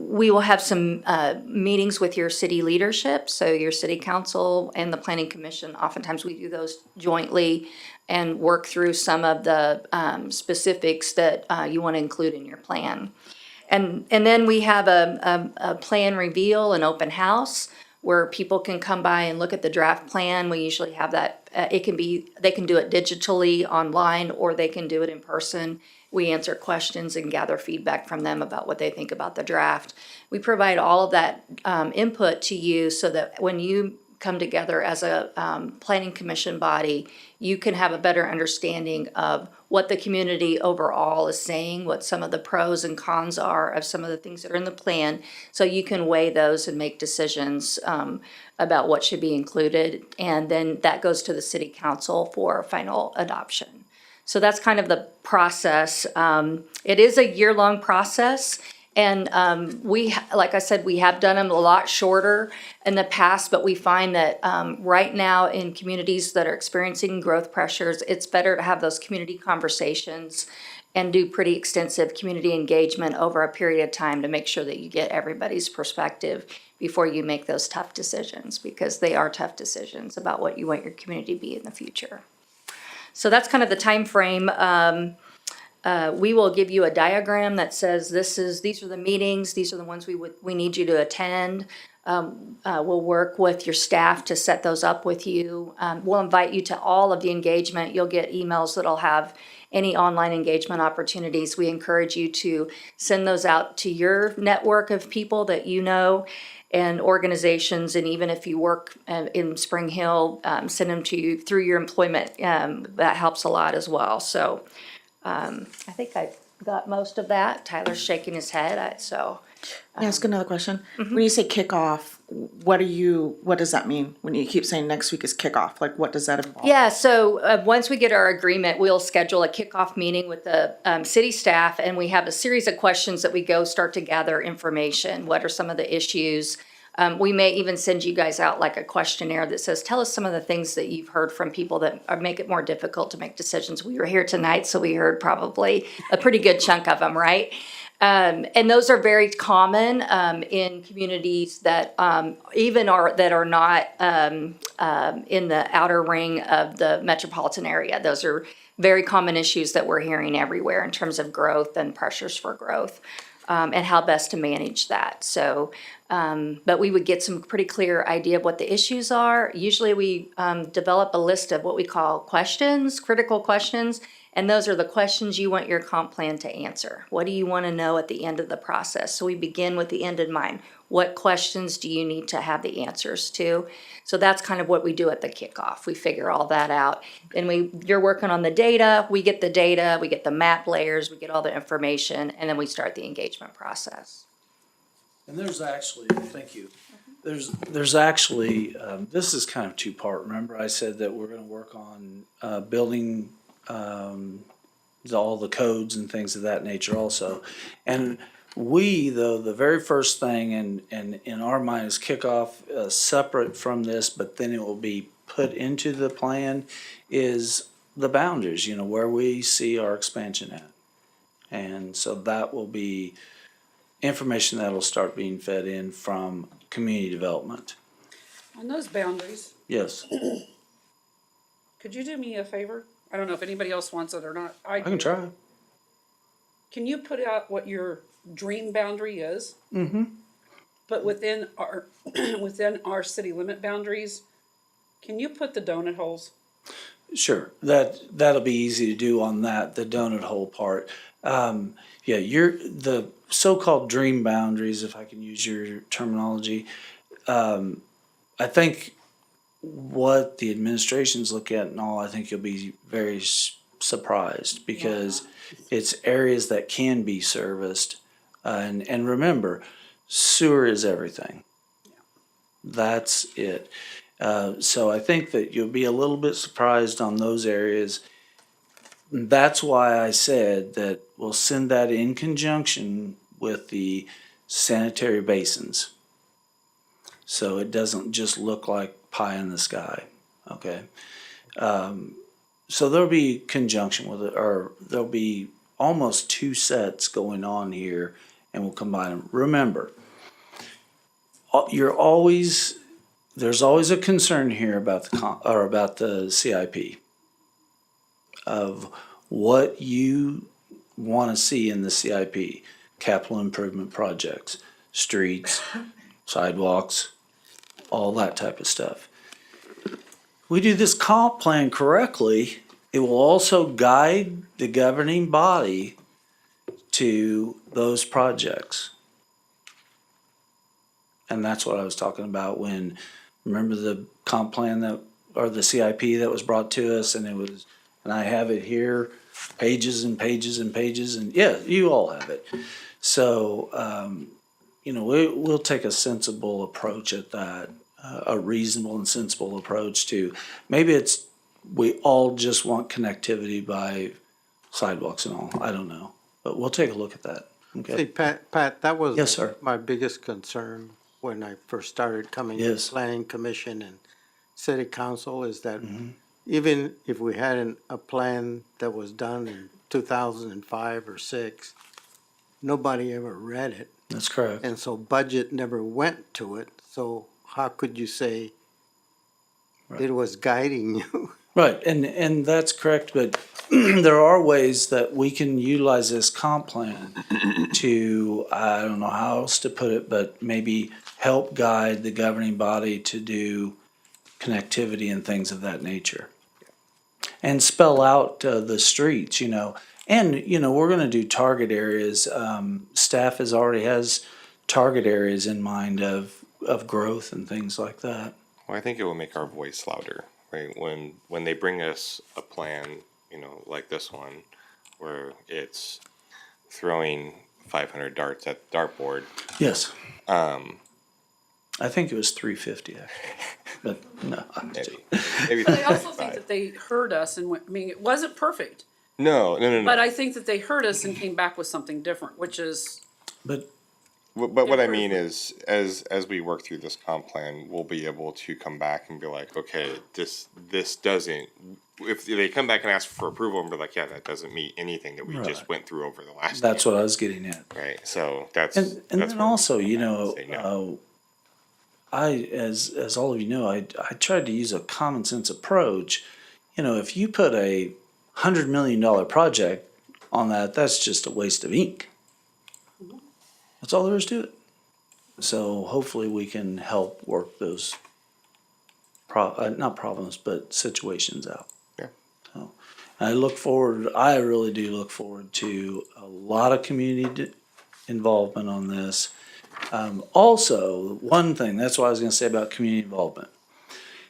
we will have some meetings with your city leadership, so your city council and the planning commission. Oftentimes we do those jointly and work through some of the specifics that you want to include in your plan. And then we have a plan reveal, an open house, where people can come by and look at the draft plan. We usually have that, they can do it digitally online, or they can do it in person. We answer questions and gather feedback from them about what they think about the draft. We provide all of that input to you so that when you come together as a planning commission body, you can have a better understanding of what the community overall is saying, what some of the pros and cons are of some of the things that are in the plan, so you can weigh those and make decisions about what should be included. And then that goes to the city council for final adoption. So that's kind of the process. It is a year-long process. And like I said, we have done them a lot shorter in the past, but we find that right now in communities that are experiencing growth pressures, it's better to have those community conversations and do pretty extensive community engagement over a period of time to make sure that you get everybody's perspective before you make those tough decisions, because they are tough decisions about what you want your community to be in the future. So that's kind of the time frame. We will give you a diagram that says these are the meetings, these are the ones we need you to attend. We'll work with your staff to set those up with you. We'll invite you to all of the engagement. You'll get emails that'll have any online engagement opportunities. We encourage you to send those out to your network of people that you know and organizations, and even if you work in Spring Hill, send them to you through your employment. That helps a lot as well. So I think I got most of that. Tyler's shaking his head, so. Can I ask another question? When you say kickoff, what does that mean? When you keep saying next week is kickoff, like what does that involve? Yeah, so once we get our agreement, we'll schedule a kickoff meeting with the city staff, and we have a series of questions that we start to gather information. What are some of the issues? We may even send you guys out like a questionnaire that says, tell us some of the things that you've heard from people that make it more difficult to make decisions. We were here tonight, so we heard probably a pretty good chunk of them, right? And those are very common in communities that that are not in the outer ring of the metropolitan area. Those are very common issues that we're hearing everywhere in terms of growth and pressures for growth, and how best to manage that. So, but we would get some pretty clear idea of what the issues are. Usually we develop a list of what we call questions, critical questions, and those are the questions you want your comp plan to answer. What do you want to know at the end of the process? So we begin with the end in mind. What questions do you need to have the answers to? So that's kind of what we do at the kickoff. We figure all that out. And you're working on the data, we get the map layers, we get all the information, and then we start the engagement process. And there's actually, thank you. There's actually, this is kind of two-part. Remember I said that we're gonna work on building all the codes and things of that nature also. And the very first thing and in our mind is kickoff, separate from this, but then it will be put into the plan, is the boundaries, where we see our expansion at. And so that will be information that'll start being fed in from community development. On those boundaries, Yes, could you do me a favor? I don't know if anybody else wants it or not. I can try. Can you put out what your dream boundary is? Mm-hmm. But within our city limit boundaries, can you put the donut holes? Sure, that'll be easy to do on the donut hole part. The so-called dream boundaries, if I can use your terminology. I think what the administrations look at and all, I think you'll be very surprised because it's areas that can be serviced. And remember, sewer is everything. That's it. So I think that you'll be a little bit surprised on those areas. That's why I said that we'll send that in conjunction with the sanitary basins. So it doesn't just look like pie in the sky, okay? So there'll be conjunction with it, or there'll be almost two sets going on here, and we'll combine them. Remember, there's always a concern here about the CIP of what you want to see in the CIP, capital improvement projects, streets, sidewalks, all that type of stuff. We do this comp plan correctly, it will also guide the governing body to those projects. And that's what I was talking about when, remember the comp plan or the CIP that was brought to us, and I have it here, pages and pages and pages, and yeah, you all have it. So, we'll take a sensible approach at that, a reasonable and sensible approach to, maybe we all just want connectivity by sidewalks and all, I don't know, but we'll take a look at that, okay? See, Pat, that was Yes, sir. my biggest concern when I first started coming to the Yes. planning commission and city council, is that Mm-hmm. even if we had a plan that was done in 2005 or 6, nobody ever read it. That's correct. And so budget never went to it. So how could you say it was guiding you? Right, and that's correct, but there are ways that we can utilize this comp plan to, I don't know how else to put it, but maybe help guide the governing body to do connectivity and things of that nature. And spell out the streets, and, we're gonna do target areas. Staff already has target areas in mind of growth and things like that. Well, I think it will make our voice louder, right? When they bring us a plan, like this one, where it's throwing 500 darts at the dartboard. Yes. I think it was 350, actually, but no. Maybe But I also think that they heard us and it wasn't perfect. No. But I think that they heard us and came back with something different, which is. But but what I mean is, as we work through this comp plan, we'll be able to come back and be like, okay, this doesn't. If they come back and ask for approval and be like, yeah, that doesn't meet anything that we just Right. went through over the last. That's year. what I was getting at. Right. So that's And that's then where also, we you have to know, say no. as all of you know, I tried to use a common sense approach. You know, if you put a $100 million project on that, that's just a waste of ink. That's all there is to it. So hopefully we can help work those not problems, but situations out. Yeah. So I really do look forward to a lot of community involvement on this. Also, one thing, that's what I was gonna say about community involvement.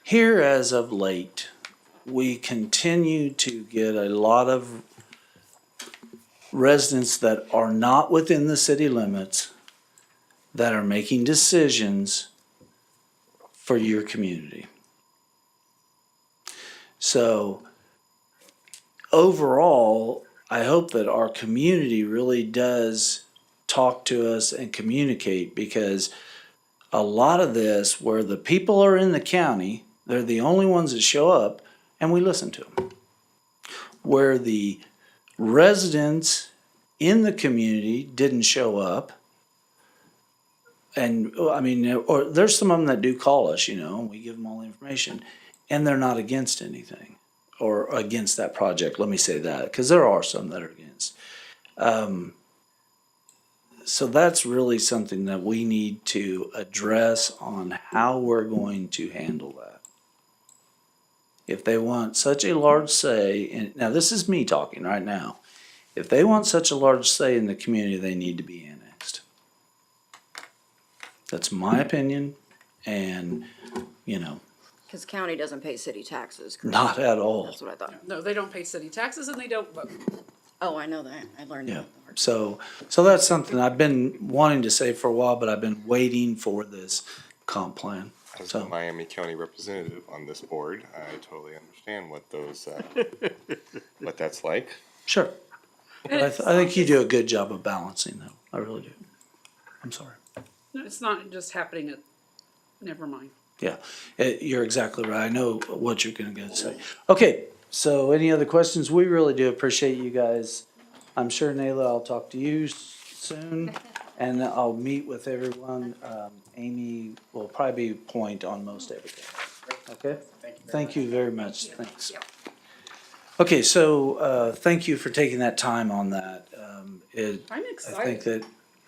Here as of late, we continue to get a lot of residents that are not within the city limits that are making decisions for your community. So overall, I hope that our community really does talk to us and communicate, because a lot of this, where the people are in the county, they're the only ones that show up and we listen to them. Where the residents in the community didn't show up, and I mean, or there's some of them that do call us, you know, and we give them all the information, and they're not against anything or against that project. Let me say that, because there are some that are against. So that's really something that we need to address on how we're going to handle that. If they want such a large say, and now this is me talking right now, if they want such a large say in the community, they need to be annexed. That's my opinion, and, you know, Cause county doesn't pay city taxes. correct? not at all. That's what I thought. No, they don't pay city taxes and they don't vote. Oh, I know that. I learned Yeah. that. So that's something I've been wanting to say for a while, but I've been waiting for this comp plan. As So a Miami County representative on this board, I totally understand what those what that's like. sure. But I think you do a good job of balancing them. I really do. I'm sorry. No, it's not just happening at, never mind. Yeah, you're exactly right. I know what you're gonna say. Okay, so any other questions? We really do appreciate you guys. I'm sure, Nayla, I'll talk to you soon, and I'll meet with everyone. Amy will probably be point on most everything. Okay? Thank you very much. Thanks. Okay, so, thank you for taking that time on that. I'm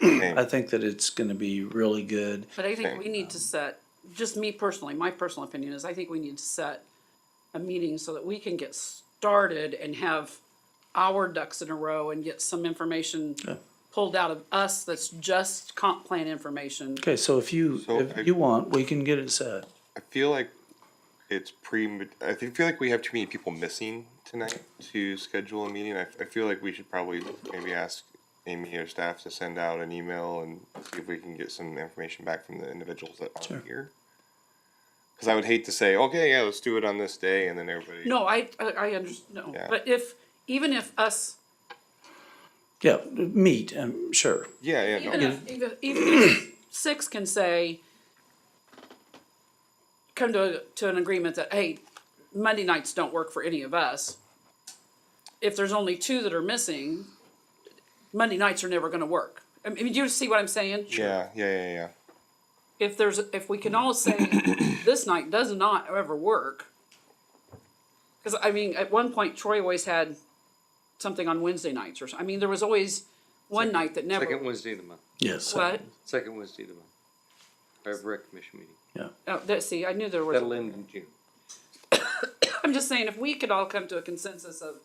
I think that it's gonna be really good. But I think we need to set, just me personally, my personal opinion is I think we need to set a meeting so that we can get started and have our ducks in a row and get some information pulled out of us that's just comp plan information. Okay, so if you want, we can get it set. I feel like it's I feel like we have too many people missing tonight to schedule a meeting. I feel like we should probably maybe ask Amy or staff to send out an email and see if we can get some information back from the individuals that aren't here. Because I would hate to say, okay, yeah, let's do it on this day, and then everybody. No, I understand, no, Yeah. but even if us, Yeah, meet, sure. Yeah, even if 6 can say, come to an agreement that, hey, Monday nights don't work for any of us. If there's only 2 that are missing, Monday nights are never gonna work. I mean, do you see what I'm saying? Yeah. If we can all say, this night does not ever work. Cause I mean, at one point Troy always had something on Wednesday nights I mean, there was always one night that never. Second Wednesday of the month. Yes. What? Second Wednesday of the month. Our rec commission meeting. See, I knew there was. That'll end in June. I'm just saying, if we could all come to a consensus of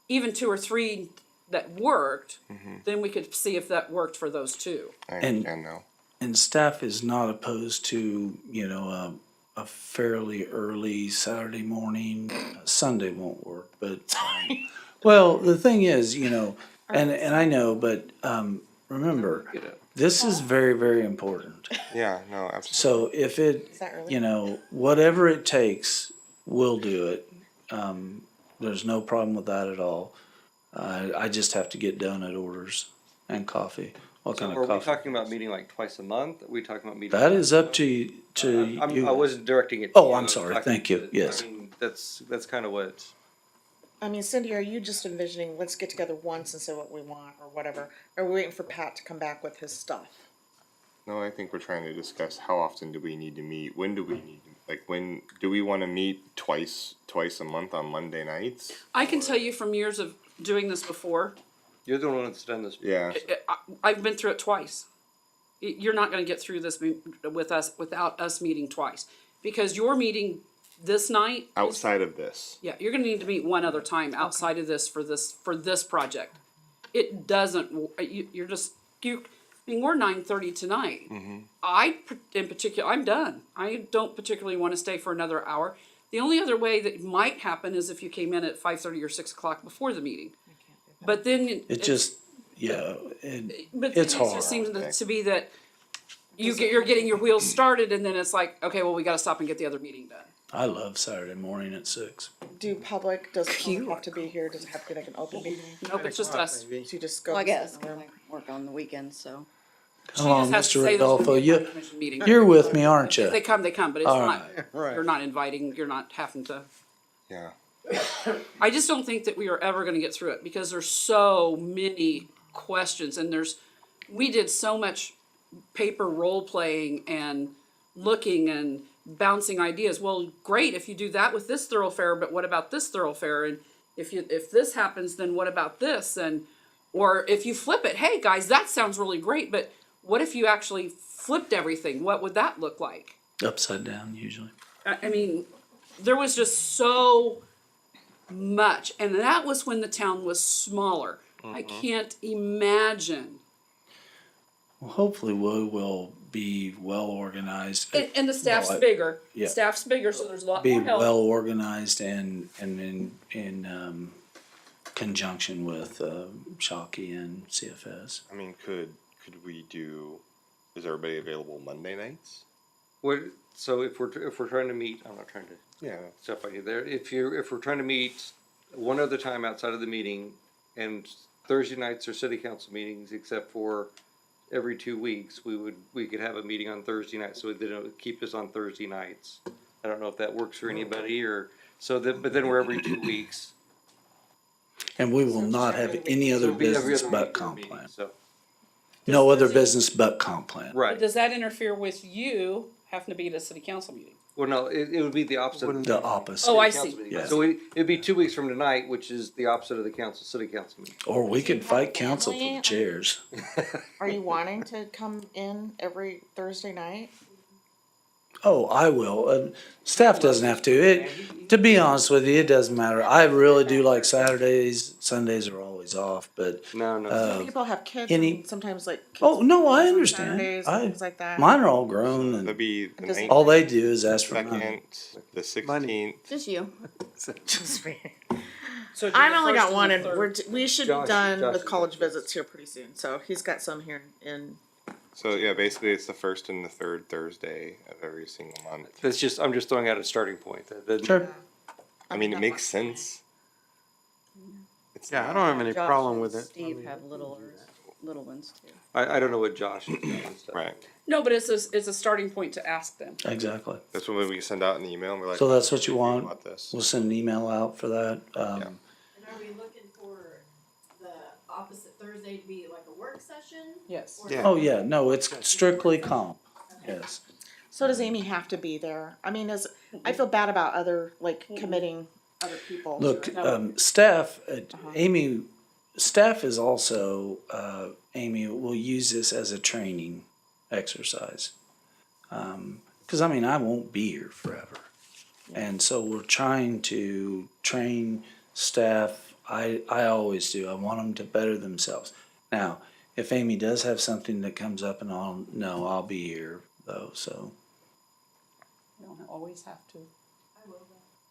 even 2 or 3 that worked, then we could see if that worked for those 2. I understand now. And staff is not opposed to, you know, a fairly early Saturday morning. Sunday won't work, but, well, the thing is, you know, and I know, but, remember, this is very, very important. Yeah, no, absolutely. So if you know, whatever it takes, we'll do it. There's no problem with that at all. I just have to get donut orders and coffee. what So kind are of we coffee. talking about meeting like twice a month? Are we talking about meeting? That is up to you, I wasn't directing it. to Oh, you. I'm I was sorry. talking Thank you. to- Yes. I mean, that's kind of what. I mean, Cindy, are you just envisioning, let's get together once and say what we want or whatever? Are we waiting for Pat to come back with his stuff? No, I think we're trying to discuss how often do we need to meet? When do we need to, like, when do we want to meet twice a month on Monday nights? I can tell you from years of doing this before, You're the one that's done this. Yeah. I've been through it twice. You're not gonna get through this with us, without us meeting twice. Because your meeting this night, Outside of this. yeah, you're gonna need to meet one other time outside of this for this project. It doesn't, you're just, I mean, we're 9:30 tonight. In particular, I'm done. I don't particularly wanna stay for another hour. The only other way that might happen is if you came in at 5:30 or 6 o'clock before the meeting. But then. It just, yeah, But it's it hard. just seems to be that you're getting your wheels started and then it's like, okay, well, we gotta stop and get the other meeting done. I love Saturday morning at 6. Does public have to be here? Does it have to be like an open meeting? Nope, it's just us. So you just go. Well, I sit guess, in the 'cause room? I work on the weekends, so. Come on, has to Mr. say there's gonna Rodolfo, be a planning commission meeting. you're with me, aren't you? If they come, they come, but it's All not, right. you're not inviting, you're not having to. Yeah. I just don't think that we are ever gonna get through it because there's so many questions and we did so much paper role playing and looking and bouncing ideas. Well, great if you do that with this thoroughfare, but what about this thoroughfare? And if this happens, then what about this? And, or if you flip it, hey guys, that sounds really great, but what if you actually flipped everything? What would that look like? Upside down, usually. I mean, there was just so much, and that was when the town was smaller. I can't imagine. Well, hopefully we will be well organized. And the staff's Well, bigger. yeah. The staff's bigger, so there's a lot Be more help. well organized and in conjunction with Shockey and CFS. I mean, could we do, is everybody available Monday nights? So if we're trying to meet, I'm not trying to Yeah. step on you there. If we're trying to meet one other time outside of the meeting, and Thursday nights are city council meetings, except for every 2 weeks, we could have a meeting on Thursday night, so that it would keep us on Thursday nights. I don't know if that works for anybody but then we're every 2 weeks. And we will not have any other It'll be every business other but week comp meeting, plan. So, No other business but comp plan. right. Does that interfere with you having to be at a city council meeting? Well, no, it would be the opposite. The opposite. Oh, I see. Yeah. So it'd be 2 weeks from tonight, which is the opposite of the city council meeting. Or we could fight council for the chairs. Are you wanting to come in every Thursday night? Oh, I will. Staff doesn't have to. To be honest with you, it doesn't matter. I really do like Saturdays. Sundays are always off, but No. People have kids any- and sometimes like. kids oh no, I on understand. Saturdays and things like that. Mine are all grown, That'd and be the Does- 9th, all they do is ask for money. 2nd, the 16th. Just you. Just me. So I've only first got one, and third. we should Josh- be done Josh with is- college visits here pretty soon. So he's got some here in. So yeah, basically it's the first and the third Thursday of every single month. I'm just throwing out a starting point. Sure. I mean, it makes sense. It's Yeah, I not- don't have any Josh problem and with it. Steve have little ones too. I don't know what Josh is doing and stuff. Right. No, but it's a starting point to ask them. Exactly. That's when we send out an email and we're like. So that's what you want? About this. We'll send an email out for that. And are we looking for the opposite Thursday to be like a work session? Yes. Yeah. Oh yeah, no, it's strictly comp. Yes. So does Amy have to be there? I mean, I feel bad about other committing other people. Look, to- staff, staff is also, Amy will use this as a training exercise. Cause I mean, I won't be here forever. And so we're trying to train staff. I always do. I want them to better themselves. Now, if Amy does have something that comes up and I'll be here though, so. You don't always have to.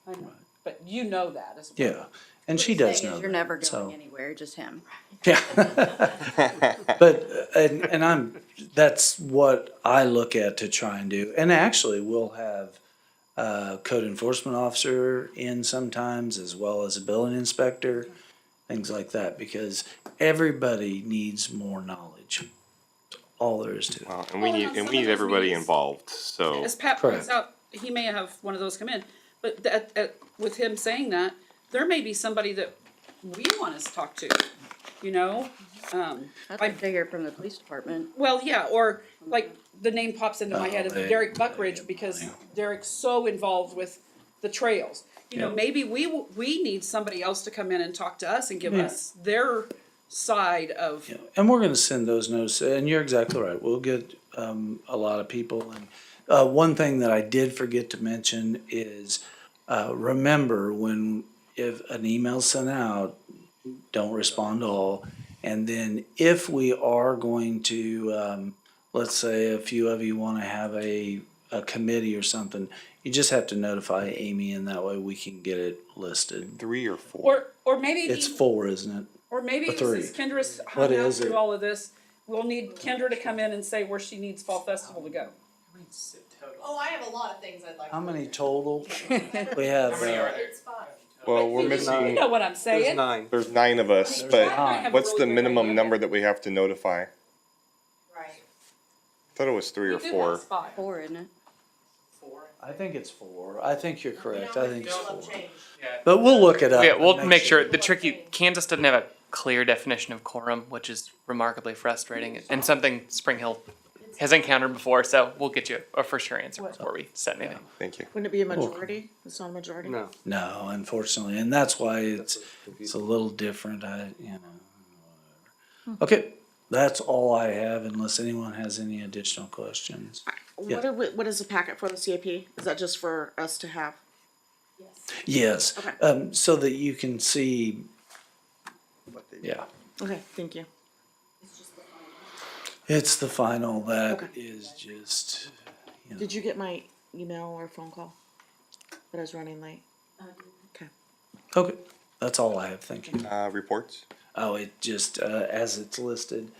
I know, but you know that as well. Yeah, and she does know. You're never that, so. going anywhere, just him. Yeah. But, and that's what I look at to try and do. And actually, we'll have a code enforcement officer in sometimes, as well as a building inspector, things like that, because everybody needs more knowledge. all there is to it. Well, and Well, we and on need, and some we of need those everybody meetings- involved, so. As Pat points Correct. out, he may have one of those come in, but with him saying that, there may be somebody that we want us to talk to, you know? I'd like to hear from the police department. Well, yeah, or like the name pops into my head of they- Derek Buckridge because Derek's so involved with the trails. You know, Yeah. maybe we need somebody else to come in and talk to us and give Yeah. us their side of. Yeah, and we're gonna send those notes, and you're exactly right, we'll get, a lot of people, and, one thing that I did forget to mention is, remember, if an email's sent out, don't respond to all, and then if we are going to, let's say a few of you wanna have a committee or something, you just have to notify Amy, and that way we can get it listed. 3 or 4. Or maybe. It's 4, isn't it? Or maybe Or 3. since Kendra's What hung out is it? through all of this, we'll need Kendra to come in and say where she needs Fall Festival to go. Oh, I have a lot of things I'd like. How many total? We have, It's 5. Well, we're You missing, know what I'm saying? there's 9 of us, There's but 9. what's the minimum number that we have to notify? Right. Thought it was 3 or 4. 4, isn't it? I think it's 4. I think you're correct. I think it's It'll 4. change. But we'll look it up. Yeah, and we'll make sure, Kansas doesn't have a clear definition of quorum, which is remarkably frustrating, and something Spring Hill has encountered before, so we'll get you a for sure answer before we set anything. Thank you. Wouldn't it be a majority? It's not a majority? No. No, unfortunately, and that's why it's a little different. Whatever. Okay, that's all I have, unless anyone has any additional questions. Yeah. What is the packet for the CAP? Is that just for us to have? Yes, Okay. so that you can see. Yeah, Okay, thank you. it's the final that Okay. is just. Did you get my email or phone call? That I was running late? Okay. Okay, that's all I have. Thank you. Reports? Oh, it just, as it's listed,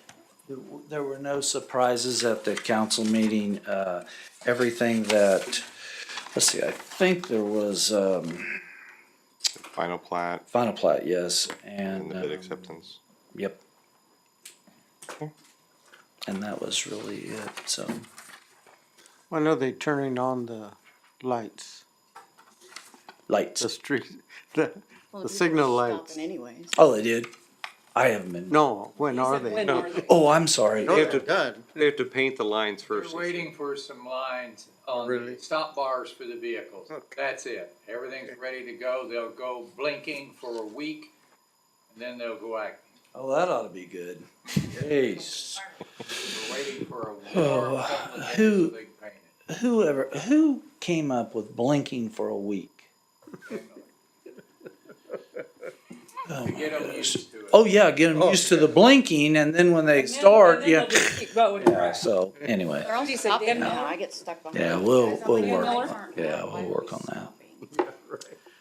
there were no surprises at the council meeting. Everything that, let's see, I think there was, Final plat final plat, yes, and and, the bid acceptance. yep. And that was really it, so. I know they turning on the lights, Lights. the street, the Well, the people signal are lights. stopping anyways. Oh, they did? I haven't been. No, when are they? When are they? Oh, I'm sorry. No, they're done. They have to paint the lines first. We're waiting for some lines on Really? the stop bars for the vehicles. That's it. Everything's ready to go. They'll go blinking for a week, and then they'll go active. Oh, that ought to be good. Jeez. We're waiting for a Oh, warm couple of days who- so they can paint Who came up with blinking for a week? Oh, it. my Get them gosh. used to it. Oh, yeah, get them used to the blinking, and then when they start, And then yeah. they'll just keep going. Yeah, so, anyway, They're all She said stopping Dan now. Miller? I get stuck behind. yeah, them. we'll Dan work. Miller? Yeah, we'll work on that.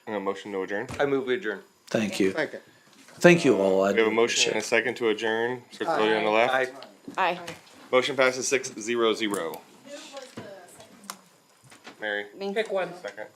A motion to adjourn? I move we adjourn. Thank you. Second. Thank you all. I We have a do motion appreciate and a it. second to adjourn. Circulate on the left. Aye. Aye. Motion passes 6-0-0. Who was the second? Mary, Me. Pick one. second.